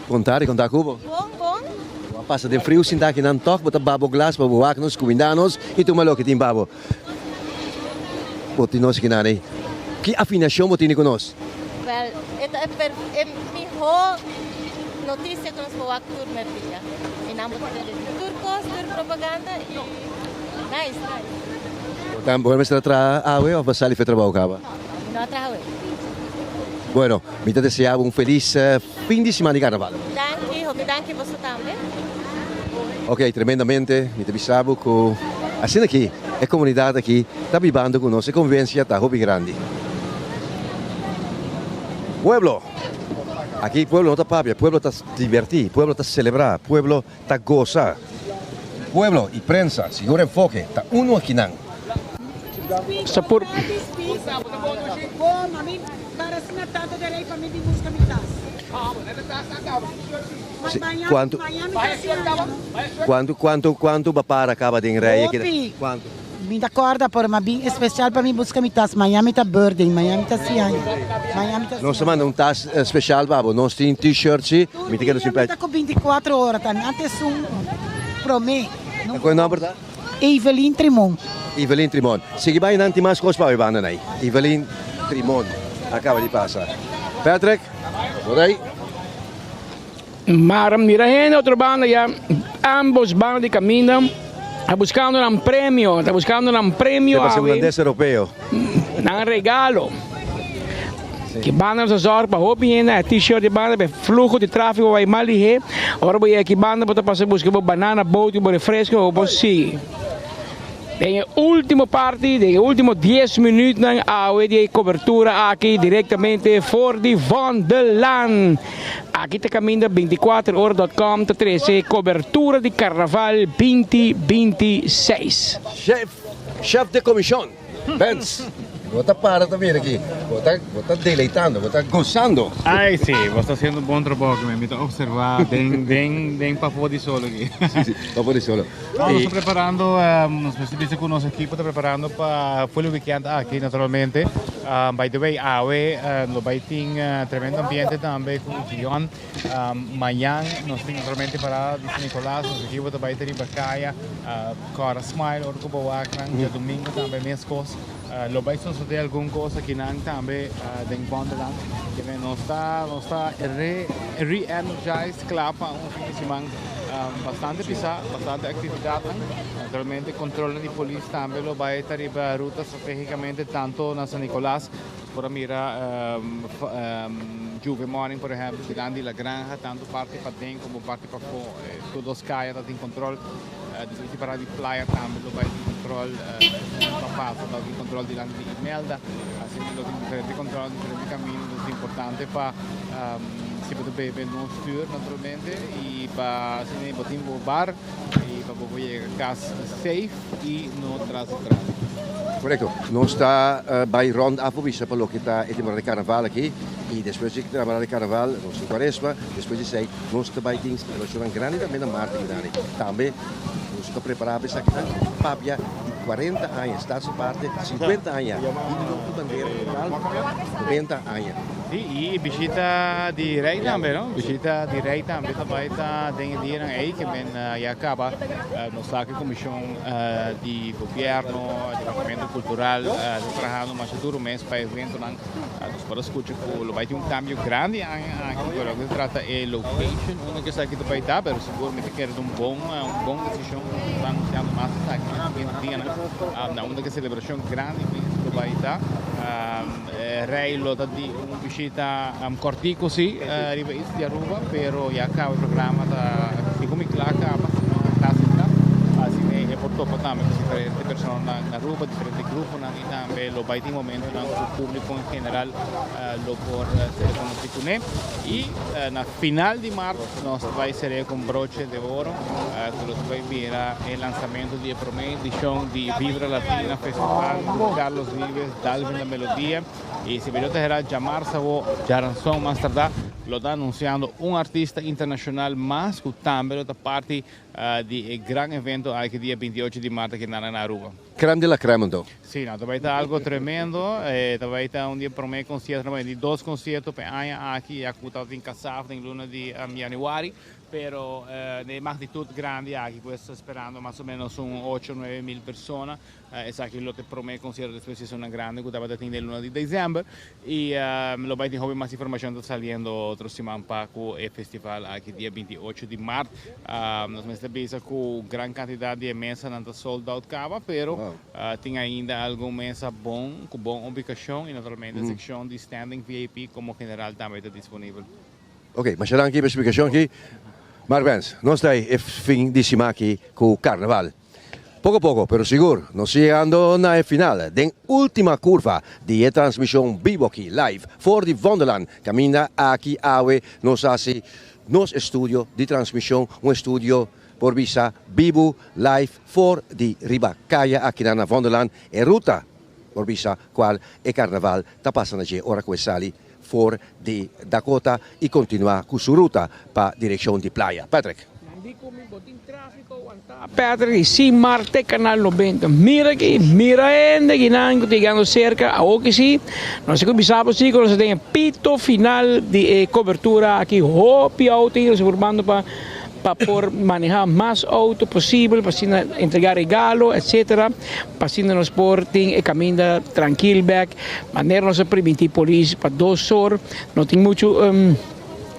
Contar Cubo? Bom. Passa de frio, sinta aqui não toque, bota babo glass, babo nos combinanos e tu malo que tem babo. Bota nós aqui na aí. Que afinação bota com nós? Well, esta é melhor notícia que nós vamos tur merdia. E não vamos ter turcos, tur propaganda e nice. Então, vamos tratar a ou vai sair para trabalhar? Não trabalho. Bueno, me desejo feliz fim de semana de carnaval. Danke você também. Ok, tremendamente, me desejo que assim aqui, a comunidade aqui está vivendo com nossa convivência, está muito grande. Pueblo, aquí pueblo no está papia, pueblo está divertir, pueblo está celebrar, pueblo está gozar. Pueblo y prensa, seguro enfoque, está uno aquí nan. Sapur. Quanto para acaba de enreia? Quanto? Me acorda por uma bem especial para mim buscar me tas Miami tá birthday, Miami tá ciano. Miami tá. Nós mandamos tas especial babo, nós tem t-shirts, me te quero simples. Tá com 24 horas, tá? Antes promê. Qual é o nome verdade? Evelyn Trimon. Evelyn Trimon. Sige ba nanti mais coisa para banda aí. Evelyn Trimon acaba de passar. Patrick, por aí. Maram Mirahen, outra banda já, ambos bandas de caminham. Está buscando un premio, está buscando un premio a europeo. Un regalo. Sí. Que banda nos zorga para hopiena, t-shirt de banda, para flujo de tráfego vai mal hier. Ahora voy aquí banda para pasar buscar banana, boot, refresco o sí. En el último parte, de último 10 minutos, de cobertura aquí directamente por de Wonderland. Aqui te caminha 24horas.com, 13 cobertura de Carnaval 2026. Chef de comissão, Benz. Você para também aqui, você está deleitando, você está gozando. Ai, sim, você está fazendo um bom trabalho, me está observar bem para fora de solo aqui. Sim, para fora de solo. Nós estamos preparando, nos especialistas com o nosso equipo, está preparando para o full weekend aqui, naturalmente. By the way, AWE, no vai ter tremendo ambiente também com o Guion. Amanhã, nós temos naturalmente para São Nicolás, nosso equipo vai ter em Bacaia, Cora Smile, Orco Boacran, dia domingo também, minhas coisas. Lo vai suceder alguma coisa que não também em Wonderland, que não está re-energized, claro, para fim de semana bastante pisar, bastante atividade. Naturalmente, controle de polícia também lo vai estar em ruta estrategicamente, tanto na São Nicolás, para mirar Juve Morning, por exemplo, tirando La Granja, tanto parte para dentro como parte para fora, todos caem, está em controle. De para de playa também lo vai ter controle para passar, tem controle de land de Imelda, assim lo tem diferente controle, diferente caminho, é importante para se poder beber no tour naturalmente e para assim botar no bar e para poder chegar a casa safe e no trânsito. Correto. Nós está by rond afobista para o que está em temporada de carnaval aqui e depois de temporada de carnaval, nós em Quaresma, depois de sair, nós também temos uma grande também na Marte também. Nós estamos preparados para essa papia 40 años, Staatse parte 50 años, y bandera total 90 años. Sì, visita direi também, no? Visita direi também também tem dia aí que men acaba no saque comissão de governo, desenvolvimento cultural, trabalhando mais duro mês para evento não, para escutar que vai ter cambio grande aqui agora que trata é location, onde que sabe que vai estar, mas seguramente quer bom decisão, está anunciando mais aqui na onde que celebração grande que vai estar. Rei lo di un'uscita corti così di Aruba, però ya acaba il programma di come acaba e purtroppo também differenti persone in Aruba, differenti gruppi e lo vai di momento il pubblico in generale lo può essere conosciuto e na final di marzo noi vai essere con broche di oro quello che vai vira il lanzamento di prima edizione di Vibra Latina Festival Carlos Vives, Dalvin la Melodia e se vedo terá chiamarsi o Jaranson Amsterdam lo sta annunciando un artista internazionale mas che também da parte di gran evento anche dia 28 di marzo che nana na Aruba. Creme de la creme, então. Sì, no, vai estar algo tremendo, vai estar un dia promé concerto, di 2 concertos per anno aqui, acutato in Casaf, in luna di januari, però ne magnitude grandi aqui, pues sperando más o menos un 8-9 mil persone, esatto, lo che promé concerto después es una grande, que estaba en luna di diciembre, y lo vai a tener más información saliendo otro semana para el festival aquí dia 28 de marzo, nos estamos con gran cantidad de mesas nanta sold out cava, pero tem ainda alguma mesa com boa ubicação e naturalmente a secção de standing VIP como general também está disponível. Ok, mas será aqui a explicação aqui. Marvens, nós estamos no fim de semana aqui com o Carnaval. Pouco a pouco, pero seguro, nós chegando na final, da última curva de transmissão vivo aqui, live, for the Wonderland, caminha aqui awe, nós fazemos nosso estúdio de transmissão, estúdio por visa vivo live for di Ribacaya aqui na Wonderland e ruta por visa qual e carnaval sta passando aqui ora que sali for di Dakota e continua con sua ruta para direzione di playa. Patrick. Patrick, sim, Marte, Canal 90. Mira aqui, mira ainda, que não chegando cerca, a o que sim. Nós começamos sim, nós temos pito final de cobertura aqui, hopi auto, nós formando para por manejar más auto possível, para entregar regalo, etc. Para nos portem e caminhar tranquilo back, maneira nos permitir polícia para 2 horas, não tem muito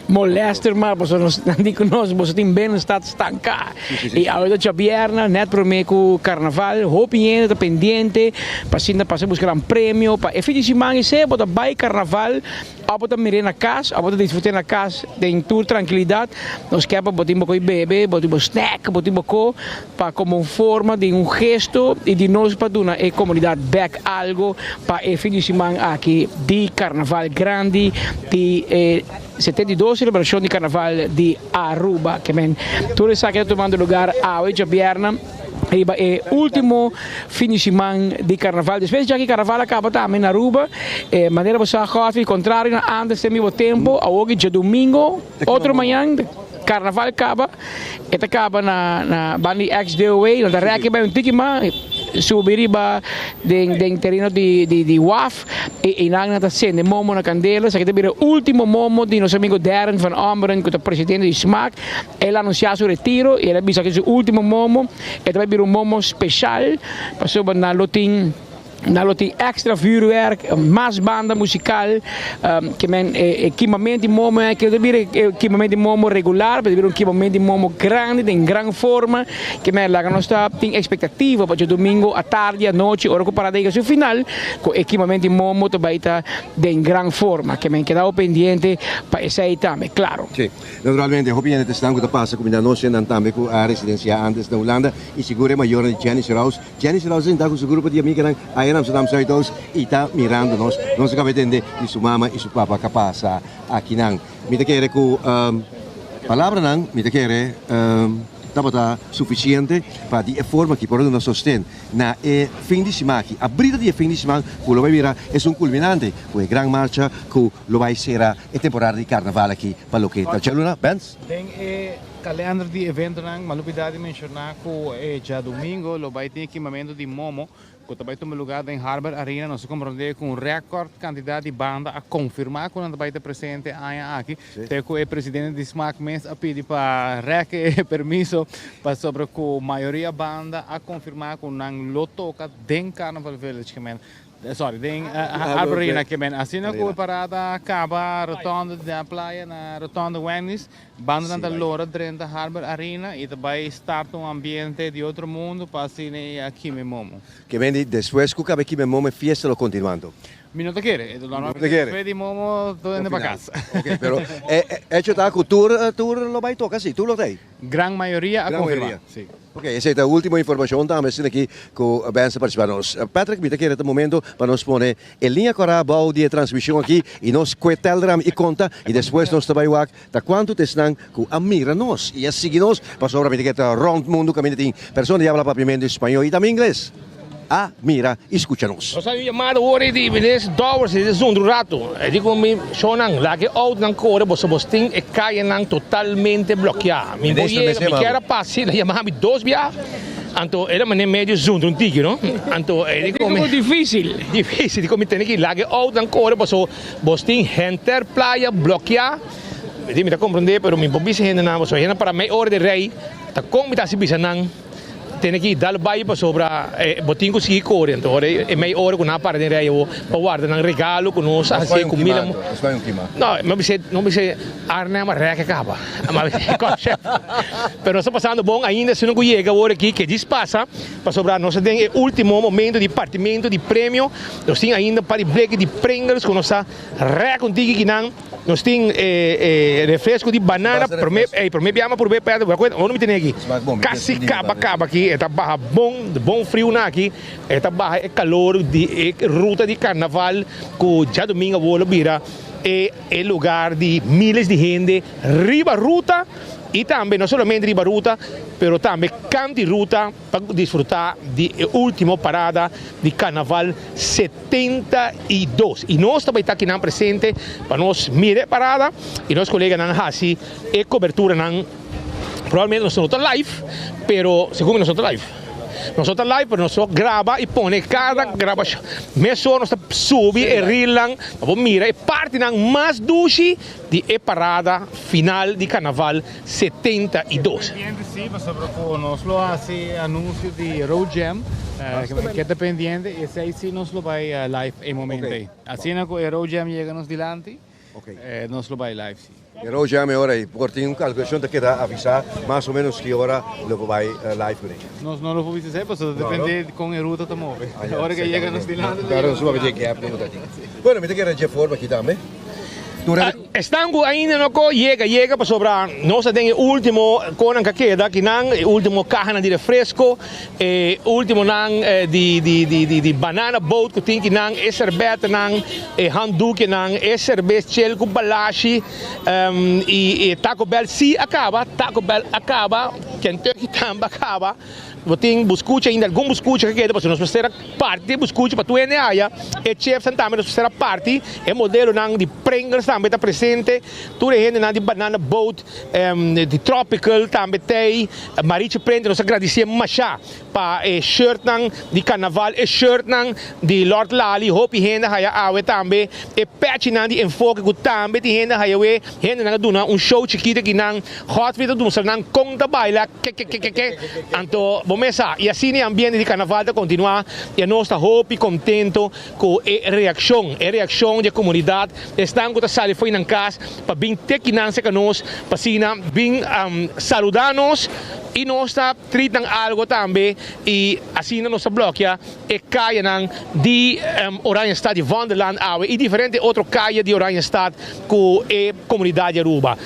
molester, maar nós tem bem estado estancar. E a hora de vierna, net por meio com o carnaval, hooping está pendente, para buscar prêmio, para e fim de semana se bota vai carnaval, a mirar na casa, a desfrutar na casa, tem tour tranquilidade, nós queremos botar um pouco de bebê, botar um snack, botar um pouco para como forma de gesto e de nós para dar a comunidade back algo para e fim de semana aqui de carnaval grande, de 72 celebração de carnaval de Aruba, que tudo isso aqui está tomando lugar a hoje vierna. E último fim de semana de carnaval. Depois já que carnaval acaba também na Aruba, maneira você acorda, ao contrário, antes do mesmo tempo, hoje é domingo, outro manhã, carnaval acaba, e acaba na Bandi X-Day, na reaque vai tiki mais, subir para o terreno de WAF, e na está sendo momo na candela, que é o último momo de nosso amigo Darren van Omberen, que é o presidente de SMAC, ele anunciou seu retiro, e ele disse que é o último momo, e vai vir momo especial, para na loting. Nou tem extra vuurwerk, mais banda musical, que equipamento de momo, que equipamento de momo regular, mas um equipamento de momo grande, em grande forma, que nós tem expectativa para o domingo à tarde, à noite, hora que para daí ao final, com equipamento de momo também está em grande forma, que queda pendente para esse aí também, claro. Sim, naturalmente, eu penso que estamos passa como nós também com a residência antes da Holanda e seguro maior de Janice Rouse. Janice Rouse está com o grupo de amigos aí Amsterdam Zuidoost e está mirando nós acabamos de entender que sua mama e seu papa que passa aqui não. Me quer com palavra não, me quer estava suficiente para a forma que por nos sostém na fim de semana aqui. A brida de fim de semana que lo vai virar é culminante com a grande marcha que lo vai ser a temporada de carnaval aqui para o que está Chaluna, Benz? Tem calendário de evento nang malupidade mencionar que já domingo lo vai ter equipamento de Momo que também toma lugar em Harbor Arena. Nós compreendemos com recorde quantidade de banda a confirmar que não vai ter presente aqui. Até que o presidente de Smack Mens a pedir para requer permisso para sobre que a maioria banda a confirmar que não lo toca dentro Carnaval Village que sorry, dentro Harbor Arena que assim que a parada acaba rotonda da praia na rotonda Wendy's, banda da Lora dentro da Harbor Arena e também starta ambiente de outro mundo para assim aqui mesmo. Que vem depois que acaba aqui mesmo fiesta lo continuando. Minuto quiere, di Momo todo para casa. Okay, pero hecho está que tour lo vai tocar sì, tu lo sei? Gran maioria a confirmar. Sì. Ok, essa é a última informação também aqui com a benção participantes. Patrick, me quer este momento para nos pôr em linha corabal de transmissão aqui e nós cueteldram e conta e depois nós também wak da quanto estão com admira nós e seguir nós para sobre me quer round mundo que tem pessoas que falam papiamento espanhol e também inglês. Mira, escúchanos. Nós temos chamado hoje de beleza dólares de zundro rato. Digo me sonang lagi out ng core bosa bosting e kaya nang totalmente bloquear. Me quero passar na chamada dos via. Anto era mané medio zundro tigre, no? Anto digo me difícil digo me tem que lagi out ng core bosa bosting enter playa bloquear. Di me tá compreender, pero me pobisi hena na bosa hena para meia hora de rei. Tá com me tá se bisa nang tem que dar baile para sobra botinho com seguir corre então é meia hora com na parte de rei eu para guardar um regalo com nós assim comida não me sei arne uma reca acaba mas pero nós passando bom ainda se não chega agora aqui que dispassa para sobra nós tem o último momento de partimento de prêmio nós tem ainda para break de prenders com nossa reca contigo que não nós tem refresco de banana por me biama por bem perto onde me tem aqui casi acaba aqui está barra bom frio na aqui está barra é calor de ruta de carnaval que já domingo vou vira é lugar de milhares de gente riba ruta e também não somente riba ruta pero também canti ruta para desfrutar de última parada de carnaval 72 e nós também está aqui na presente para nós mirar parada e nós colegas não assim é cobertura não provavelmente nosotros live, pero según nosotros live. Nosotros live, pero nosotros graba y pone cada grabación. Mesmo nós sube e rilang, vamos mira e parte ng mais dushi de parada final de carnaval 72. Sim, sobre o nós lo hace anúncio de Road Jam, que está pendiente, esse aí sim nós lo vai live em momento. Assim que o Road Jam chega nos dilante, nós lo vai live sim. Pero já me ora aí, porque tem calculação que dá avisar mais ou menos que hora lo vai live por aí. Nós não lo vamos dizer, mas depende de com a ruta que move. A hora que chega nos dilante. Claro, só vai ter que abrir Bueno, me tem que reger forma aqui também. Estamos ainda no chega para sobrar nós tem o último conan que queda que não o último caja de refresco último não de banana boat que tem que não é cerveja não é handdoek não é cerveja gel com balashi e Taco Bell se acaba Kentucky também acaba tem buscucha ainda algum buscucha que queda para nós fazer parte buscucha para tu área e chef também nós fazer parte é modelo não de prengers também está presente tudo gente não de banana boat de tropical também tem Marichi Prende nós agradecemos mais para shirt não de carnaval e shirt não de Lord Lali hope gente haya awe também e patch não de enfoque que também de gente haya we gente não duna show chiquito que não hot vida do não conta baila que anto bomesa e assim o ambiente de carnaval está continuar e nós está hope contento com a reação da comunidade estão com a sala foi na casa para vir ter que não se conosco para sina vir saludar-nos e nós está tratando algo também e assim nós bloqueia e caia de Oranjestad de Wonderland e diferente outro caia de Oranjestad com a comunidade Aruba.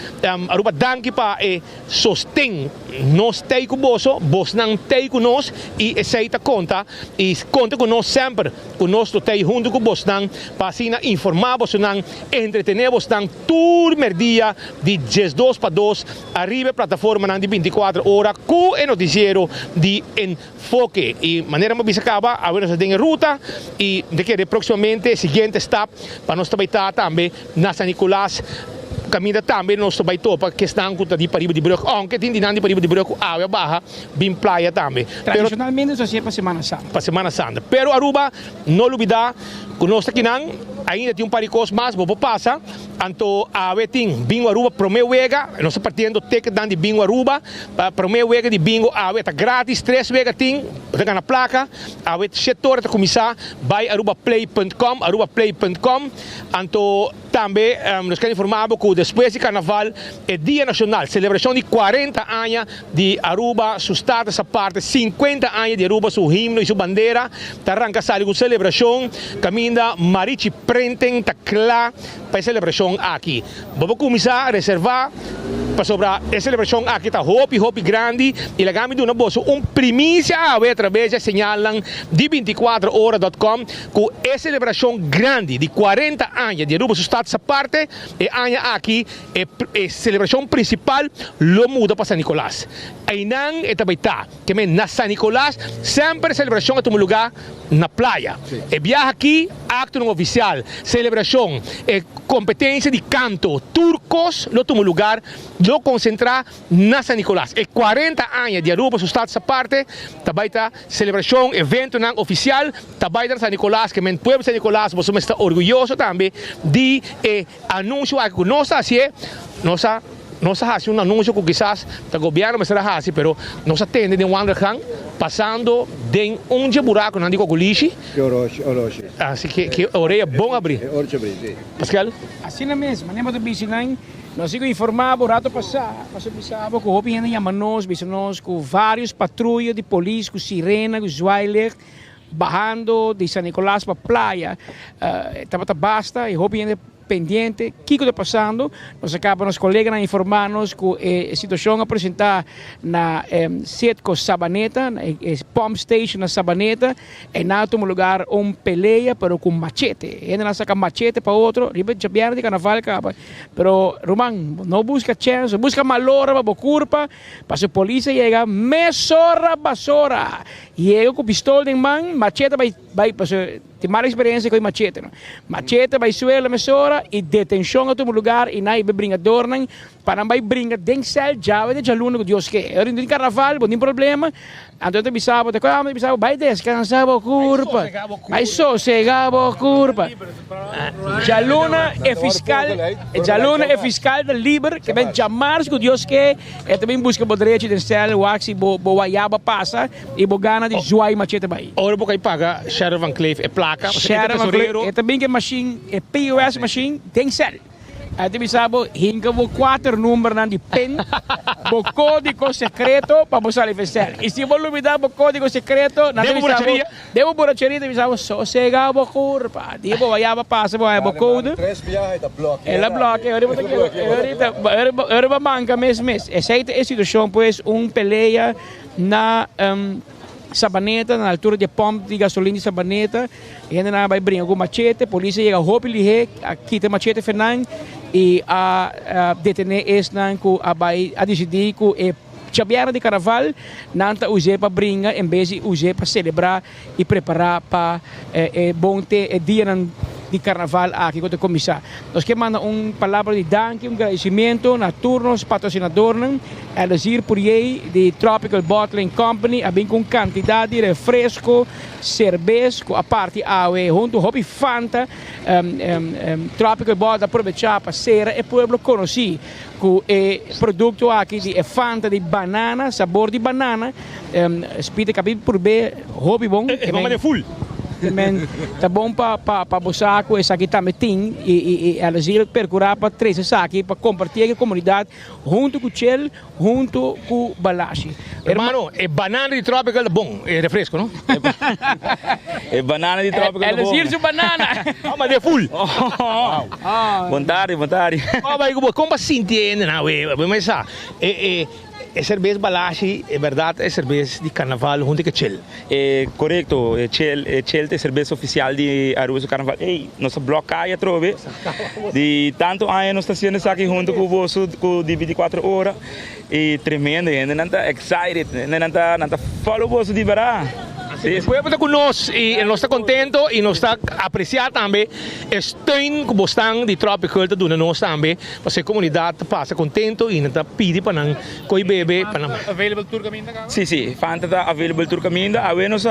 Aruba danke para sostém nós tem com vos não tem com nós e aceita conta e conta com nós sempre com nós tem junto com vos não para assim informar vos não entretener vos não todo dia de 12 para 2 arriba a plataforma de 24 horas com o noticiero de enfoque e maneira mais acaba a ver nós tem ruta e de que proximamente seguinte stop para nós também também na San Nicolás caminha também nós vai topa que estão com de pariba de broco, aunque tem dinâmica de pariba de broco, água barra, bem praia também. Tradicionalmente isso é para Semana Santa. Para Semana Santa. Pero Aruba, não olvidar, que nós aqui não, ainda tem paricos mais, vou passar, então a tem bingo Aruba primeiro vega, nós partindo teke dan de bingo Aruba, primeiro vega de bingo a tá grátis, 3 vega tem, tá na placa, a setor tá começar, vai arubaplay.com, então também nós queremos informar que depois do Carnaval é Dia Nacional, celebração de 40 anos de Aruba, seu estado essa parte, 50 anos de Aruba, seu himno e sua bandeira, tá arranca sali com celebração, caminha Marichi Prenten, tá claro para a celebração aqui. Vamos começar a reservar para sobre a celebração aqui está hopi grande e legami de uma bolsa primícia através da señalan de 24horas.com com a celebração grande de 40 anos de Aruba, estado essa parte e ano aqui a celebração principal lo muda para San Nicolás. Aí não é também tá que na San Nicolás sempre celebração é um lugar na praia. E viaja aqui acto não oficial, celebração, competência de canto, turcos, no um lugar, lo concentrar na San Nicolás. E 40 anos de Aruba, su estado essa parte, também tá celebração, evento não oficial, também tá San Nicolás, que men pueblo San Nicolás, você está orgulhoso também de anúncio que nós nós fazemos anúncio que quizás o governo não será assim, mas nós atendemos de Wanderhang, passando de buraco, não digo coliche. Assim que orelha bom abrir. Pascal? Assim mesmo, nem do bicinão, nós ficamos informados, rato passado, que o Hopi ainda chama-nos, com vários patrulhas de polícia, com sirena, com zweiler, bajando de San Nicolás para a praia. Basta, e o Hopi ainda pendiente, o que está passando, nós acabamos, colegas, a informar-nos que a situação apresentada na Setco Sabaneta, na Pump Station na Sabaneta, e na outro lugar peleia, pero com machete. Ainda não saca machete para outro, riba de Jabiar de Carnaval, pero Roman, não busca chance, busca malora para curpa, para a polícia chega, mesora basura, chega com pistola em mão, machete vai tem mais experiência com machete. Não? Machete vai suela mesora e detenção a todo lugar e não brinca dornan para não brinca dentro cel já de aluno que Deus quer. Eu não carnaval, não tem problema. Então eu bisava, vai descansar a curva. Aí só chegava a curva. Jaluna é fiscal da Liber, que vem chamar que Deus quer, e também busca o direito de cel, o axi, boaiaba passa e bogana de joai machete vai. Ora porque paga Sheriff Van Cleef é placa, e também que machine, é POS machine, tem cel. Aí você sabe, hinca o 4 números de PIN, o código secreto para você levar. E se você olvidar o código secreto, devo borracheria, você sabe, só chega a curva. Devo vai passa o código. Ela bloqueia, eu manca mesmo. Essa é a situação, pois, peleia na Sabaneta, na altura de pompa de gasolina de Sabaneta, e ainda vai brincar com machete, a polícia chega a roupa e quita machete Fernando e a detener esse a decidir que Jabiara de Carnaval não usar para brincar, em vez de usar para celebrar e preparar para bom ter dia de Carnaval aqui com o comissário. Nós queremos mandar palavra de danke, agradecimento na turnos patrocinadores, a dizer por aí de Tropical Bottling Company, a bem com quantidade de refresco, cerveja, a parte água, junto ao Fanta, Tropical Bottling aproveitar para ser e pueblo conhecer que o produto aqui de Fanta de banana, sabor de banana, espírito que por bem, hobby bom. É full. Tá bom para você com essa aqui também tem e elas irão percurar para 3 aqui para compartilhar com a comunidade junto com o Chel, junto com o Balashi. Hermano, é banana de tropical bom, é refresco, não? É banana de tropical bom. Elas irão banana. Ah, mas é full. Boa tarde. Ah, mas como se entende, não? Mas é cerveja Balashi, é verdade, é cerveja de Carnaval junto com o Chel. É correto, Chel é cerveja oficial de Aruba do Carnaval. Nossa blocaia trove de tanto anos nós estamos aqui junto com o vosso de 24 horas e tremendo, ainda não está excited, ainda não está follow o vosso de verão. O povo está conosco e nós está contente e nós está apreciando também o steun que estão de Tropical está dando nós também, para a comunidade passa contente e não está pedindo para não coi bebê para não. Available tour caminho da Sim, Fanta está available tour caminho. Agora nós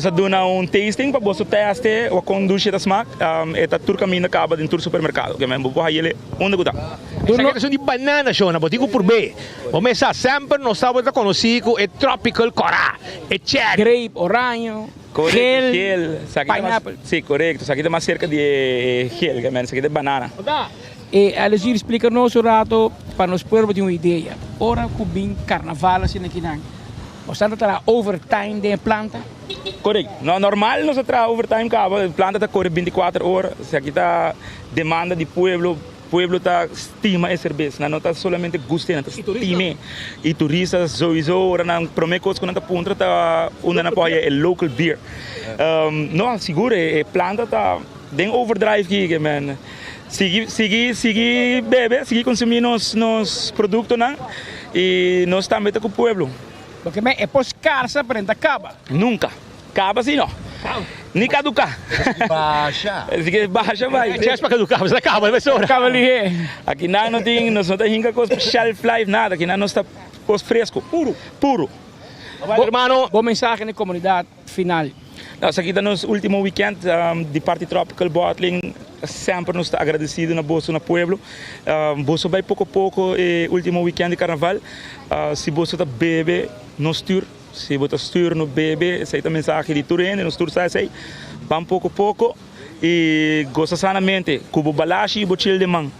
dando tasting para você testar o conduce da smaak. Eta tour caminho acaba dentro do supermercado. Que mesmo vou aí onde está. Essa questão de banana, Shona, botigo por B. Vamos sempre nós estamos conhecidos é Tropical Corá, é cherry, grape, oranho, gel, pineapple. Sim, correto. Isso aqui está mais cerca de gel, que mesmo, isso aqui é banana. E Alexir explica-nos um rato para nós podermos ter uma ideia. Ora que vem carnaval assim aqui não. Você está overtime de planta? Correto. No normal nós está overtime acaba, a planta está corre 24 horas. Isso aqui está demanda de pueblo está estima esse serviço, não está somente gosto, não está estima. E turistas sowieso, ora não promete coisas quando está ponta está onde não pode é local beer. Não seguro é planta está tem overdrive aqui, que man. Seguir beber, seguir consumir nos produtos, não? E nós também com o pueblo. Porque é por escassa para não acaba. Nunca. Acaba assim não. Nem caducar. Baixa. Baixa vai. Já é para caducar, você acaba, vai ser acaba ali. Aqui não tem coisa shelf life nada, aqui não está coisa fresco, puro. Hermano, boa mensagem na comunidade final. Nós aqui está nos último weekend de parte Tropical Bottling, sempre nos está agradecido na bolsa no pueblo. Bolsa vai pouco a pouco último weekend de carnaval. Se você está bebe, nos tour. Se você está no bebe, essa é a mensagem de turene, nos tour sai, vamos pouco a pouco e gosta sanamente, cubo balashi e bochil de mão.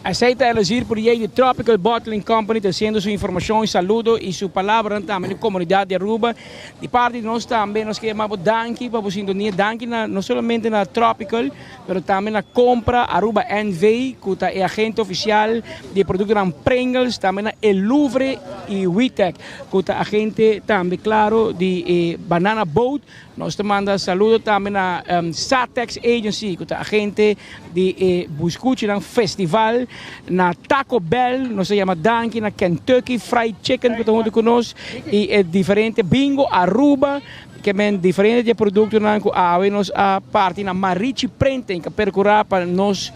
Aceita elegir por aí de Tropical Bottling Company, trazendo sua informação e saludo e sua palavra também na comunidade de Aruba. De parte de nós também, nós queremos danke para a sintonia, danke não somente na Tropical, mas também na compra Aruba NV, que é agente oficial de produtos de Pringles, também na El Louvre e Witec, que é agente também, claro, de Banana Boat. Nós te manda saludo também na Satex Agency, que é agente de Buscuchi, na festival, na Taco Bell, nós se chama Danke, na Kentucky Fried Chicken, que está junto conosco, e é diferente Bingo Aruba, que é diferente de produto que nós a parte na Marici Printing, que percorrer para nós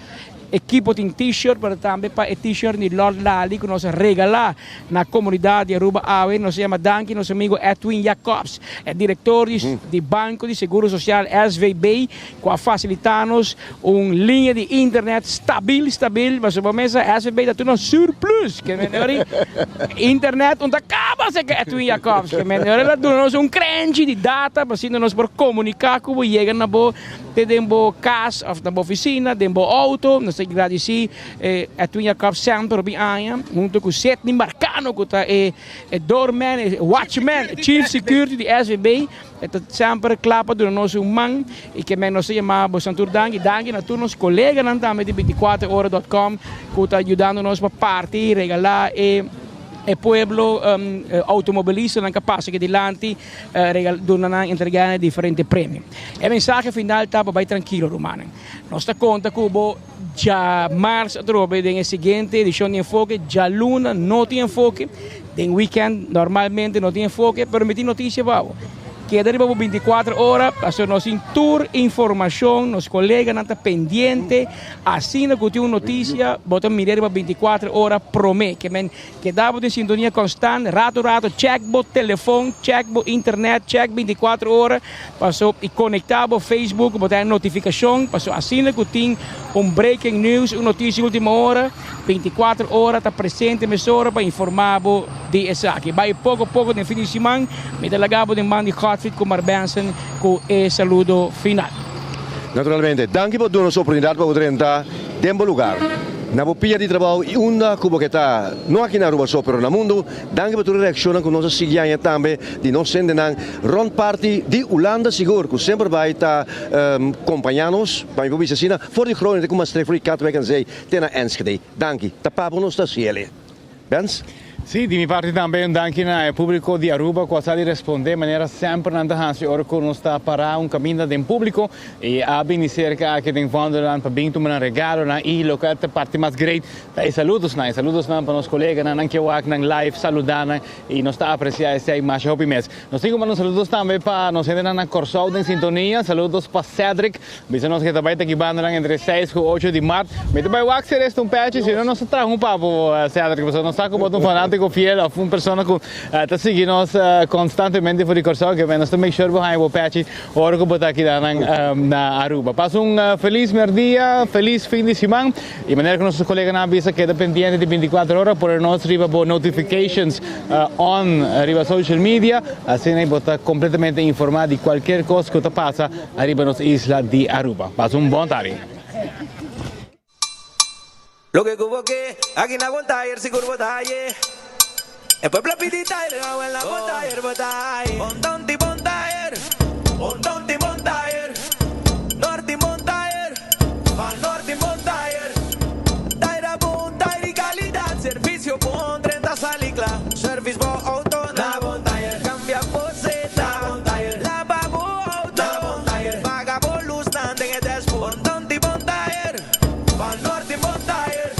equipo tem t-shirt, mas também para o t-shirt de Lord Lali que nós regalar na comunidade de Aruba Awe. Nós chama Danke, nosso amigo Edwin Jacobs, é diretor de Banco de Seguro Social SVB, que facilita-nos uma linha de internet stabil, mas o mesa SVB dá tudo um surplus, que melhor internet onde acaba se que Edwin Jacobs, que melhor ela dá-nos um crunch de data, para assim nós por comunicar como chega na boa, tem boa casa, na boa oficina, tem boa auto, nós agradecer Edwin Jacobs sempre bem aia, junto com Seth Nimbarcano, que é doorman, watchman, chief security de SVB, sempre clapa do nosso mão e que nós chamamos Santur Danke, na turnos colega também de 24horas.com, que está ajudando-nos para partir, regalar e pueblo automobilista não capaz que dilante entregar diferentes prêmios. A mensagem final está bem tranquilo, Romano. Nós está conta que já março trobe den seguinte edição de enfoque, já luna não tem enfoque, den weekend normalmente não tem enfoque, pero me tem notícia babo. Queda de 24 horas, passou nós em tour, informação, nos colegas não tá pendiente, assim que tem uma notícia, bota mirar para 24 horas promete, que dava de sintonia constante, rato, checkbot telefone, checkbot internet, check 24 horas, passou e conectava Facebook, botar notificação, passou assim que tem breaking news, uma notícia última hora, 24 horas, está presente emissora para informar de essa aqui. Vai pouco a pouco, no fim de semana, me delegava de mando de Hotfit com Marbenson com o saludo final. Naturalmente, danke por darnos a oportunidade para poder entrar em bom lugar. Na bopia de trabalho e uma como que está, não aqui na Aruba só, mas no mundo, danke por reaccionar com nossa seguinha também, de nós sendo na rond party de Holanda seguro, que sempre vai estar acompanhando-nos, para a Vicina, voor de Groningen, como a Stefri Katwijk en zei, ten Enschede. Danke, tapamos nos da cielo. Bens? Sì, di mia parte também danke al pubblico di Aruba che sta di rispondere in maniera sempre interessante. Ora che non sta a parare un cammino del pubblico e abbiamo cerca che den fondo per vinto un regalo na i locale parte mais great. E saludos para os colegas anche wak nang live saludana e nos sta apreciar esse mais happy mes. Nos tenho uns saludos também para nos ainda na Corsol em sintonia. Saludos para Cedric. Bisa nos que também tá aqui entre 6 e 8 de março. Me também wak ser este patch, se não nos traz papo Cedric, você não está como um fanático fiel of una persona que está siguiendo constantemente por el corso que nos make sure behind el patch ahora que está aquí na Aruba. Paso un feliz día, feliz fin de semana y manera que nuestros colegas nos avisa que dependiente de 24 horas por nos arriba notifications on arriba social media, así nos está completamente informado de cualquier cosa que pasa arriba en nuestra isla de Aruba. Paso un buen tarde. Lo que cubo que aquí na Bontayer si curvo talle. El pueblo pidita y le hago en la Bontayer, Bontayer. Bontonti Bontayer, Bontonti Bontayer. Norte Bontayer, Van Norte Bontayer. Taira Bontayer y calidad, servicio bon 30 salicla. Service bo auto na Bontayer. Cambia poseta Bontayer. Lava bo auto na Bontayer. Paga bo luz nande en el dashboard. Bontonti Bontayer, Van Norte Bontayer.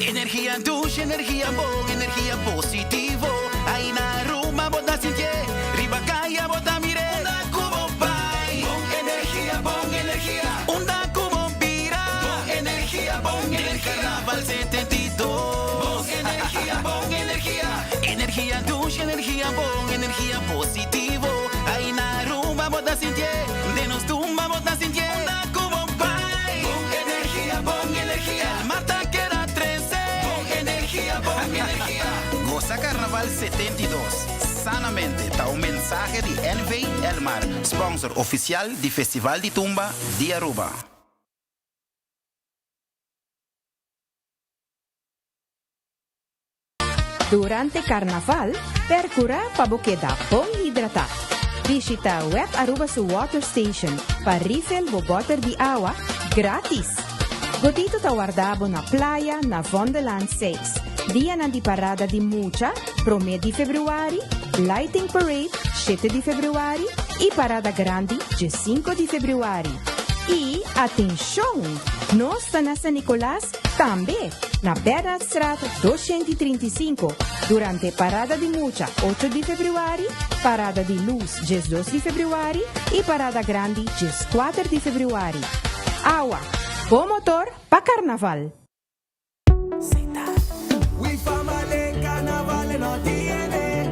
Energia douche, energia bom, energia positivo. Aí na Aruba bota sentir, riba caia bota mire. Onda cubo pai, bom energia. Onda cubo pira, bom energia. Carnaval 72, bom energia. Energia douche, energia bom, energia positivo. Aí na Aruba bota sentir, de nos tumba bota sentir. Onda cubo pai, bom energia. Mata Goza Carnaval 72. Sanamente está un mensaje de NV Elmar, sponsor oficial del Festival de Tumba de Aruba. Durante Carnaval, percura para quedar bom hidratado. Visita Web Aruba su Water Station para refill o water de agua grátis. Gotito ta guardabo na playa na Vondeland 6. Dia na di parada di Mucha, promê de februário, Lighting Parade, 7 de februário e parada grande, de 5 de februário. E, atenção, nós está na San Nicolás também, na Bernard Straat 235, durante parada de Mucha, 8 de februário, parada de Luz, 12 de februário e parada grande, 4 de februário. Agua, bom motor para Carnaval. We family Carnaval no tiene.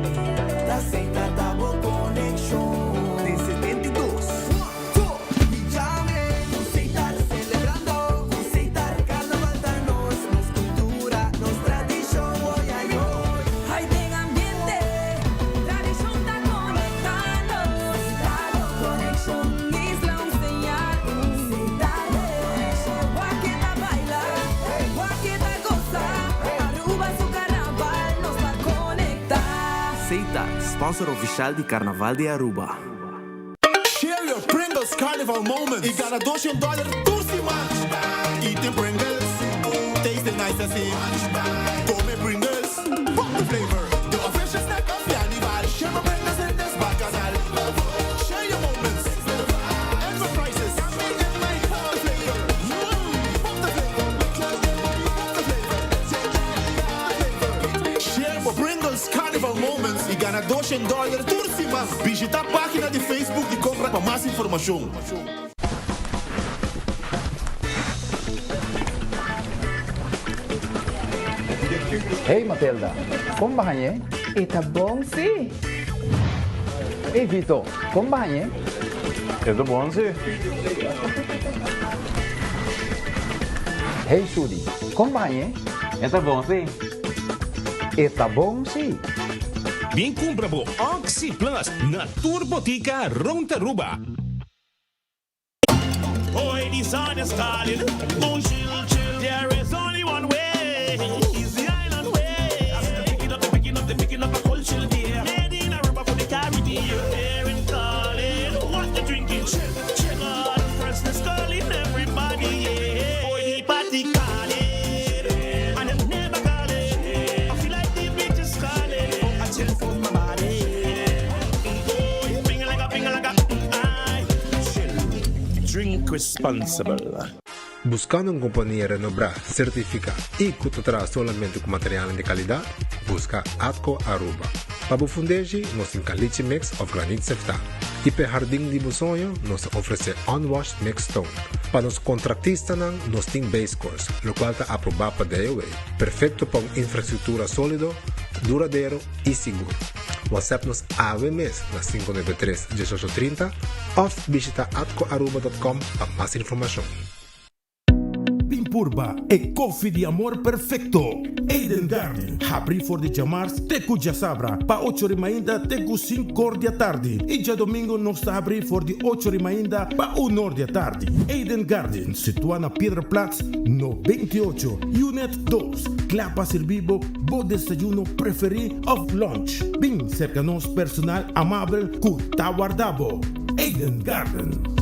La Seita Tabo Connection de 72. Llame, Seita celebrando. Seita Carnaval da nos cultura, nos tradición hoy ay hoy. Hay de ambiente, tradición da conectando. Tabo Connection, Isla un señal. Seita Connection, Guaqueta baila, Guaqueta goza. Seita, sponsor oficial de Carnaval de Aruba. Share your Pringles Carnival moment. Ik ga naar $200 toersie match. Eating Pringles, tasting nice as it. Come Pringles, pop the flavor. The official snack of Carnival. Share my Pringles in this bacchanal. Share your moments. And for prices. Pop the flavor. Pop the flavor. Share my Pringles Carnival moments. Ik ga naar $200 toersie match. Visita a página de Facebook e compra para mais informação. Hey Matilda, como ba niya? Está bom, sim. Hey Vito, como ba niya? Está bom, sim. Hey Sudi, como ba niya? Está bom, sim. Está bom, sim. Bien compra bo Oxy Plus na Turbotica Rontaruba. Boy, the sun is calling. Oh, chill, chill. There is only one way. It's the island way. They're picking up a cold chill beer. Made in Aruba for the Caribbean. Hearing calling. What the drinking? Chill, chill. God, freshness calling everybody. Yeah. Boy, the party calling. drink responsible. Buscando una compañía renombrada, certificada y que te trae solamente con materiales de calidad, busca Atco Aruba. Para fundeji, nos encalite mix of granite sefta. Y para jardín de sonho, nos ofrece unwashed mix stone. Para los contratistas, nos tiene base course, lo cual está aprobado para DOA. Perfecto para una infraestructura sólido, duradero y seguro. WhatsApp nos AVMS na 593-1830 o visita atcoaruba.com para más información. Pimpurba e coffee de amor perfecto. Eden Garden, abri for de chamars teku já sabra, pa 8h ainda teku 5h da tarde. E já domingo nós está abri for de 8h ainda pa 1h da tarde. Eden Garden, situado na Piedraplatz, no 28, Unit 2. Clapa servibo, bo desayuno preferi of lunch. Bem cerca nos personal amável, cu tawardabo. Eden Garden.